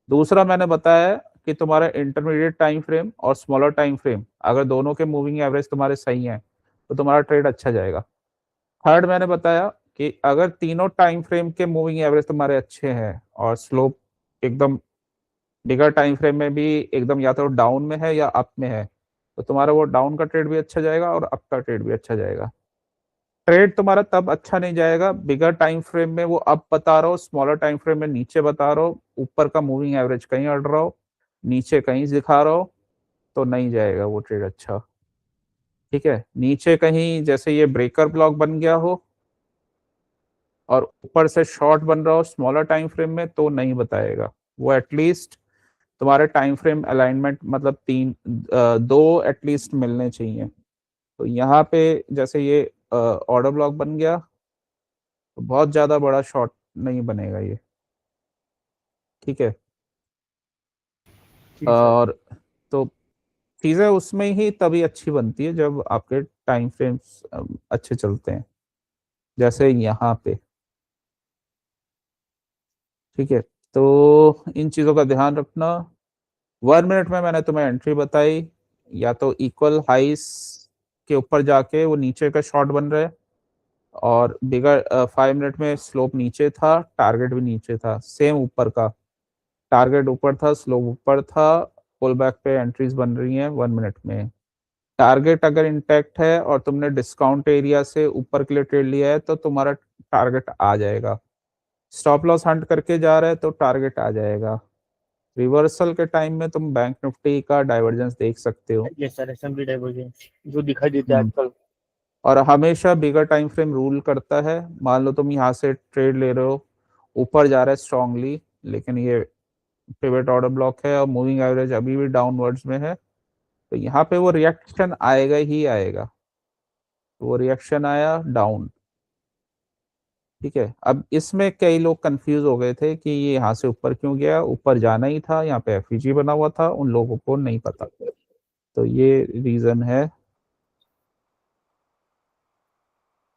दूसरा मैंने बताया कि तुम्हारा इंटरमीडिएट टाइम फ्रेम और स्मॉलर टाइम फ्रेम, अगर दोनों के मूविंग एवरेज तुम्हारे सही हैं तो तुम्हारा ट्रेड अच्छा जाएगा। थर्ड मैंने बताया कि अगर तीनों टाइम फ्रेम के मूविंग एवरेज तुम्हारे अच्छे हैं और स्लोप एकदम बिगर टाइम फ्रेम में भी एकदम या तो डाउन में है या अप में है, तो तुम्हारा वो डाउन का ट्रेड भी अच्छा जाएगा और अप का ट्रेड भी अच्छा जाएगा। ट्रेड तुम्हारा तब अच्छा नहीं जाएगा बिगर टाइम फ्रेम में वो अप बता रहा हो, स्मॉलर टाइम फ्रेम में नीचे बता रहा हो, ऊपर का मूविंग एवरेज कहीं अड़ रहा हो, नीचे कहीं दिखा रहा हो, तो नहीं जाएगा वो ट्रेड अच्छा। ठीक है, नीचे कहीं जैसे ये ब्रेकर ब्लॉक बन गया हो और ऊपर से शॉर्ट बन रहा हो स्मॉलर टाइम फ्रेम में, तो नहीं बताएगा वो। एटलीस्ट तुम्हारे टाइम फ्रेम अलाइनमेंट मतलब दो एटलीस्ट मिलने चाहिए। तो यहाँ पे जैसे ये ऑर्डर ब्लॉक बन गया, तो बहुत ज्यादा बड़ा शॉर्ट नहीं बनेगा ये। ठीक है, जी सर। और तो चीजें उसमें ही तभी अच्छी बनती है जब आपके टाइम फ्रेम्स अच्छे चलते हैं, जैसे यहाँ पे। ठीक है, तो इन चीजों का ध्यान रखना। 1 मिनट में मैंने तुम्हें एंट्री बताई, या तो इक्वल हाइस के ऊपर जाके वो नीचे का शॉर्ट बन रहा है, और बिगर 5 मिनट में स्लोप नीचे था, टारगेट भी नीचे था, सेम ऊपर का टारगेट ऊपर था, स्लोप ऊपर था, पुल बैक पे एंट्रीज बन रही हैं 1 मिनट में। टारगेट अगर इंटैक्ट है और तुमने डिस्काउंट एरिया से ऊपर के लिए ट्रेड लिया है तो तुम्हारा टारगेट आ जाएगा। स्टॉप लॉस हंट करके जा रहा है तो टारगेट आ जाएगा। रिवर्सल के टाइम में तुम बैंक निफ्टी का डाइवर्जेंस देख सकते हो। यस सर, एसएमपी डाइवर्जेंस जो दिखाई देते हैं हम्म, आजकल। और हमेशा बिगर टाइम फ्रेम रूल करता है। मान लो तुम यहाँ से ट्रेड ले रहे हो, ऊपर जा रहा है स्ट्रांगली, लेकिन ये पिवट ऑर्डर ब्लॉक है और मूविंग एवरेज अभी भी डाउनवर्ड्स में है, तो यहाँ पे वो रिएक्शन आएगा ही आएगा। वो रिएक्शन आया डाउन। ठीक है, अब इसमें कई लोग कंफ्यूज हो गए थे कि ये यहाँ से ऊपर क्यों गया, ऊपर जाना ही था, यहाँ पे एफईजी बना हुआ था, उन लोगों को नहीं पता। तो ये रीजन है।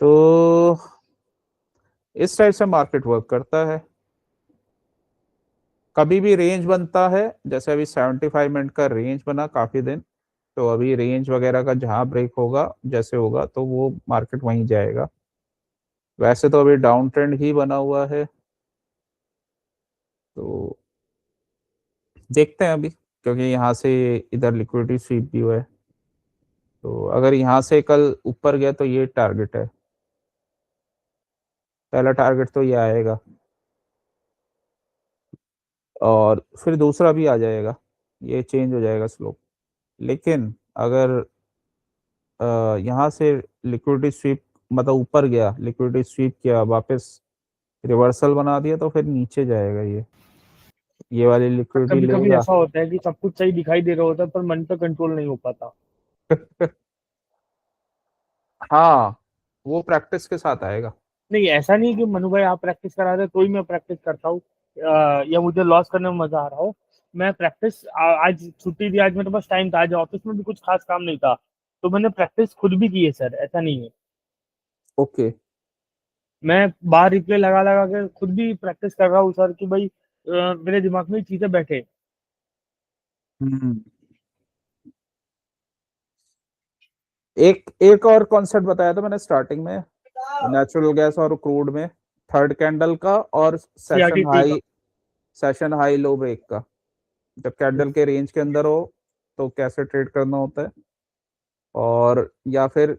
तो इस टाइप से मार्केट वर्क करता है। कभी भी रेंज बनता है, जैसे अभी 75 मिनट का रेंज बना काफी दिन, तो अभी रेंज वगैरह का जहां ब्रेक होगा जैसे होगा तो वो मार्केट वहीं जाएगा। वैसे तो अभी डाउन ट्रेंड ही बना हुआ है, तो देखते हैं अभी, क्योंकि यहाँ से इधर लिक्विडिटी स्वीप भी हुआ है, तो अगर यहाँ से कल ऊपर गया तो ये टारगेट है, पहला टारगेट तो ये आएगा, और फिर दूसरा भी आ जाएगा, ये चेंज हो जाएगा स्लोप। लेकिन अगर यहाँ से लिक्विडिटी स्वीप मतलब ऊपर गया, लिक्विडिटी स्वीप किया, वापस रिवर्सल बना दिया, तो फिर नीचे जाएगा ये वाली लिक्विडिटी कभी कभी लेगा। ऐसा होता है कि सब कुछ सही दिखाई दे रहा होता है पर मन पे कंट्रोल नहीं हो पाता। हाँ, वो प्रैक्टिस के साथ आएगा। नहीं, ऐसा नहीं कि मनु भाई आप प्रैक्टिस करा रहे हो तो ही मैं प्रैक्टिस करता हूँ, या मुझे लॉस करने में मजा आ रहा हो। मैं प्रैक्टिस, आज छुट्टी थी, आज मेरे पास टाइम था, आज ऑफिस में भी कुछ खास काम नहीं था, तो मैंने प्रैक्टिस खुद भी की है सर, ऐसा नहीं है। ओके। मैं बाहर रिप्ले लगा लगा के खुद भी प्रैक्टिस कर रहा हूँ सर कि भाई मेरे दिमाग में ये चीजें बैठे। हम्म, एक एक और कॉन्सेप्ट बताया था मैंने स्टार्टिंग में, नेचुरल गैस और क्रूड में, थर्ड कैंडल का और सीआरटीटी का। सेशन हाई लो ब्रेक का। जब कैंडल के रेंज के अंदर हो तो कैसे ट्रेड करना होता है, और या फिर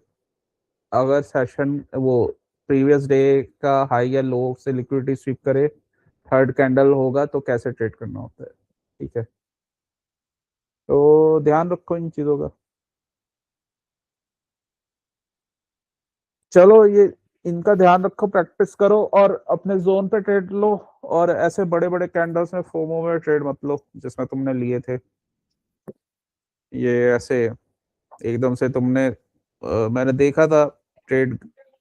अगर सेशन वो प्रीवियस डे का हाई या लो से लिक्विडिटी स्वीप करे, थर्ड कैंडल होगा तो कैसे ट्रेड करना होता है। ठीक है, तो ध्यान रखो इन चीजों का। चलो, ये इनका ध्यान रखो, प्रैक्टिस करो और अपने जोन पे ट्रेड लो, और ऐसे बड़े बड़े कैंडल्स में फोमो में ट्रेड मत लो जिसमें तुमने लिए थे। ये ऐसे एकदम से तुमने मैंने देखा था ट्रेड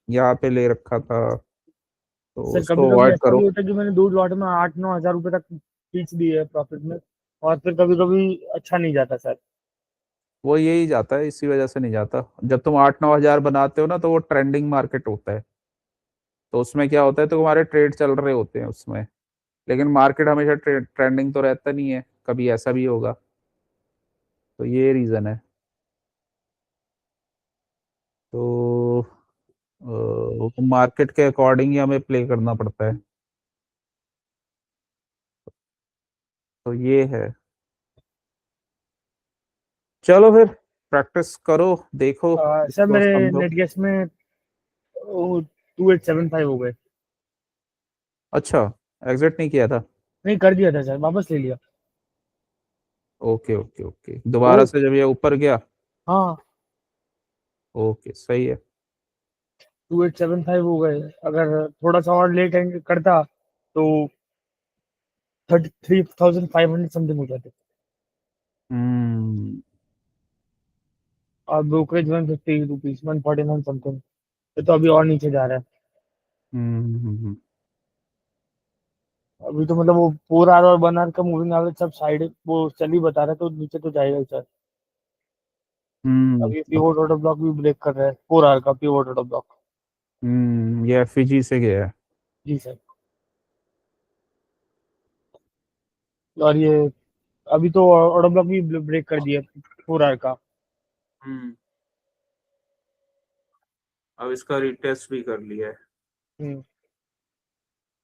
यहाँ पे ले रखा था, तो सर उसको कभी कभी अवॉइड ऐसा करो। भी होता है कि मैंने 2 लॉट में 8-9 हज़ार रुपए तक खींच दिए है प्रॉफिट में, और फिर कभी कभी अच्छा नहीं जाता सर। वो यही जाता है, इसी वजह से नहीं जाता। जब तुम 8-9 हजार बनाते हो ना, तो वो ट्रेंडिंग मार्केट होता है, तो उसमें क्या होता है, तो तुम्हारे ट्रेड चल रहे होते हैं उसमें। लेकिन मार्केट हमेशा ट्रेंडिंग तो रहता नहीं है, कभी ऐसा भी होगा। तो ये रीजन है। तो मार्केट के अकॉर्डिंग ही हमें प्ले करना पड़ता है। तो ये है। चलो फिर प्रैक्टिस करो, देखो, सर इसको मेरे समझो। नेट गैस में 2875 हो गए। अच्छा, एग्जिट नहीं किया था? नहीं कर दिया था सर, वापस ले लिया। ओके ओके ओके, वो दोबारा से जब ये ऊपर गया। हाँ, ओके, सही है। 2875 हो गए। अगर थोड़ा सा और लेट करता तो 33,500 समथिंग हो जाते। हम्म और ब्रोकरेज 150 रुपीज, 149 समथिंग। ये तो अभी और नीचे जा रहा है। अभी तो मतलब वो 4 आवर और 1 आवर का मूविंग एवरेज सब साइड वो चल ही बता रहा है, तो नीचे तो जाएगा ही सर। हम्म अभी पिवोट ऑर्डर ब्लॉक भी ब्रेक कर रहा है, 4 आवर का पिवोट ऑर्डर ब्लॉक। ये एफईजी से गया है। जी सर। और ये अभी तो ऑर्डर ब्लॉक भी ब्रेक कर दिया 4 आवर का। हम्म अब इसका रिटेस्ट भी कर लिया है। हम्म।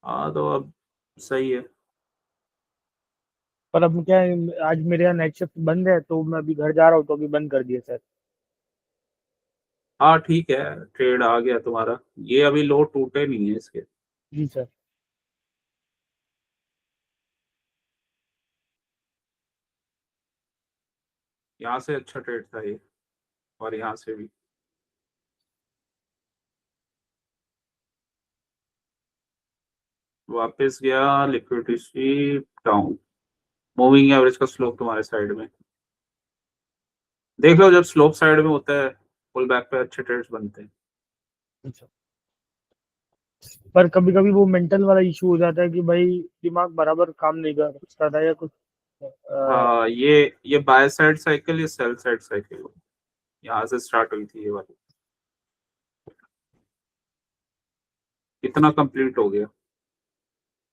हाँ, तो अब सही है। पर अब क्या है, आज मेरे यहाँ नाइट शिफ्ट बंद है, तो मैं अभी घर जा रहा हूँ, तो अभी बंद कर दिया सर। हाँ ठीक है, ट्रेड आ गया तुम्हारा। ये अभी लो टूटे नहीं है इसके। जी सर। यहाँ से अच्छा ट्रेड था ये, और यहाँ से भी। वापस गया लिक्विडिटी डाउन। मूविंग एवरेज का स्लोप तुम्हारे साइड में देख लो। जब स्लोप साइड में होता है, पुल बैक पे अच्छे ट्रेड्स बनते हैं। अच्छा। पर कभी कभी वो मेंटल वाला इशू हो जाता है कि भाई दिमाग बराबर काम नहीं कर रहा या कुछ। हाँ, ये बाय साइड साइकिल, ये सेल साइड साइकिल यहाँ से स्टार्ट हुई थी ये वाली। कितना कंप्लीट हो गया?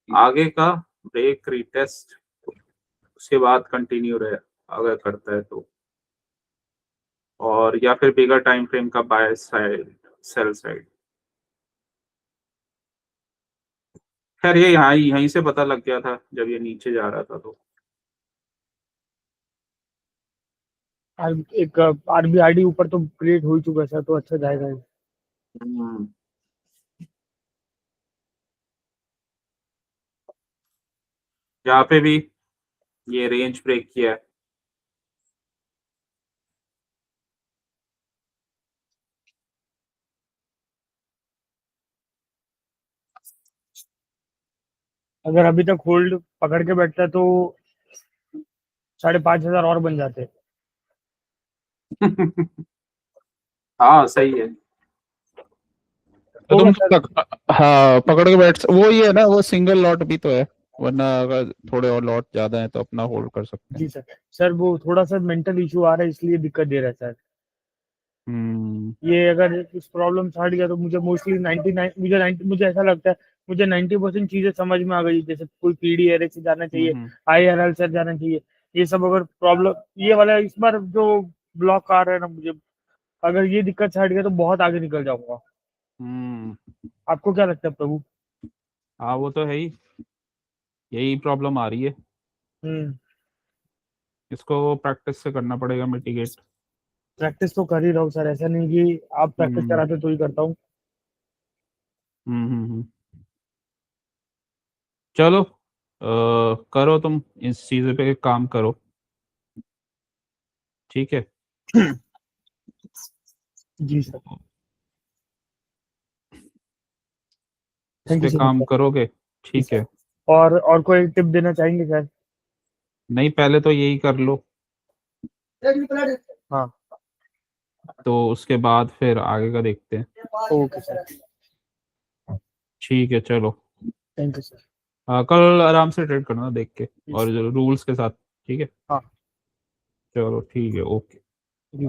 आगे का ब्रेक रीटेस्ट, उसके बाद कंटिन्यू रहे अगर करता है तो। और या फिर बिगर टाइम फ्रेम का बाय साइड, सेल साइड। खैर ये यहाँ यहीं से पता लग गया था जब ये नीचे जा रहा था तो। एक आरबीआरडी ऊपर तो क्रिएट हो ही चुका है सर, तो अच्छा जाएगा ये। हम्म, यहाँ पे भी ये रेंज ब्रेक किया है। अगर अभी तक होल्ड पकड़ के बैठता है तो 5,500 और बन जाते। हाँ सही है। तो होगा तुम सर। हाँ, पकड़ के बैठ वो ही है ना, वो सिंगल लॉट भी तो है। वरना अगर थोड़े और लॉट ज्यादा है तो अपना होल्ड कर सकते हैं। जी सर। सर वो थोड़ा सा मेंटल इशू आ रहा है, इसलिए दिक्कत दे रहा है सर। हम्म ये अगर इस प्रॉब्लम से हट गया तो मुझे मोस्टली 99 मुझे ऐसा लगता है, मुझे 90% चीजें समझ में आ गई। जैसे कोई पीडी एरे से जाना चाहिए, हम्म आईआरएल से जाना चाहिए। ये सब अगर प्रॉब्लम, ये वाला इस बार जो ब्लॉक आ रहा है ना मुझे, अगर ये दिक्कत से हट गया तो बहुत आगे निकल जाऊंगा। हम्म आपको क्या लगता है प्रभु? हाँ, वो तो है ही। यही प्रॉब्लम आ रही है। हम्म। इसको प्रैक्टिस से करना पड़ेगा मिटिगेट। प्रैक्टिस तो कर ही रहा हूँ सर, ऐसा नहीं कि आप प्रैक्टिस हम्म कराते तो ही करता हूँ। हम्म। चलो, करो तुम इस चीज़ पे काम करो। ठीक है। जी सर। इस थैंक यू पे सो मच काम सर। करोगे? जी ठीक सर। है। और कोई टिप देना चाहेंगे सर? नहीं, पहले तो यही कर लो। हाँ। तो उसके बाद फिर आगे का देखते हैं। ओके सर, ठीक है चलो। Thank you sir. कल आराम से ट्रेड करना देख के और रूल्स के साथ। ठीक है हाँ चलो ठीक है ओके। जी।